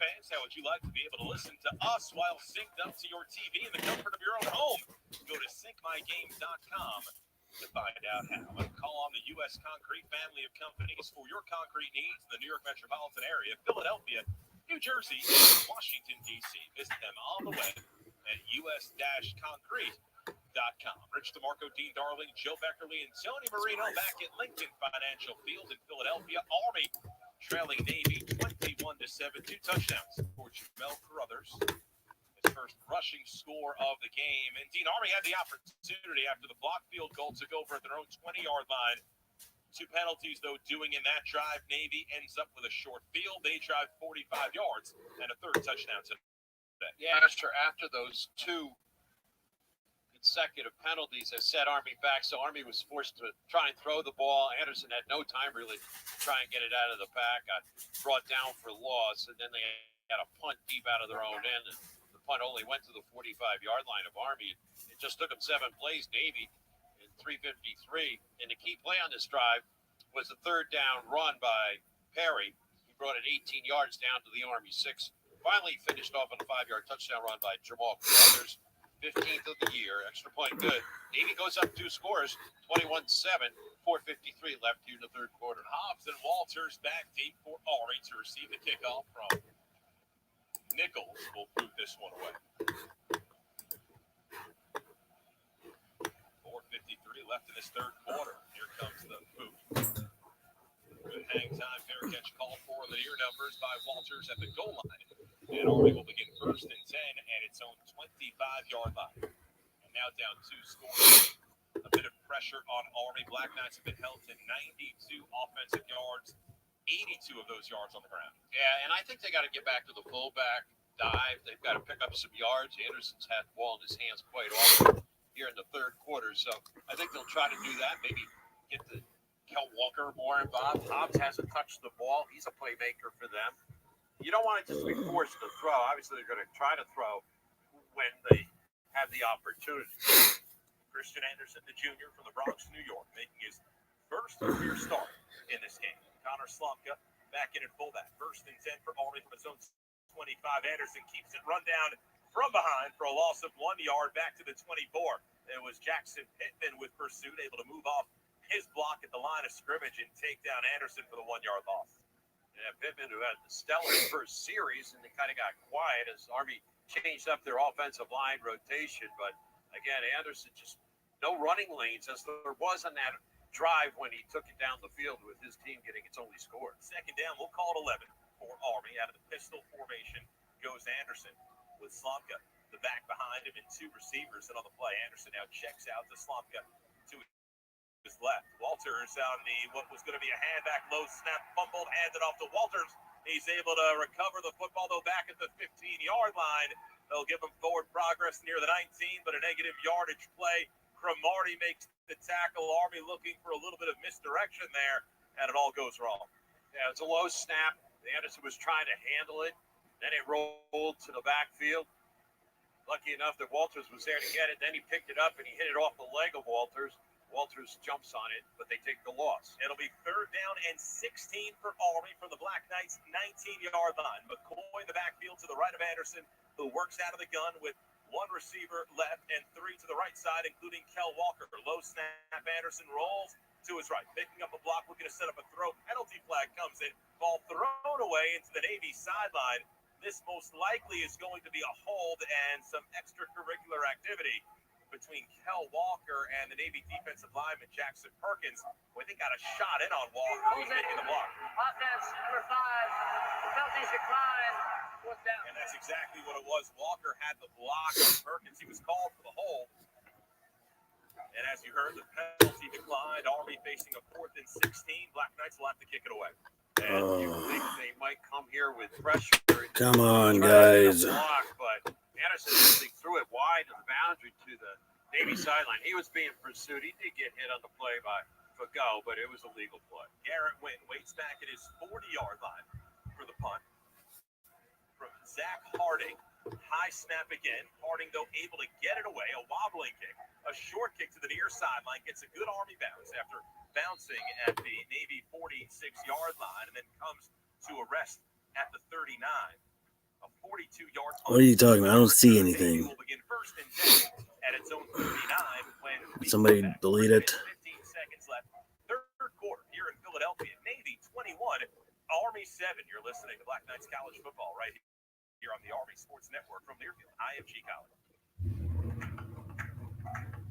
fans, how would you like to be able to listen to us while synced up to your TV in the comfort of your own home? Go to syncmygames.com to find out how. And call on the U.S. Concrete family of companies for your concrete needs in the New York metropolitan area, Philadelphia, New Jersey, and Washington, D.C. Visit them on the web at us-concrete.com. Rich DeMarco, Dean Darling, Joe Beckerly, and Tony Marino back at Lincoln Financial Field in Philadelphia. Army trailing Navy 21-7. 2 touchdowns for Jamel Carruthers. His first rushing score of the game. And Dean, Army had the opportunity after the block field goal took over at their own 20-yard line. 2 penalties, though, doing in that drive. Navy ends up with a short field. They drive 45 yards and a 3rd touchdown today. Yeah, sure. After those 2 consecutive penalties that set Army back, so Army was forced to try and throw the ball. Anderson had no time really to try and get it out of the pack. Got brought down for loss, and then they had a punt deep out of their own end. And the punt only went to the 45-yard line of Army. It just took them 7 plays, Navy, in 3:53. And the key play on this drive was the 3rd down run by Perry. He brought it 18 yards down to the Army 6. Finally finished off on a 5-yard touchdown run by Jamal Carruthers. 15th of the year, extra point good. Navy goes up 2 scores, 21-7, 4:53 left here in the 3rd quarter. Hobbs and Walters back deep for Army to receive the kickoff from Nichols. Will boot this one away. 4:53 left in this 3rd quarter. Here comes the boot. Good hang time, fair catch call for the ear numbers by Walters at the goal line. And Army will begin 1st and 10 at its own 25-yard line. And now down 2 scores. A bit of pressure on Army. Black Knights have been held to 92 offensive yards, 82 of those yards on the ground. Yeah, and I think they got to get back to the fullback dive. They've got to pick up some yards. Anderson's had the ball in his hands quite often here in the 3rd quarter. So I think they'll try to do that. Maybe get the Kel Walker more involved. Hobbs hasn't touched the ball. He's a playmaker for them. You don't want it just to be forced to throw. Obviously, they're going to try to throw when they have the opportunity. Christian Anderson, the junior from the Bronx, New York, making his first career start in this game. Connor Slomka back in at fullback. 1st and 10 for Army from its own 25. Anderson keeps it run down from behind for a loss of 1 yard back to the 24. It was Jackson Pittman with pursuit, able to move off his block at the line of scrimmage and take down Anderson for the 1 yard loss. Yeah, Pittman, who had the stellar first series, and they kind of got quiet as Army changed up their offensive line rotation. But again, Anderson just no running lanes as there was on that drive when he took it down the field with his team getting its only score. 2nd down, we'll call it 11 for Army. Out of the pistol formation goes Anderson with Slomka, the back behind him, and 2 receivers. And on the play, Anderson now checks out to Slomka to his left. Walters on what was going to be a hand back low snap, fumbled, handed off to Walters. He's able to recover the football, though, back at the 15-yard line. They'll give him forward progress near the 19, but a negative yardage play. Cromartie makes the tackle. Army looking for a little bit of misdirection there, and it all goes wrong. Yeah, it's a low snap. Anderson was trying to handle it. Then it rolled to the backfield. Lucky enough that Walters was there to get it. Then he picked it up, and he hit it off the leg of Walters. Walters jumps on it, but they take the loss. It'll be 3rd down and 16 for Army from the Black Knights' 19-yard line. McCoy in the backfield to the right of Anderson, who works out of the gun with 1 receiver left and 3 to the right side, including Kel Walker. Low snap, Anderson rolls to his right, picking up a block, looking to set up a throw. Penalty flag comes in, ball thrown away into the Navy sideline. This most likely is going to be a hold and some extracurricular activity between Kel Walker and the Navy defensive lineman Jackson Perkins, when they got a shot in on Walker, who's making the block. Offense, number 5. Penalties decline. 4th down. And that's exactly what it was. Walker had the block on Perkins. He was called for the hold. And as you heard, the penalty declined. Army facing a 4th and 16. Black Knights will have to kick it away. And you think they might come here with pressure. Come on, guys. Block, but Anderson actually threw it wide of the boundary to the Navy sideline. He was being pursued. He did get hit on the play by Fago, but it was a legal play. Garrett Wynn waits back at his 40-yard line for the punt. From Zach Harding, high snap again. Harding, though, able to get it away. A wobbling kick. A short kick to the near sideline. Gets a good Army bounce after bouncing at the Navy 46-yard line, and then comes to a rest at the 39. A 42-yard punt. What are you talking about? I don't see anything. Will begin 1st and 10 at its own 39 when Somebody delete it. 15 seconds left. 3rd quarter here in Philadelphia. Navy 21, Army 7. You're listening to Black Knights College Football right here on the Army Sports Network from Learfield, IMG College.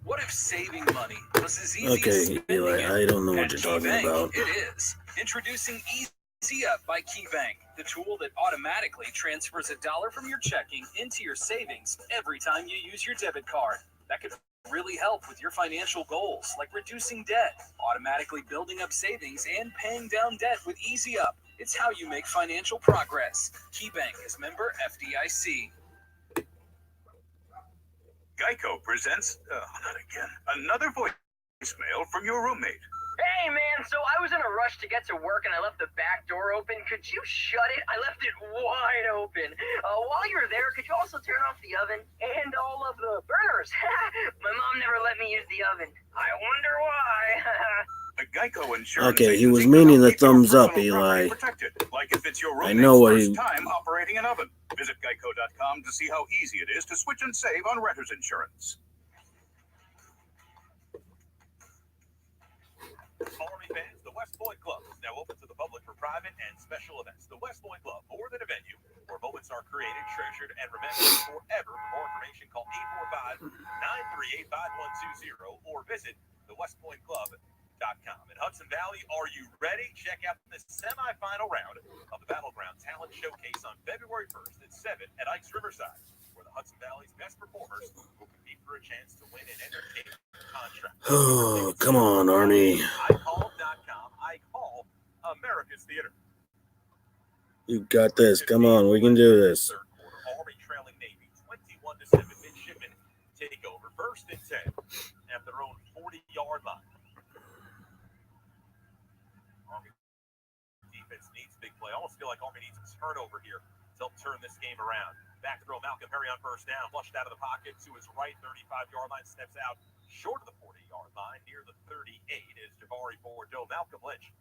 What if saving money was as easy as Okay, spending Eli, it? I don't know what At you're talking KeyBank, about. It is. Introducing Easy Up by KeyBank, the tool that automatically transfers $1 from your checking into your savings every time you use your debit card. That could really help with your financial goals, like reducing debt, automatically building up savings, and paying down debt with Easy Up. It's how you make financial progress. KeyBank is member FDIC. Geico presents, not again, another voicemail from your roommate. Hey, man, so I was in a rush to get to work and I left the back door open. Could you shut it? I left it wide open. While you're there, could you also turn off the oven and all of the burners? My mom never let me use the oven. I wonder why. A Geico insurance Okay, he was agency meaning will the keep your thumbs up, personal property Eli. protected, like if it's your I roommate's know what first he... time operating an oven. Visit geico.com to see how easy it is to switch and save on renter's insurance. Army fans, the West Point Club is now open to the public for private and special events. The West Point Club, more than a venue, where moments are created, treasured, and remembered forever. For more information, call 845-938-5120 or visit thewestpointclub.com. In Hudson Valley, are you ready? Check out the semifinal round of the Battleground Talent Showcase on February 1st at 7 at Ike's Riverside, where the Hudson Valley's best performers will compete for a chance to win an entertainment contract. Oh, come on, Army. iCall.com. iCall, America's Theater. You got this. Come on, we can do this. Third quarter, Army trailing Navy 21-7. Midshipmen take over. 1st and 10 at their own 40-yard line. Army defense needs big play. I almost feel like Army needs a turnover here to help turn this game around. Back throw, Malcolm Perry on 1st down, flushed out of the pocket to his right, 35-yard line, steps out short of the 40-yard line, near the 38 is Jabari Bordeaux. Malcolm Lynch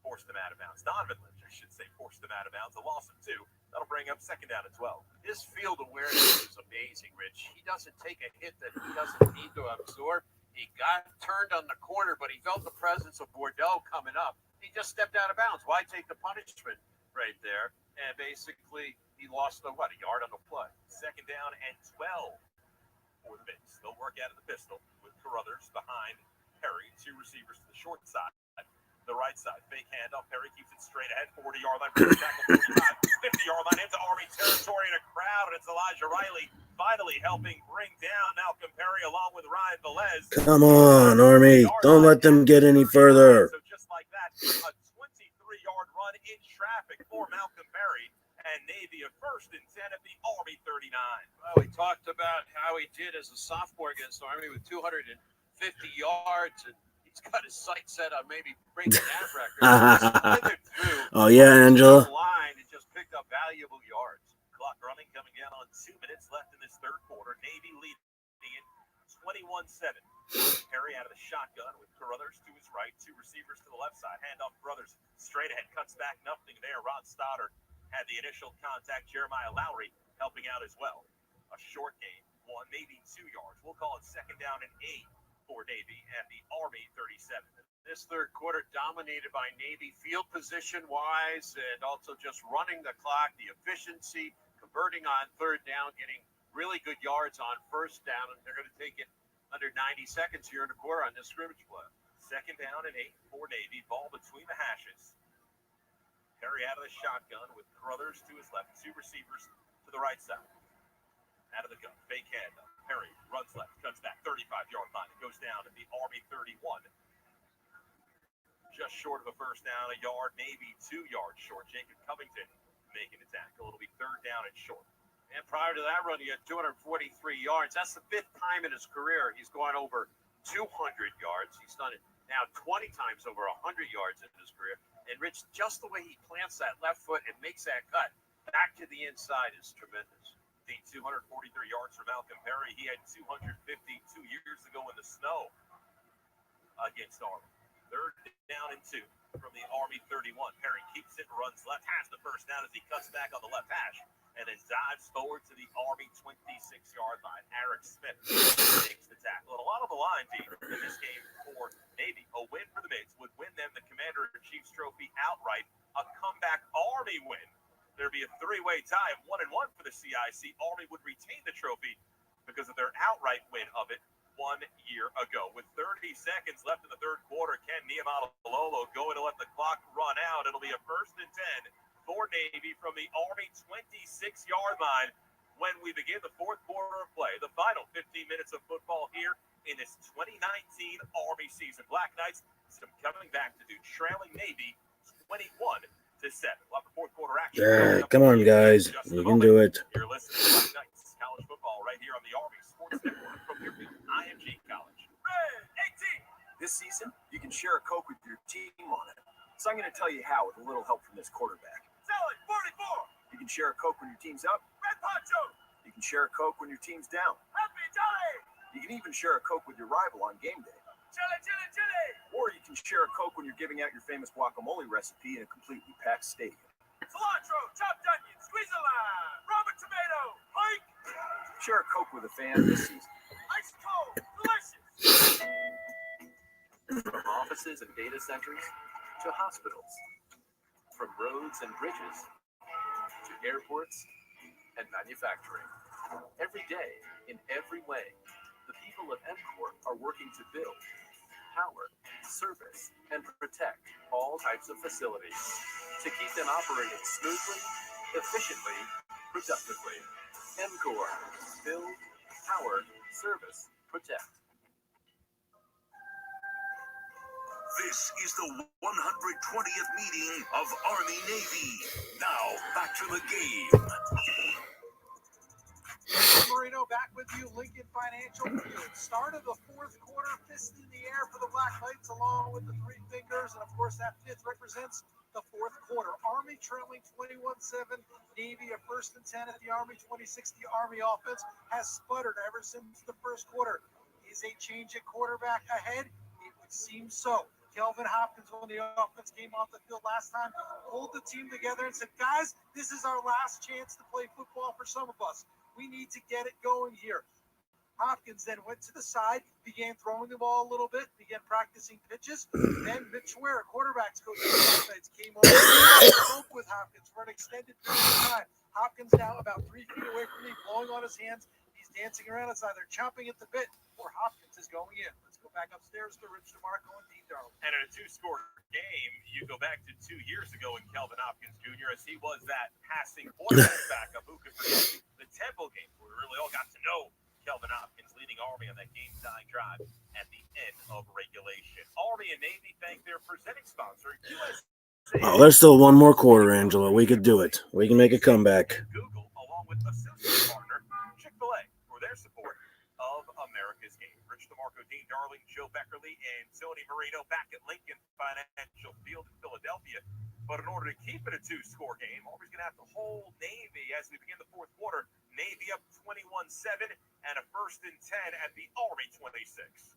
forced him out of bounds. Donovan Lynch, I should say, forced him out of bounds. A loss of 2. That'll bring up 2nd down and 12. His field awareness is amazing, Rich. He doesn't take a hit that he doesn't need to absorb. He got turned on the corner, but he felt the presence of Bordeaux coming up. He just stepped out of bounds. Why take the punishment right there? And basically, he lost a yard on the play. 2nd down and 12 for the Bills. They'll work out of the pistol with Carruthers behind Perry. 2 receivers to the short side. The right side, fake handoff. Perry keeps it straight ahead. 40-yard line, tackle 45, 50-yard line into Army territory in a crowd, and it's Elijah Riley finally helping bring down Malcolm Perry along with Ryan Velez. Come on, Army. Don't let them get any further. So just like that, a 23-yard run in traffic for Malcolm Perry, and Navy a 1st and 10 at the Army 39. Well, we talked about how he did as a sophomore against Army with 250 yards, and he's got his sights set on maybe breaking that record. Oh, yeah, Angela. Line and just picked up valuable yards. Clock running, coming down on 2 minutes left in this 3rd quarter. Navy leading it 21-7. Perry out of the shotgun with Carruthers to his right. 2 receivers to the left side. Handoff Brothers straight ahead. Cuts back, nothing there. Rod Stoddard had the initial contact. Jeremiah Lowry helping out as well. A short game, 1, maybe 2 yards. We'll call it 2nd down and 8 for Navy at the Army 37. This 3rd quarter dominated by Navy field position-wise and also just running the clock, the efficiency, converting on 3rd down, getting really good yards on 1st down, and they're going to take it under 90 seconds here in the quarter on this scrimmage play. 2nd down and 8 for Navy. Ball between the hashes. Perry out of the shotgun with Carruthers to his left. 2 receivers to the right side. Out of the gun. Fake handoff. Perry runs left, cuts back, 35-yard line. It goes down to the Army 31. Just short of a 1st down, a yard, maybe 2 yards short. Jacob Covington making the tackle. It'll be 3rd down and short. And prior to that run, he had 243 yards. That's the 5th time in his career he's gone over 200 yards. He's done it now 20 times over 100 yards in his career. And Rich, just the way he plants that left foot and makes that cut back to the inside is tremendous. The 243 yards for Malcolm Perry. He had 252 years ago in the snow against Army. 3rd down and 2 from the Army 31. Perry keeps it, runs left, has the 1st down as he cuts back on the left hash, and then dives forward to the Army 26-yard line. Eric Smith takes the tackle. And a lot of the line deep in this game for Navy. A win for the Bigs would win them the Commander-in-Chief's Trophy outright. A comeback Army win. There'd be a 3-way tie of 1-1 for the CIC. Army would retain the trophy because of their outright win of it 1 year ago. With 30 seconds left in the 3rd quarter, Ken Niumatalolo going to let the clock run out. It'll be a 1st and 10 for Navy from the Army 26-yard line when we begin the 4th quarter of play. The final 15 minutes of football here in this 2019 Army season. Black Knights coming back to do trailing Navy 21-7. We'll have the 4th quarter action. Yeah, come on, guys. You can do it. You're listening to Black Knights College Football right here on the Army Sports Network. This season, you can share a Coke with your team on it. So I'm going to tell you how with a little help from this quarterback. Salad 44. You can share a Coke when your team's up. Red Poncho. You can share a Coke when your team's down. Happy Jolly. You can even share a Coke with your rival on game day. Chili, chili, chili. Or you can share a Coke when you're giving out your famous guacamole recipe in a completely packed stadium. Cilantro, chopped onion, squeeze a lime, Robert tomato, hike. Share a Coke with a fan this season. Ice cold, delicious. From offices and data centers to hospitals, from roads and bridges to airports and manufacturing. Every day, in every way, the people of EMCOR are working to build, power, service, and protect all types of facilities to keep them operating smoothly, efficiently, productively. EMCOR, build, power, service, protect. This is the 120th meeting of Army-Navy. Now, back to the game. Marino back with you, Lincoln Financial Field. Start of the fourth quarter, fist in the air for the Black Knights, along with the three fingers, and of course that fifth represents the fourth quarter. Army trailing 21-7, Navy a 1st and 10 at the Army 26. The Army offense has sputtered ever since the first quarter. Is a change at quarterback ahead? It would seem so. Kelvin Hopkins, when the offense came off the field last time, pulled the team together and said, guys, this is our last chance to play football for some of us. We need to get it going here. Hopkins then went to the side, began throwing the ball a little bit, began practicing pitches. Then Mitch Ware, quarterback's coach of the offense, came over and spoke with Hopkins for an extended period of time. Hopkins now about 3 feet away from me, blowing on his hands. He's dancing around. It's either chomping at the bit or Hopkins is going in. Let's go back upstairs to Rich DeMarco and Dean Darling. And in a two-score game, you go back to 2 years ago when Kelvin Hopkins Jr., as he was that passing quarterback backup. Who could forget the Temple game where we really all got to know Kelvin Hopkins leading Army on that game-tying drive at the end of regulation. Army and Navy thank their presenting sponsor, USA. Oh, there's still one more quarter, Angela. We could do it. We can make a comeback. Google, along with associate partner Chick-fil-A, for their support of America's game. Rich DeMarco, Dean Darling, Joe Beckerly, and Tony Marino back at Lincoln Financial Field in Philadelphia. But in order to keep it a two-score game, Army's going to have to hold Navy as we begin the fourth quarter. Navy up 21-7 and a 1st and 10 at the Army 26.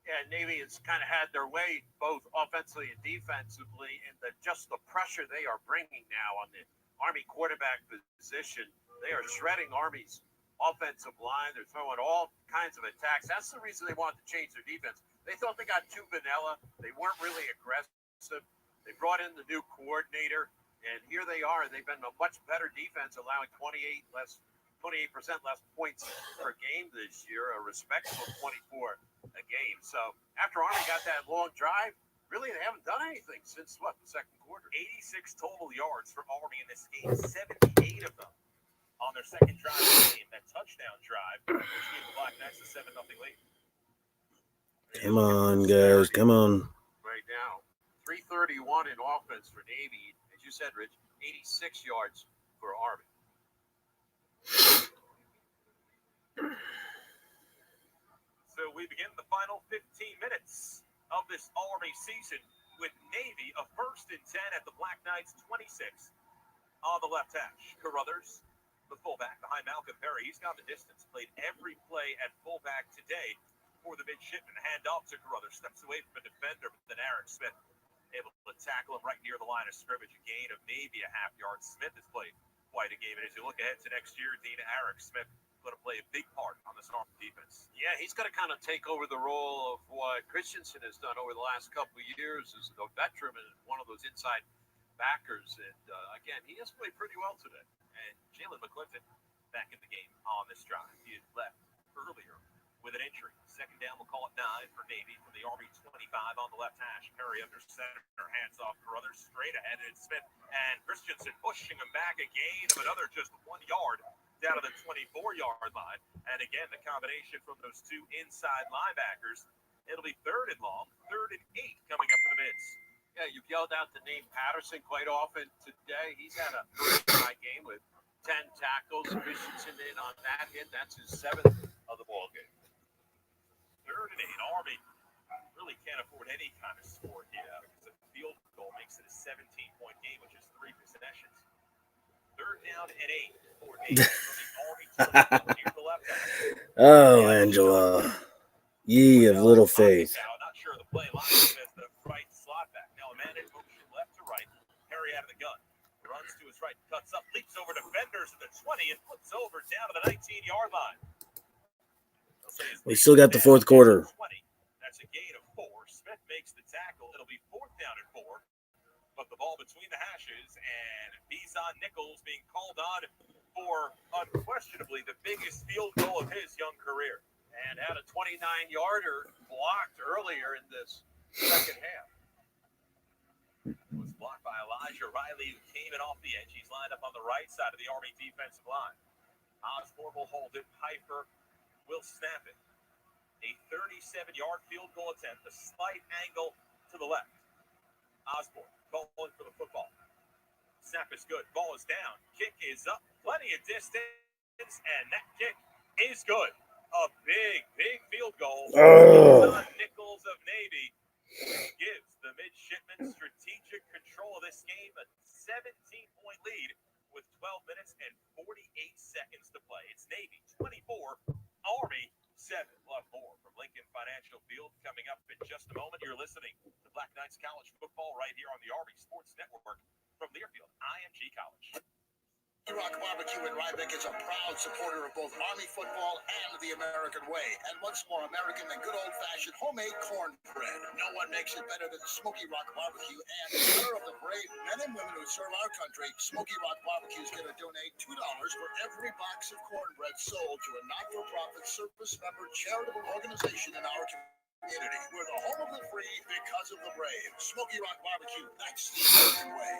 Yeah, Navy has kind of had their way both offensively and defensively, and just the pressure they are bringing now on the Army quarterback position. They are shredding Army's offensive line. They're throwing all kinds of attacks. That's the reason they wanted to change their defense. They thought they got too vanilla. They weren't really aggressive. They brought in the new coordinator, and here they are. They've been a much better defense, allowing 28% less points per game this year, a respectable 24 a game. So after Army got that long drive, really they haven't done anything since, the second quarter. 86 total yards for Army in this game, 78 of them on their second drive of the game, that touchdown drive, which gave the Black Knights a 7-0 lead. Come on, guys. Come on. Right now, 331 in offense for Navy. As you said, Rich, 86 yards for Army. So we begin the final 15 minutes of this Army season with Navy a 1st and 10 at the Black Knights 26. On the left hash, Carruthers, the fullback behind Malcolm Perry. He's got the distance, played every play at fullback today for the midshipman. Hand off to Carruthers, steps away from a defender, but then Eric Smith able to tackle him right near the line of scrimmage. A gain of maybe a half yard. Smith has played quite a game, and as you look ahead to next year, Dean, Eric Smith going to play a big part on this Army defense. Yeah, he's going to kind of take over the role of what Christensen has done over the last couple of years as a veteran and one of those inside backers. And again, he has played pretty well today. And Jalen McClinton back in the game on this drive. He had left earlier with an injury. Second down, we'll call it 9 for Navy from the Army 25 on the left hash. Perry under center, hands off Carruthers, straight ahead, and it's Smith and Christensen pushing him back, a gain of another just 1 yard down to the 24-yard line. And again, the combination from those two inside linebackers, it'll be 3rd and long, 3rd and 8 coming up for the Mids. Yeah, you've yelled out the name Patterson quite often today. He's had a very high game with 10 tackles. Christensen in on that hit. That's his 7th of the ball game. 3rd and 8. Army really can't afford any kind of score here because a field goal makes it a 17-point game, which is 3 possessions. Third down and 8 for Navy from the Army 20 near the left side. Oh, Angela. Ye of little faith. Not sure the play line as the right slot back. Now a man in motion left to right. Harry out of the gun. Runs to his right, cuts up, leaps over defenders at the 20 and flips over down to the 19-yard line. We still got the fourth quarter. 20. That's a gain of 4. Smith makes the tackle. It'll be 4th down and 4. But the ball between the hashes and Bizon Nichols being called on for unquestionably the biggest field goal of his young career. And had a 29-yarder blocked earlier in this second half. It was blocked by Elijah Riley, who came in off the edge. He's lined up on the right side of the Army defensive line. Osborne will hold it. Piper will snap it. A 37-yard field goal attempt, a slight angle to the left. Osborne calling for the football. Snap is good. Ball is down. Kick is up. Plenty of distance, and that kick is good. A big, big field goal. Nichols of Navy gives the midshipmen strategic control of this game, a 17-point lead with 12 minutes and 48 seconds to play. It's Navy 24, Army 7. We'll have more from Lincoln Financial Field coming up in just a moment. You're listening to Black Knights College Football right here on the Army Sports Network from Learfield, IMG College. Rock Barbecue in Rhinebeck is a proud supporter of both Army football and the American way. And what's more American than good old-fashioned homemade cornbread? No one makes it better than Smoky Rock Barbecue. And in honor of the brave men and women who serve our country, Smoky Rock Barbecue is going to donate $2 for every box of cornbread sold to a not-for-profit service member charitable organization in our community. We're the home of the free because of the brave. Smoky Rock Barbecue, that's the American way.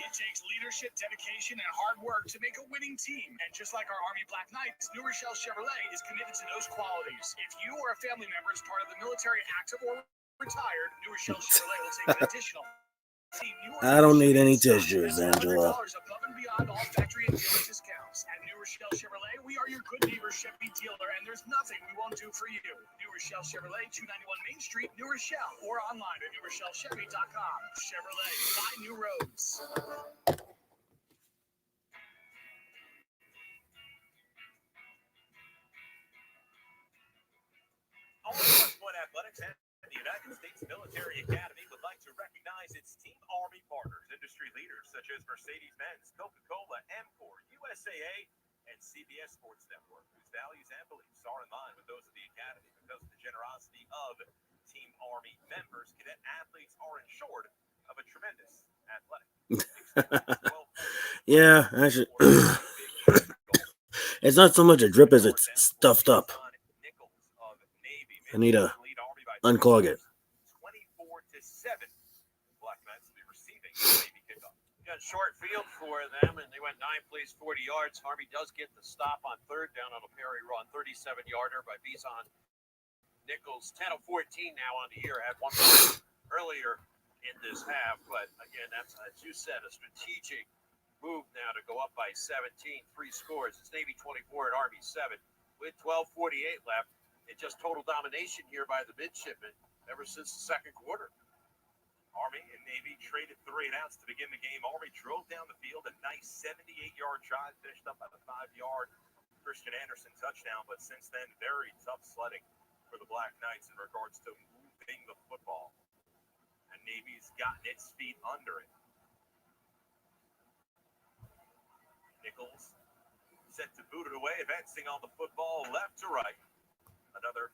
It takes leadership, dedication, and hard work to make a winning team. And just like our Army Black Knights, New Rochelle Chevrolet is committed to those qualities. If you or a family member is part of the military, active, or retired, New Rochelle Chevrolet will take an additional. I don't need any tissues, Angela. Above and beyond all factory and dealer discounts. At New Rochelle Chevrolet, we are your good neighbor Chevy dealer, and there's nothing we won't do for you. New Rochelle Chevrolet, 291 Main Street, New Rochelle, or online at newrochellechevy.com. Chevrolet, buy new roads. West Point Athletics and the United States Military Academy would like to recognize its Team Army partners, industry leaders such as Mercedes-Benz, Coca-Cola, Amcor, USAA, and CBS Sports Network, whose values and beliefs are in line with those of the Academy. Because of the generosity of Team Army members, cadet athletes are ensured of a tremendous athletic experience. Yeah, actually, it's not so much a drip as it's stuffed up. I need to unclog it. 24-7. Black Knights will be receiving Navy kickoff. Got short field for them, and they went 9 plays, 40 yards. Army does get the stop on third down on a Perry run, 37-yarder by Bizon Nichols. 10 of 14 now on the year. Had 1 point earlier in this half, but again, that's, as you said, a strategic move now to go up by 17, 3 scores. It's Navy 24 and Army 7 with 12:48 left. It's just total domination here by the midshipmen ever since the second quarter. Army and Navy traded 3 and outs to begin the game. Army drove down the field, a nice 78-yard drive, finished up by the 5-yard Christian Anderson touchdown. But since then, very tough sledding for the Black Knights in regards to moving the football. And Navy's gotten its feet under it. Nichols set to boot it away, advancing on the football left to right. Another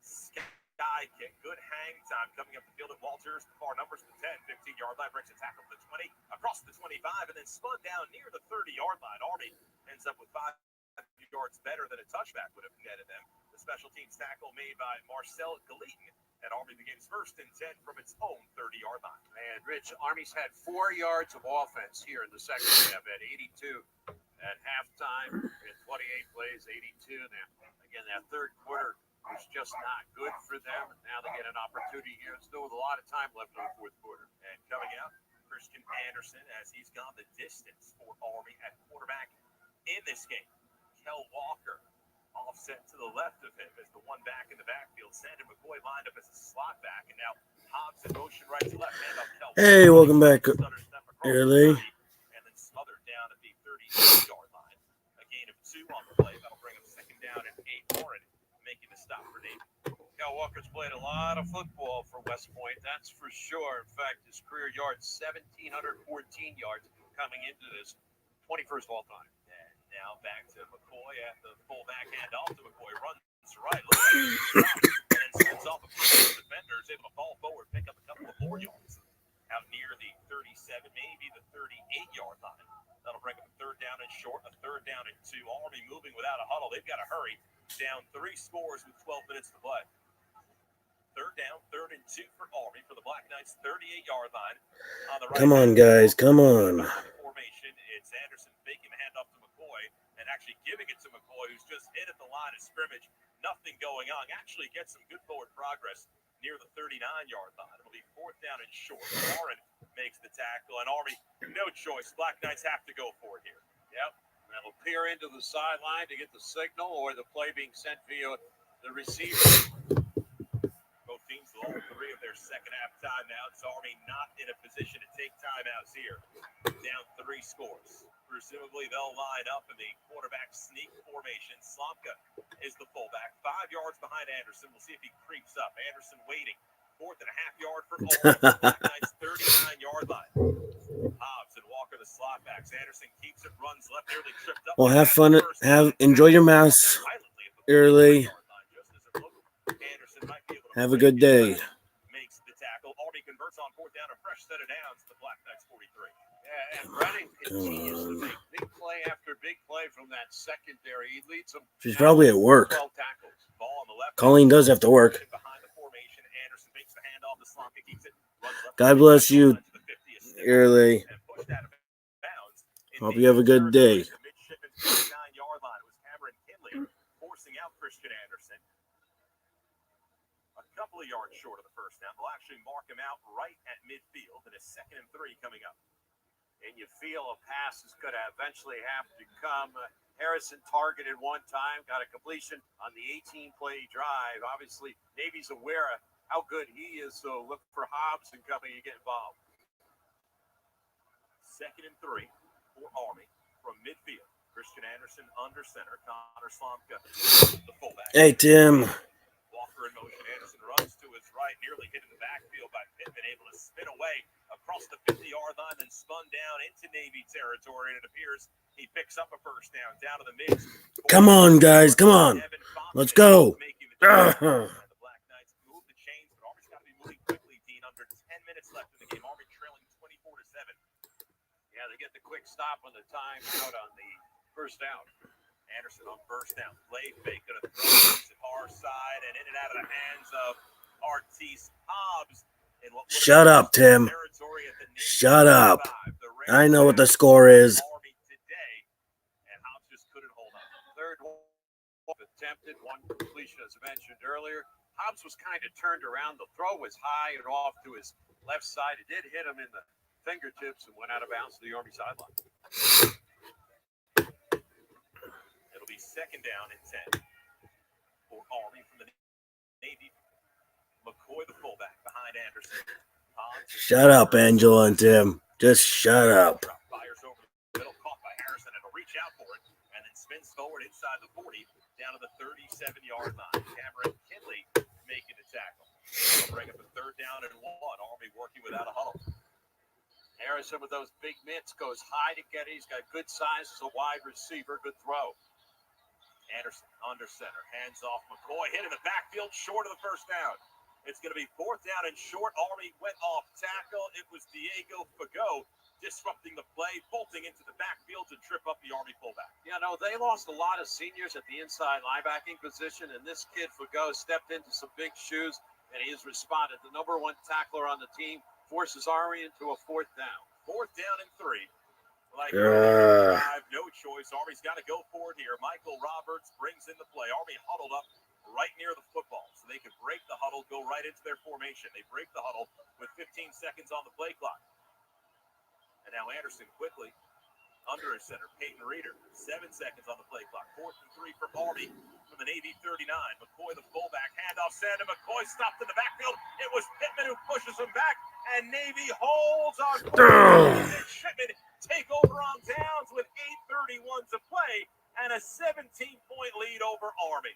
sky kick. Good hang time coming up the field at Walters. The far numbers the 10, 15-yard line. Breaks a tackle to the 20, across the 25, and then spun down near the 30-yard line. Army ends up with 5 yards better than a touchback would have netted them. The special teams tackle made by Marcel Galeton, and Army begins 1st and 10 from its own 30-yard line. And Rich, Army's had 4 yards of offense here in the second half at 82 at halftime. In 28 plays, 82 now. Again, that third quarter was just not good for them. And now they get an opportunity here. Still with a lot of time left in the fourth quarter. And coming out, Christian Anderson, as he's gone the distance for Army at quarterback in this game. Kel Walker Offset to the left of him as the one back in the backfield. Sandon McCoy lined up as a slot back, and now Hobbs in motion right to left. Hand off Kelvin. Hey, welcome back, early. And then smothered down at the 38-yard line. A gain of 2 on the play. That'll bring him second down and 8. Warren making the stop for Navy. Cal Walker's played a lot of football for West Point, that's for sure. In fact, his career yards, 1,714 yards coming into this 21st all-time. And now back to McCoy at the fullback hand off to McCoy. Runs right. Looks like he stops and then splits off a couple of defenders. Able to fall forward, pick up a couple of more yards. Out near the 37, maybe the 38-yard line. That'll bring up a third down and short, a third down and 2. Army moving without a huddle. They've got to hurry. Down 3 scores with 12 minutes to play. Third down, 3rd and 2 for Army for the Black Knights, 38-yard line. On the right. Come on, guys. Come on. Formation. It's Anderson faking the handoff to McCoy and actually giving it to McCoy, who's just hit at the line of scrimmage. Nothing going on. Actually gets some good forward progress near the 39-yard line. It'll be 4th down and short. Warren makes the tackle, and Army, no choice. Black Knights have to go for it here. Yep. That'll peer into the sideline to get the signal or the play being sent via the receiver. Both teams with all 3 of their second half timeouts. Army not in a position to take timeouts here. Down 3 scores. Presumably they'll line up in the quarterback sneak formation. Slomka is the fullback, 5 yards behind Anderson. We'll see if he creeps up. Anderson waiting. 4th and a half yard for Black Knights, 39-yard line. Hobbs and Walker the slot backs. Anderson keeps it, runs left, nearly tripped up. Well, have fun. Enjoy your mouse early. Have a good day. Makes the tackle. Army converts on 4th down, a fresh set of downs to the Black Knights 43. Yeah, and Brennan continues to make big play after big play from that secondary. He leads them. She's probably at work. 12 tackles. Ball on the left. Colleen does have to work. Behind the formation, Anderson makes the handoff to Slomka, keeps it. God bless you, early. Hope you have a good day. Midshipman's 59-yard line was Cameron Kinley forcing out Christian Anderson. A couple of yards short of the first down. They'll actually mark him out right at midfield, and a 2nd and 3 coming up. And you feel a pass is going to eventually have to come. Harrison targeted one time, got a completion on the 18-play drive. Obviously, Navy's aware of how good he is, so look for Hobbs and company to get involved. 2nd and 3 for Army from midfield. Christian Anderson under center. Connor Slomka, the fullback. Hey, Tim. Walker in motion. Anderson runs to his right, nearly hit in the backfield by Pittman, able to spin away across the 50-yard line, then spun down into Navy territory, and it appears he picks up a first down to the mid. Come on, guys. Come on. Let's go. And the Black Knights move the chains, but Army's got to be moving quickly, Dean. Under 10 minutes left in the game. Army trailing 24-7. Yeah, they get the quick stop on the timeout on the first down. Anderson on first down. Play fake, gonna throw it to far side and in and out of the hands of Artis Hobbs. Shut up, Tim. Shut up. I know what the score is. Army today, and Hobbs just couldn't hold on. Third attempted, one completion as mentioned earlier. Hobbs was kind of turned around. The throw was high and off to his left side. It did hit him in the fingertips and went out of bounds to the Army sideline. It'll be 2nd down and 10 for Army from the Navy. McCoy, the fullback, behind Anderson. Shut up, Angela and Tim. Just shut up. Fires over the middle, caught by Harrison, and will reach out for it, and then spins forward inside the 40, down to the 37-yard line. Cameron Kinley making the tackle. They'll bring up a 3rd down and 1. Army working without a huddle. Harrison with those big mitts goes high to get it. He's got good size as a wide receiver. Good throw. Anderson under center. Hands off McCoy. Hit in the backfield short of the first down. It's going to be 4th down and short. Army went off tackle. It was Diego Fagot disrupting the play, bolting into the backfield to trip up the Army fullback. Yeah, no, they lost a lot of seniors at the inside linebacking position, and this kid Fagot stepped into some big shoes, and he has responded. The number 1 tackler on the team forces Army into a 4th down. 4th down and 3. Like drive, no choice. Army's got to go for it here. Michael Roberts brings in the play. Army huddled up right near the football, so they could break the huddle, go right into their formation. They break the huddle with 15 seconds on the play clock. And now Anderson quickly under his center. Peyton Reeder, 7 seconds on the play clock. 4th and 3 for Army from the Navy 39. McCoy, the fullback, handoff send, and McCoy stopped in the backfield. It was Pittman who pushes him back, and Navy holds on. Midshipmen take over on downs with 8:31 to play and a 17-point lead over Army.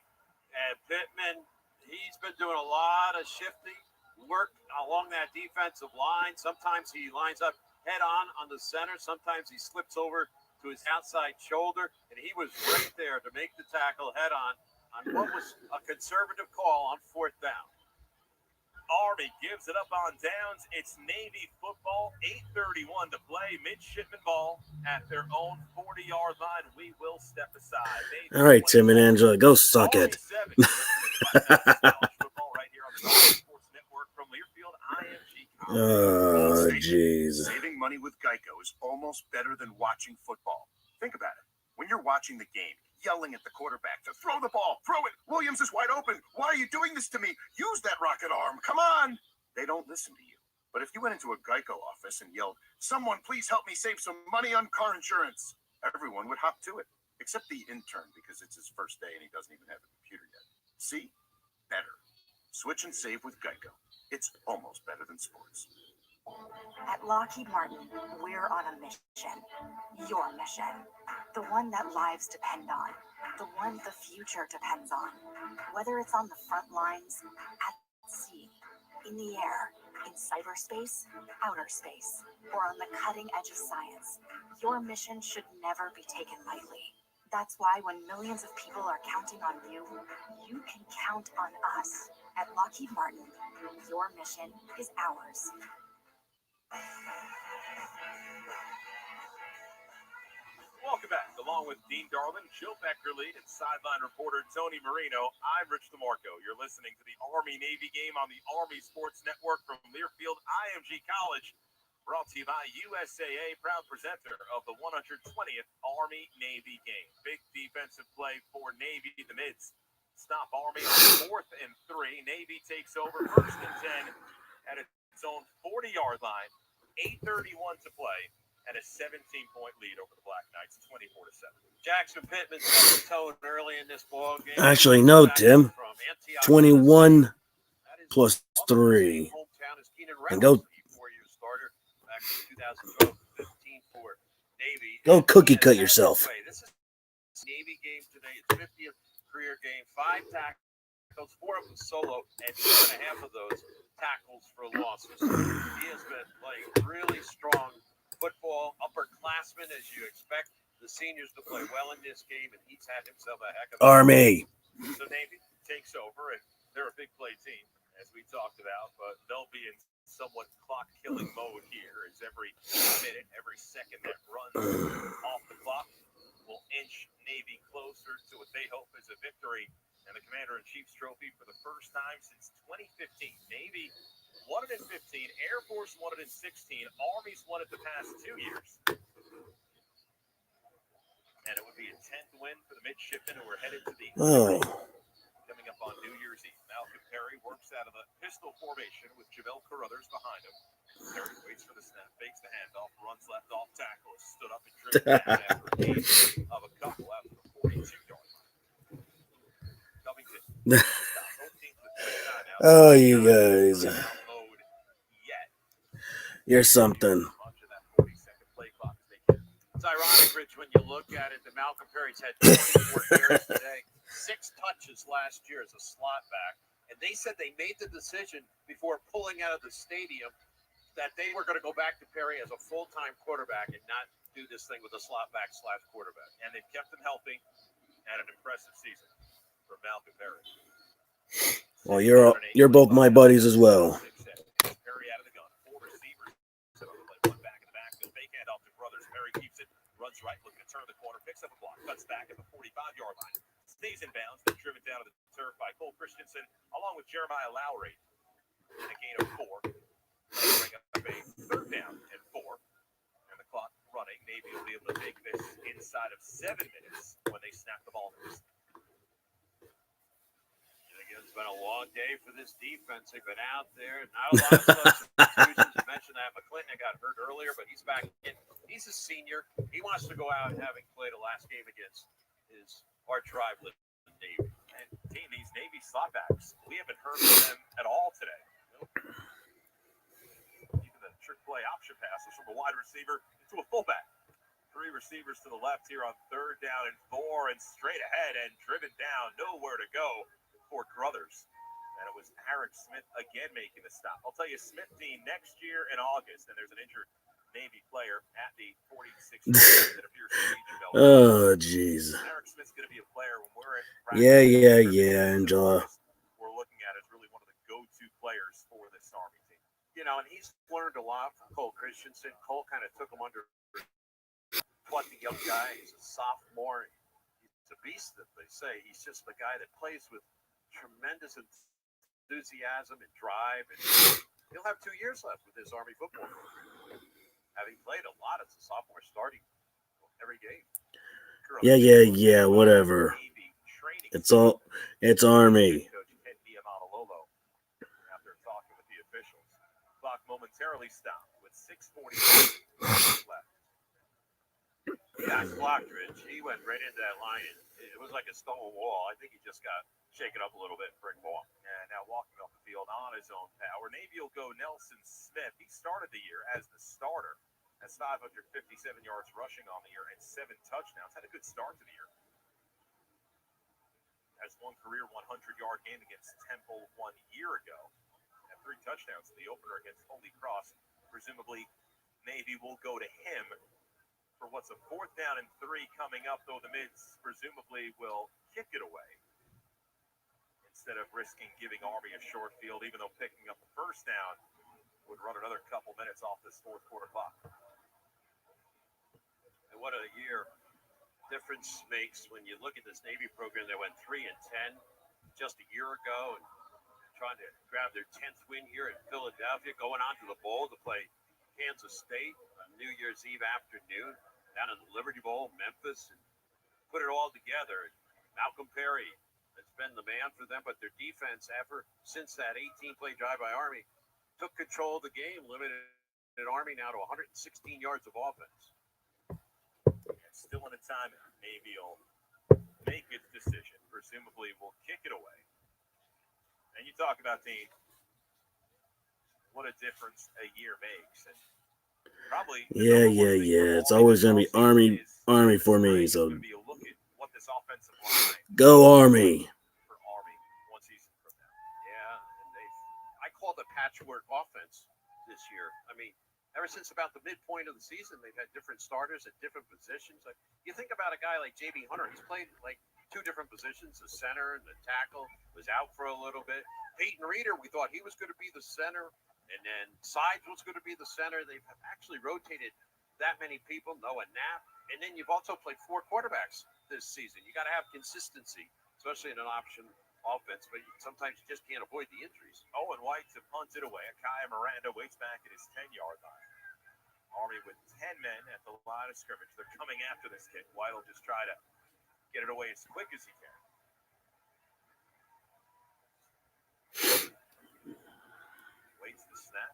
And Pittman, he's been doing a lot of shifting work along that defensive line. Sometimes he lines up head on the center. Sometimes he slips over to his outside shoulder, and he was right there to make the tackle head on what was a conservative call on 4th down. Army gives it up on downs. It's Navy football, 8:31 to play. Midshipman ball at their own 40-yard line. We will step aside. All right, Tim and Angela, go suck it. Oh, jeez. Saving money with Geico is almost better than watching football. Think about it. When you're watching the game, yelling at the quarterback to throw the ball, throw it. Williams is wide open. Why are you doing this to me? Use that rocket arm. Come on. They don't listen to you. But if you went into a Geico office and yelled, "Someone please help me save some money on car insurance," everyone would hop to it, except the intern because it's his first day and he doesn't even have a computer yet. See? Better. Switch and save with Geico. It's almost better than sports. At Lockheed Martin, we're on a mission. Your mission. The one that lives depend on. The one the future depends on. Whether it's on the front lines, at sea, in the air, in cyberspace, outer space, or on the cutting edge of science, your mission should never be taken lightly. That's why when millions of people are counting on you, you can count on us. At Lockheed Martin, your mission is ours. Welcome back. Along with Dean Darling, Jill Beckerly, and sideline reporter Tony Marino, I'm Rich DeMarco. You're listening to the Army-Navy game on the Army Sports Network from Learfield IMG College. Brought to you by USAA, proud presenter of the 120th Army-Navy game. Big defensive play for Navy. The Mids stop Army on 4th and 3. Navy takes over 1st and 10 at its own 40-yard line. 8:31 to play. And a 17-point lead over the Black Knights, 24-7. Jackson Pittman set the tone early in this ball game. Actually, no, Tim. 21 plus 3. And go. Go cookie cut yourself. This is Navy game today. It's 50th career game. 5 tackles, 4 of them solo, and 2.5 of those tackles for losses. He has been playing really strong football, upperclassmen, as you expect the seniors to play well in this game, and he's had himself a heck of a Army. So Navy takes over, and they're a big play team, as we talked about, but they'll be in somewhat clock-killing mode here, as every minute, every second that runs off the clock will inch Navy closer to what they hope is a victory and the Commander-in-Chief's trophy for the first time since 2015. Navy won it in 15, Air Force won it in 16, Army's won it the past 2 years. And it would be a 10th win for the midshipmen who are headed to the coming up on New Year's Eve. Malcolm Perry works out of the pistol formation with Javel Carruthers behind him. Perry waits for the snap, fakes the handoff, runs left off tackle, stood up and driven down after a gain of a couple after the 42-yard line. Covington. Oh, you guys. You're something. It's ironic, Rich, when you look at it, that Malcolm Perry's had 24 carries today, 6 touches last year as a slot back. And they said they made the decision before pulling out of the stadium that they were going to go back to Perry as a full-time quarterback and not do this thing with a slot back / quarterback. And they've kept him healthy and an impressive season for Malcolm Perry. Well, you're both my buddies as well. Perry out of the gun. 4 receivers. One back in the backfield. Fake handoff to Brothers. Perry keeps it. Runs right, looking to turn the corner. Picks up a block. Cuts back at the 45-yard line. Stays in bounds. Then driven down to the turf by Cole Christensen, along with Jeremiah Lowry. And a gain of 4. Bring up a 3rd down and 4. And the clock running. Navy will be able to make this inside of 7 minutes when they snap the ball. It's been a long day for this defense. They've been out there. Not a lot of substitutions. You mentioned that McClinton got hurt earlier, but he's back in. He's a senior. He wants to go out having played a last game against his arch rival, Navy. these Navy slotbacks. We haven't heard from them at all today. Even the trick play option passes from a wide receiver to a fullback. 3 receivers to the left here on 3rd down and 4, and straight ahead and driven down. Nowhere to go for Crothers. And it was Eric Smith again making the stop. I'll tell you, Smith team next year in August, and there's an injured Navy player at the 46 that appears to be Jamel. Oh, jeez. Eric Smith's going to be a player when we're at Yeah, Angela. we're looking at as really one of the go-to players for this Army team. You know, and he's learned a lot from Cole Christensen. Cole kind of took him under. What the young guy, he's a sophomore. He's a beast, that they say. He's just the guy that plays with tremendous enthusiasm and drive. And he'll have 2 years left with his Army football program, having played a lot as a sophomore, starting every game. Yeah, whatever. It's Army. After talking with the officials, clock momentarily stopped with 6:40 left. He got blocked, Rich. He went right into that line. It was like a stone wall. I think he just got shaken up a little bit, brick wall. And now walking off the field on his own power, Navy will go Nelson Smith. He started the year as the starter. Has 557 yards rushing on the year and 7 touchdowns. Had a good start to the year. Has 1 career 100-yard game against Temple 1 year ago. And 3 touchdowns in the opener against Holy Cross. Presumably, Navy will go to him for what's a 4th down and 3 coming up, though the Mids presumably will kick it away instead of risking giving Army a short field, even though picking up the 1st down would run another couple minutes off this 4th quarter clock. And what a year difference makes when you look at this Navy program that went 3-10 just a year ago and trying to grab their 10th win here in Philadelphia, going on to the bowl to play Kansas State on New Year's Eve afternoon down in the Liberty Bowl, Memphis, and put it all together. Malcolm Perry has been the man for them, but their defense, since that 18-play drive by Army, took control of the game, limited Army now to 116 yards of offense. And still in a time, Navy will make its decision. Presumably will kick it away. And you talk about what a difference a year makes. And probably Yeah. It's always gonna be Army for me. So go Army. For Army one season from now. Yeah, and I call it a patchwork offense this year. I mean, ever since about the midpoint of the season, they've had different starters at different positions. Like, you think about a guy like J.B. Hunter, he's played like 2 different positions. The center and the tackle was out for a little bit. Peyton Reeder, we thought he was going to be the center. And then Sides was going to be the center. They've actually rotated that many people. Noah Knapp. And then you've also played 4 quarterbacks this season. You got to have consistency, especially in an option offense. But sometimes you just can't avoid the injuries. Owen White to punt it away. Akai Miranda waits back at his 10-yard line. Army with 10 men at the line of scrimmage. They're coming after this kick. White will just try to get it away as quick as he can. Waits the snap.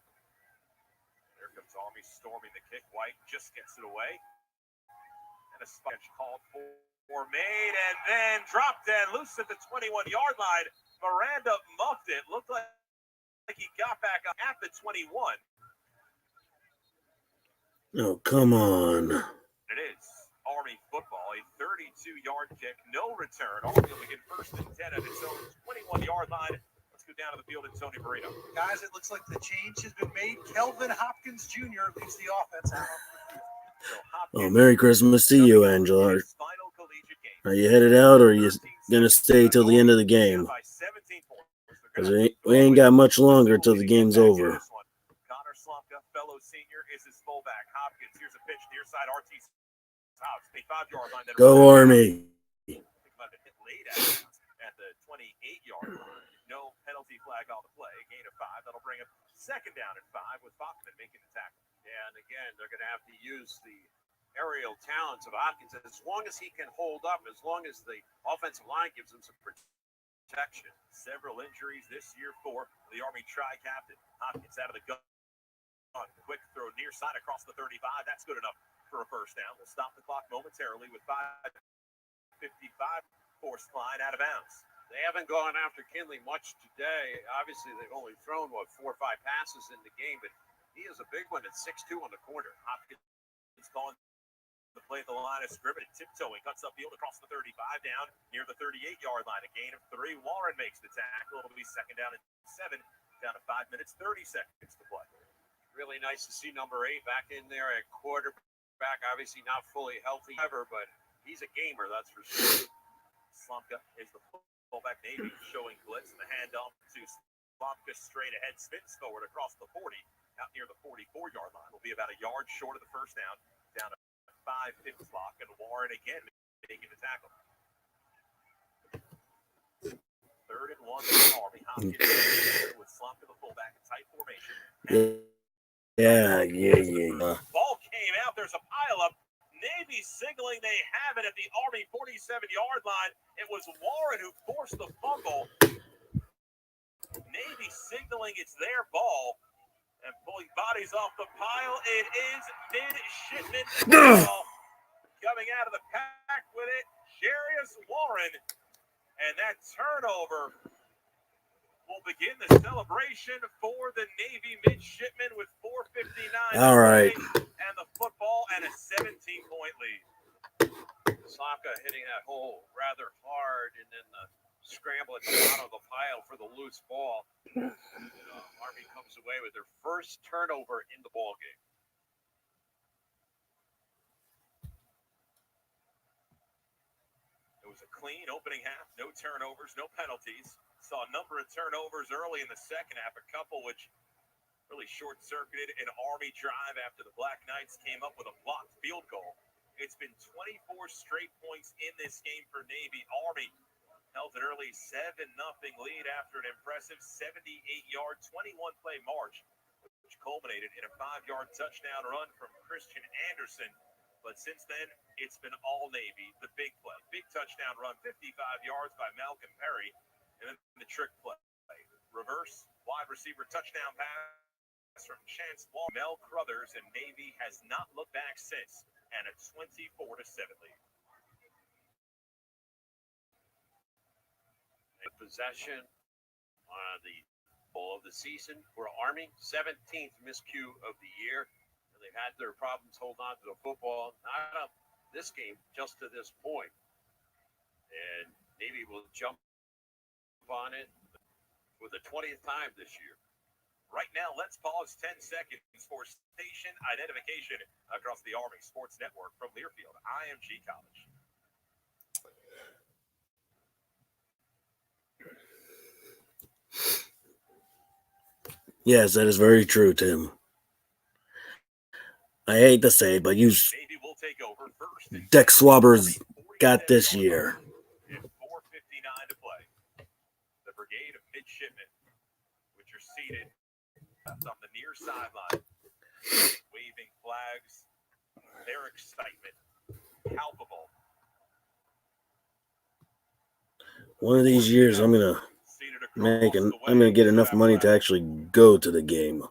There comes Army storming the kick. White just gets it away. And a spike called for made and then dropped and loose at the 21-yard line. Miranda muffed it. Looked like he got back up at the 21. Oh, come on. It is Army football, a 32-yard kick, no return. Army will begin 1st and 10 at its own 21-yard line. Let's go down to the field at Tony Marino. Guys, it looks like the change has been made. Kelvin Hopkins Jr. leads the offense out. Oh, Merry Christmas to you, Angela. Are you headed out, or are you gonna stay till the end of the game? Because we ain't got much longer till the game's over. Connor Slomka, fellow senior, is his fullback. Hopkins, here's a pitch near side. RT Hobbs, a 5-yard line. Go Army. At the 28-yard line. No penalty flag on the play. Gain of 5. That'll bring up 2nd down and 5 with Bachman making the tackle. Yeah, and again, they're going to have to use the aerial talents of Hopkins as long as he can hold up, as long as the offensive line gives him some protection. Several injuries this year for the Army tri-captain. Hopkins out of the gun. Quick throw near side across the 35. That's good enough for a 1st down. We'll stop the clock momentarily with 5:55. Forced line out of bounds. They haven't gone after Kinley much today. Obviously, they've only thrown, 4 or 5 passes in the game, but he is a big one at 6'2" on the corner. Hopkins calling the play at the line of scrimmage, tiptoeing, cuts upfield across the 35 down near the 38-yard line. A gain of 3. Warren makes the tackle. It'll be 2nd down and 7, down to 5 minutes, 30 seconds to play. Really nice to see number 8 back in there at quarterback. Obviously not fully healthy ever, but he's a gamer, that's for sure. Slomka is the fullback. Navy showing blitz, and the handoff to Slomka straight ahead, spins forward across the 40, out near the 44-yard line. Will be about a yard short of the first down to 5-5 clock, and Warren again making the tackle. 3rd and 1 for Army. Hopkins with Slomka the fullback in tight formation. Yeah. Ball came out. There's a pileup. Navy signaling they have it at the Army 47-yard line. It was Warren who forced the fumble. Navy signaling it's their ball and pulling bodies off the pile. It is mid-shipment ball coming out of the pack with it. Jarius Warren, and that turnover will begin the celebration for the Navy midshipmen with 4:59 All right. and the football and a 17-point lead. Slomka hitting that hole rather hard, and then the scramble at the bottom of the pile for the loose ball. Army comes away with their first turnover in the ball game. It was a clean opening half, no turnovers, no penalties. Saw a number of turnovers early in the second half, a couple which really short-circuited an Army drive after the Black Knights came up with a blocked field goal. It's been 24 straight points in this game for Navy. Army held an early 7-0 lead after an impressive 78-yard, 21-play march, which culminated in a 5-yard touchdown run from Christian Anderson. But since then, it's been all Navy. The big play, big touchdown run, 55 yards by Malcolm Perry, and then the trick play. Reverse, wide receiver touchdown pass from Chance Wall. Mel Crothers, and Navy has not looked back since, and a 24-7 lead. Possession on the bowl of the season for Army, 17th miscue of the year. And they've had their problems holding on to the football, not up this game, just to this point. And Navy will jump on it for the 20th time this year. Right now, let's pause 10 seconds for station identification across the Army Sports Network from Learfield, IMG College. Yes, that is very true, Tim. I hate to say it, but you Deck Swabbers got this year. 4:59 to play. The brigade of midshipmen, which are seated on the near sideline, waving flags, their excitement palpable. One of these years, I'm gonna get enough money to actually go to the game.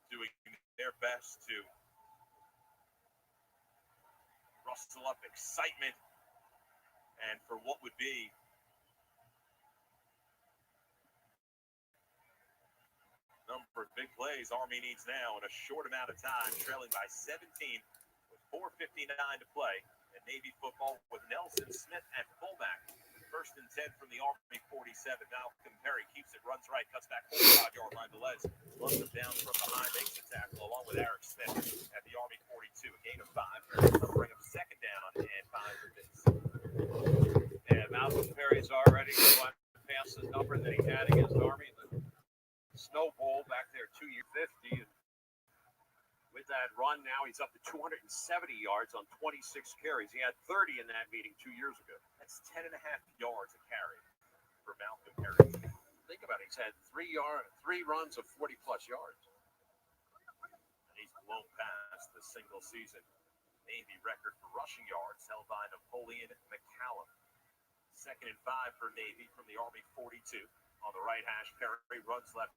Doing their best to rustle up excitement and for what would be number of big plays Army needs now in a short amount of time, trailing by 17 with 4:59 to play. And Navy football with Nelson Smith at fullback. 1st and 10 from the Army 47. Malcolm Perry keeps it, runs right, cuts back 45-yard line to Les. Lumps him down from behind, makes the tackle along with Eric Smith at the Army 42. A gain of 5. They'll bring up 2nd down on and 5 for this. And Malcolm Perry's already gone past the number that he had against Army in the Snow Bowl back there 2-year 50. With that run now, he's up to 270 yards on 26 carries. He had 30 in that meeting 2 years ago. That's 10.5 yards a carry for Malcolm Perry. Think about it. He's had 3 runs of 40-plus yards. And he's blown past the single season Navy record for rushing yards held by Napoleon McCallum. 2nd and 5 for Navy from the Army 42. On the right hash, Perry runs left.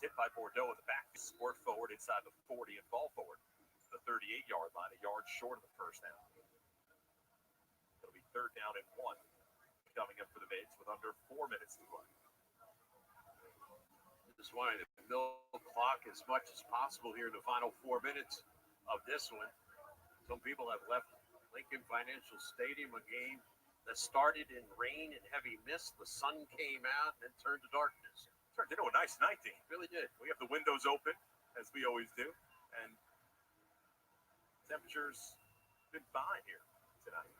Hit by Bordeaux at the back, squirt forward inside the 40 and fall forward. The 38-yard line, a yard short of the first down. It'll be 3rd down and 1. coming up for the Mids with under 4 minutes to play. Just wanting to milk clock as much as possible here in the final 4 minutes of this one. Some people have left Lincoln Financial Stadium, a game that started in rain and heavy mist. The sun came out and then turned to darkness. Turned into a nice night, Dean. Really did. We have the windows open, as we always do, and temperatures been fine here tonight.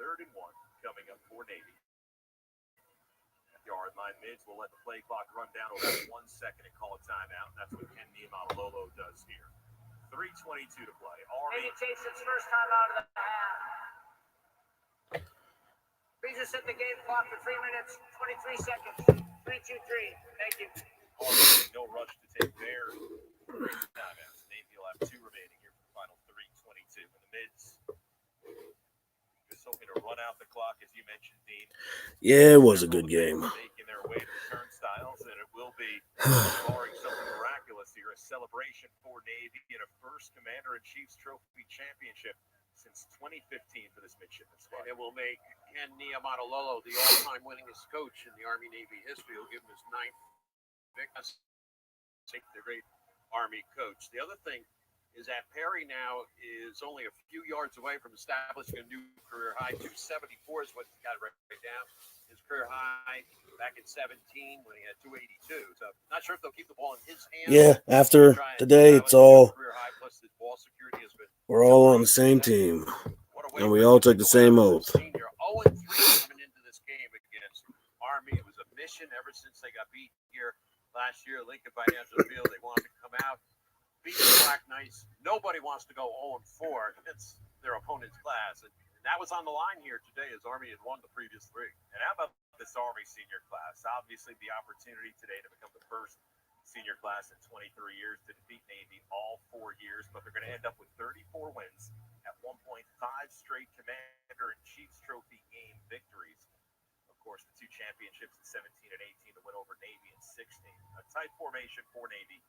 3rd and 1 coming up for Navy. Yard line Mids will let the play clock run down over 1 second and call a timeout. That's what Ken Niumatalolo does here. 3:22 to play. Navy takes its first time out of the half. Please just set the game clock for 3 minutes, 23 seconds. 3-2-3. Thank you. No rush to take their timeouts. Navy will have 2 remaining here for the final 3:22. And the Mids just hoping to run out the clock, as you mentioned, Dean. Yeah, it was a good game. Making their way to the turnstiles, and it will be, barring something miraculous here, a celebration for Navy in a first Commander-in-Chief's Trophy championship since 2015 for this midshipman squad. And it will make Ken Niumatalolo the all-time winningest coach in the Army-Navy history. He'll give him his 9th victory. The great Army coach. The other thing is that Perry now is only a few yards away from establishing a new career high. 274 is what he got right down. His career high back in 17 when he had 282. So not sure if they'll keep the ball in his hands. Yeah, after today, it's all, we're all on the same team. And we all took the same oath. Senior 0-3 coming into this game against Army. It was a mission ever since they got beat here last year at Lincoln Financial Field. They wanted to come out, beat the Black Knights. Nobody wants to go 0-4 against their opponent's class. And that was on the line here today as Army had won the previous 3. And how about this Army senior class? Obviously, the opportunity today to become the first senior class in 23 years to defeat Navy all 4 years, but they're going to end up with 34 wins at 1.5 straight Commander-in-Chief's Trophy game victories. Of course, the 2 championships in 17 and 18 to win over Navy in 16. A tight formation for Navy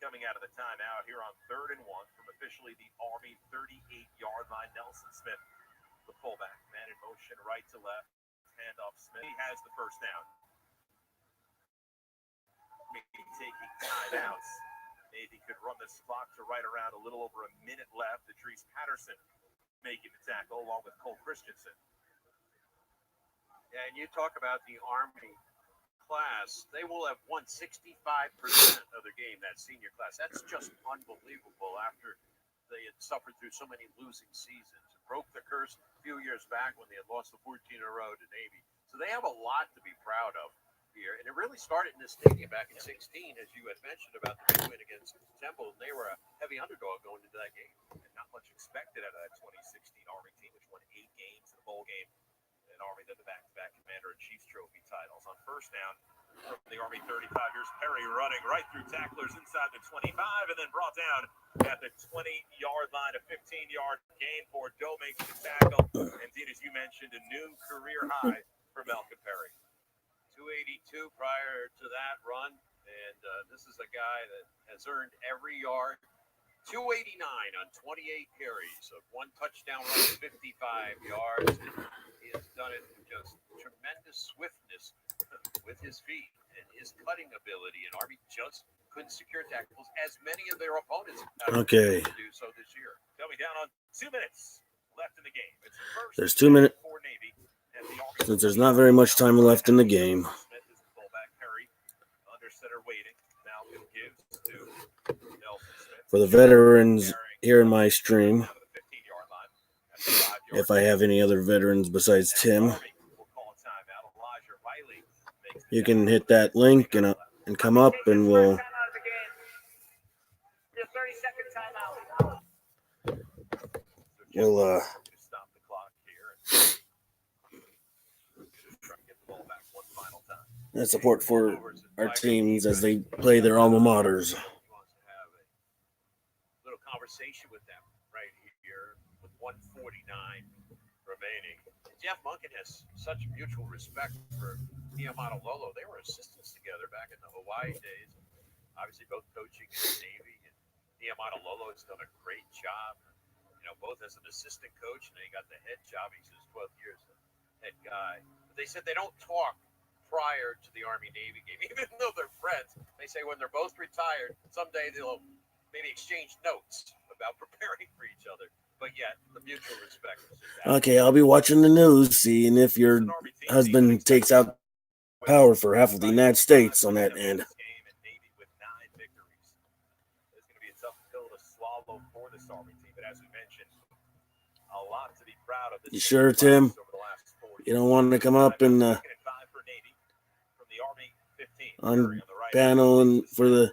coming out of the timeout here on 3rd and 1 from officially the Army 38-yard line. Nelson Smith, the fullback, man in motion, right to left, handoff Smith. He has the first down. Taking timeouts. Navy could run this clock to right around a little over a minute left. Idris Patterson making the tackle along with Cole Christensen. Yeah, and you talk about the Army class, they will have won 65% of their game, that senior class. That's just unbelievable after they had suffered through so many losing seasons. It broke the curse a few years back when they had lost the 14 in a row to Navy. So they have a lot to be proud of here. And it really started in this stadium back in 16, as you had mentioned about the big win against Temple. They were a heavy underdog going into that game. And not much expected out of that 2016 Army team, which won 8 games in the bowl game. And Army did the back-to-back Commander-in-Chief's Trophy titles. On first down from the Army 35, here's Perry running right through tacklers inside the 25 and then brought down at the 20-yard line. A 15-yard gain for Doe makes the tackle. And Dean, as you mentioned, a new career high for Malcolm Perry. 282 prior to that run, and this is a guy that has earned every yard. 289 on 28 carries of 1 touchdown run, 55 yards. He has done it with just tremendous swiftness with his feet and his cutting ability, and Army just couldn't secure tackles as many of their opponents have Okay. to do so this year. Coming down on 2 minutes left in the game. It's the first There's 2 minutes. for Navy. Since there's not very much time left in the game. Smith is the fullback. Perry under center waiting. Malcolm gives to Nelson Smith. For the veterans here in my stream, if I have any other veterans besides Tim, you can hit that link and come up, and we'll. Your 30-second timeout. We'll Stop the clock here. Try to get the ball back one final time. support for our teams as they play their alma maters. Little conversation with them right here with 149 remaining. Jeff Munkin has such mutual respect for Niumatalolo. They were assistants together back in the Hawaii days. Obviously, both coaching in the Navy, and Niumatalolo has done a great job. You know, both as an assistant coach, and then he got the head job. He's his 12 years. head guy. They said they don't talk prior to the Army-Navy game, even though they're friends. They say when they're both retired, someday they'll maybe exchange notes about preparing for each other. But yet, the mutual respect is just Okay, I'll be watching the news, seeing if your husband takes out power for half of the United States on that end. It's going to be a tough pill to swallow for this Army team, but as we mentioned, a lot to be proud of. You sure, Tim? You don't want to come up and on panel and for the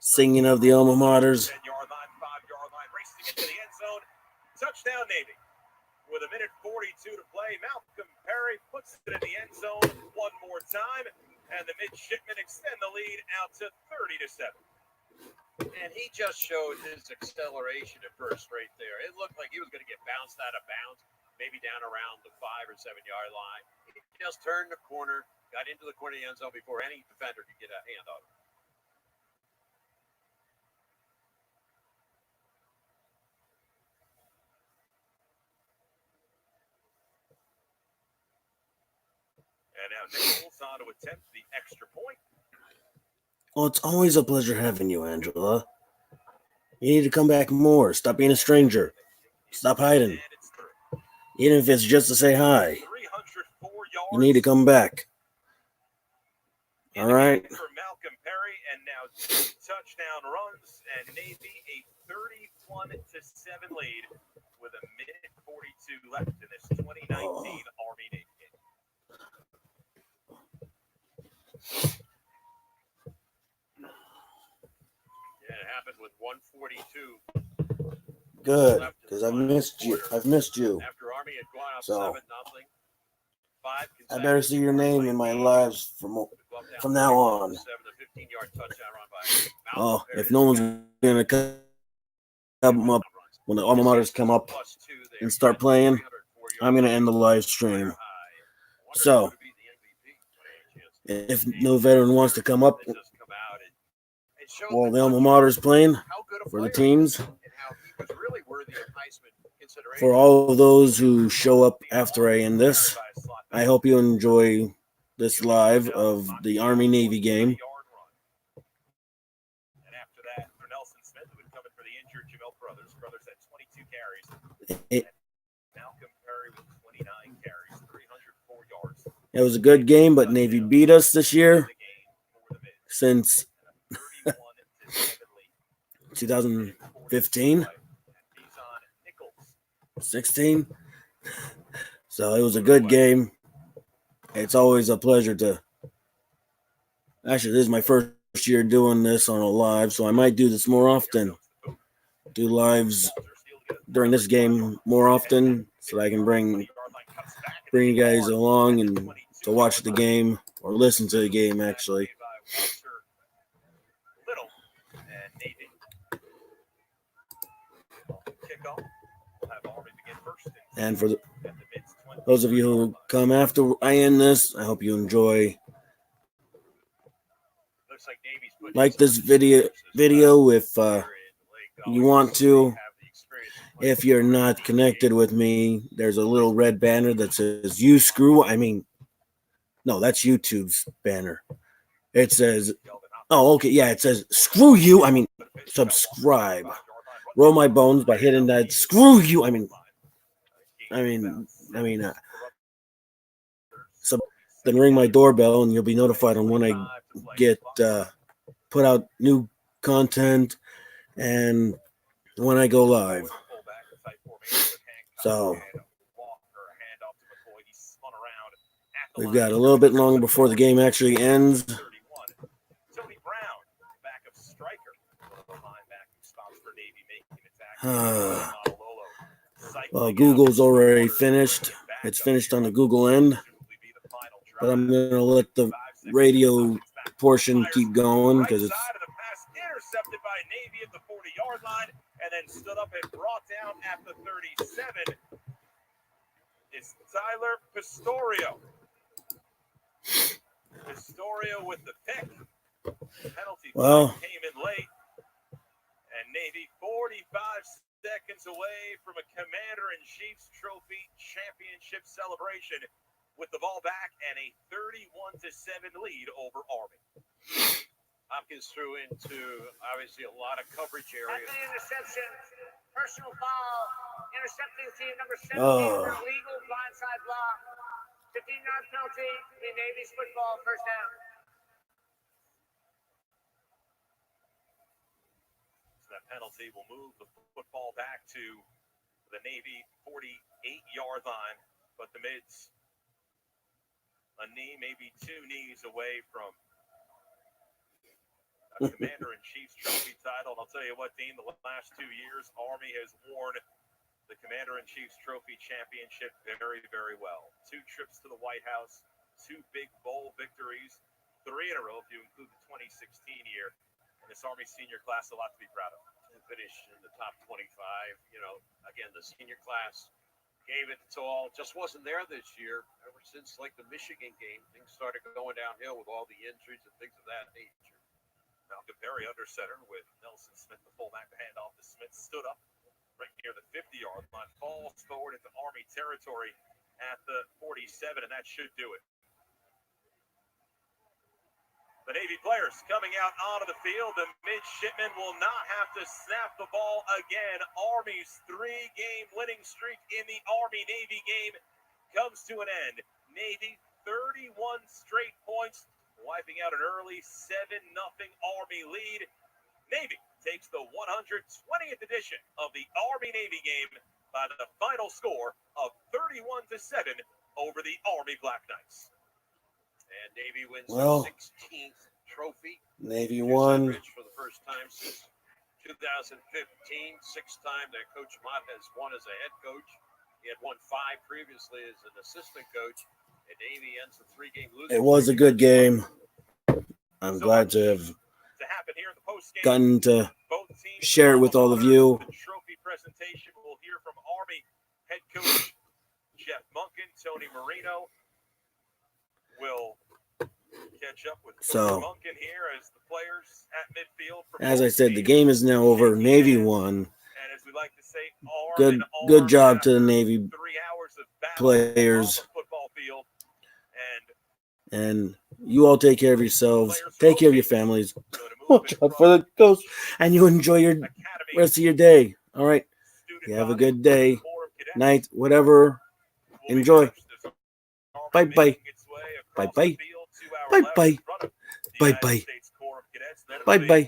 singing of the alma maters? 10-yard line, 5-yard line, race to get to the end zone. Touchdown, Navy. With a minute 42 to play, Malcolm Perry puts it in the end zone one more time, and the midshipmen extend the lead out to 30-7. And he just showed his acceleration at first right there. It looked like he was going to get bounced out of bounds, maybe down around the 5 or 7-yard line. He just turned the corner, got into the corner of the end zone before any defender could get a hand on him. And now Nichols on to attempt the extra point. Well, it's always a pleasure having you, Angela. You need to come back more. Stop being a stranger. Stop hiding. Even if it's just to say hi. You need to come back. All right? For Malcolm Perry, and now 2 touchdown runs, and Navy a 31-7 lead with a minute 42 left in this 2019 Army-Navy game. Yeah, it happened with 1:42. Good, because I've missed you. After Army had gone up So 7-0. I better see your name in my lives from now on. Oh, if no one's gonna come up when the alma maters come up and start playing, I'm gonna end the live stream. So if no veteran wants to come up while the alma mater's playing for the teams, for all of those who show up after I end this, I hope you enjoy this live of the Army-Navy game. And after that, for Nelson Smith, who would come in for the injured Jamel Brothers. Brothers had 22 carries. Malcolm Perry with 29 carries, 304 yards. It was a good game, but Navy beat us this year since 2015, 16. So it was a good game. It's always a pleasure to. Actually, this is my first year doing this on a live, so I might do this more often. Do lives during this game more often, so that I can bring you guys along and to watch the game or listen to the game. Actually, and for those of you who come after I end this, I hope you enjoy. Like this video if you want to. If you're not connected with me, there's a little red banner that says "You screw." No, that's YouTube's banner. It says, "Oh, okay, yeah." It says "Screw you." Subscribe. Roll my bones by hitting that "Screw you." Then ring my doorbell, and you'll be notified on when I get put out new content and when I go live. So we've got a little bit longer before the game actually ends. Well, Google's already finished. It's finished on the Google end. But I'm going to let the radio portion keep going because it's. Intercepted by Navy at the 40-yard line, and then stood up and brought down at the 37. It's Tyler Pistorio. Pistorio with the pick. Penalty came in late, and Navy 45 seconds away from a Commander-in-Chief's Trophy championship celebration with the ball back and a 31-7 lead over Army. Hopkins threw into, obviously, a lot of coverage area. At the interception, personal foul, intercepting team number 17 Oh. for illegal blindside block. 15-yard penalty, the Navy's football, first down. So that penalty will move the football back to the Navy 48-yard line, but the Mids a knee, maybe two knees away from a Commander-in-Chief's Trophy title. And I'll tell you what, Dean, the last 2 years, Army has worn the Commander-in-Chief's Trophy championship very, very well. 2 trips to the White House, 2 big bowl victories, 3 in a row if you include the 2016 year. And this Army senior class, a lot to be proud of. To finish in the top 25, you know, again, the senior class gave it to all. Just wasn't there this year. Ever since, like, the Michigan game, things started going downhill with all the injuries and things of that nature. Malcolm Perry under center with Nelson Smith, the fullback. The handoff to Smith, stood up right near the 50-yard line, falls forward into Army territory at the 47, and that should do it. The Navy players coming out onto the field. The midshipmen will not have to snap the ball again. Army's 3-game winning streak in the Army-Navy game comes to an end. Navy 31 straight points, wiping out an early 7-0 Army lead. Navy takes the 120th edition of the Army-Navy game by the final score of 31-7 over the Army Black Knights. And Navy wins Well, their 16th trophy. Navy won. For the first time since 2015. 6th time that Coach Mott has won as a head coach. He had won 5 previously as an assistant coach. And Navy ends the 3-game losing. It was a good game. I'm glad to have gotten to share it with all of you. The trophy presentation, we'll hear from Army head coach Jeff Monken. Tony Marino will catch up with So, Monken here as the players at midfield. as I said, the game is now over. Navy won. And as we like to say, Good job to the Navy players. Football field. And you all take care of yourselves. Take care of your families. Watch out for the ghost. And you enjoy your rest of your day. All right. You have a good day, night, whatever. Enjoy. Bye-bye. Bye-bye. Bye-bye. Bye-bye. Bye-bye.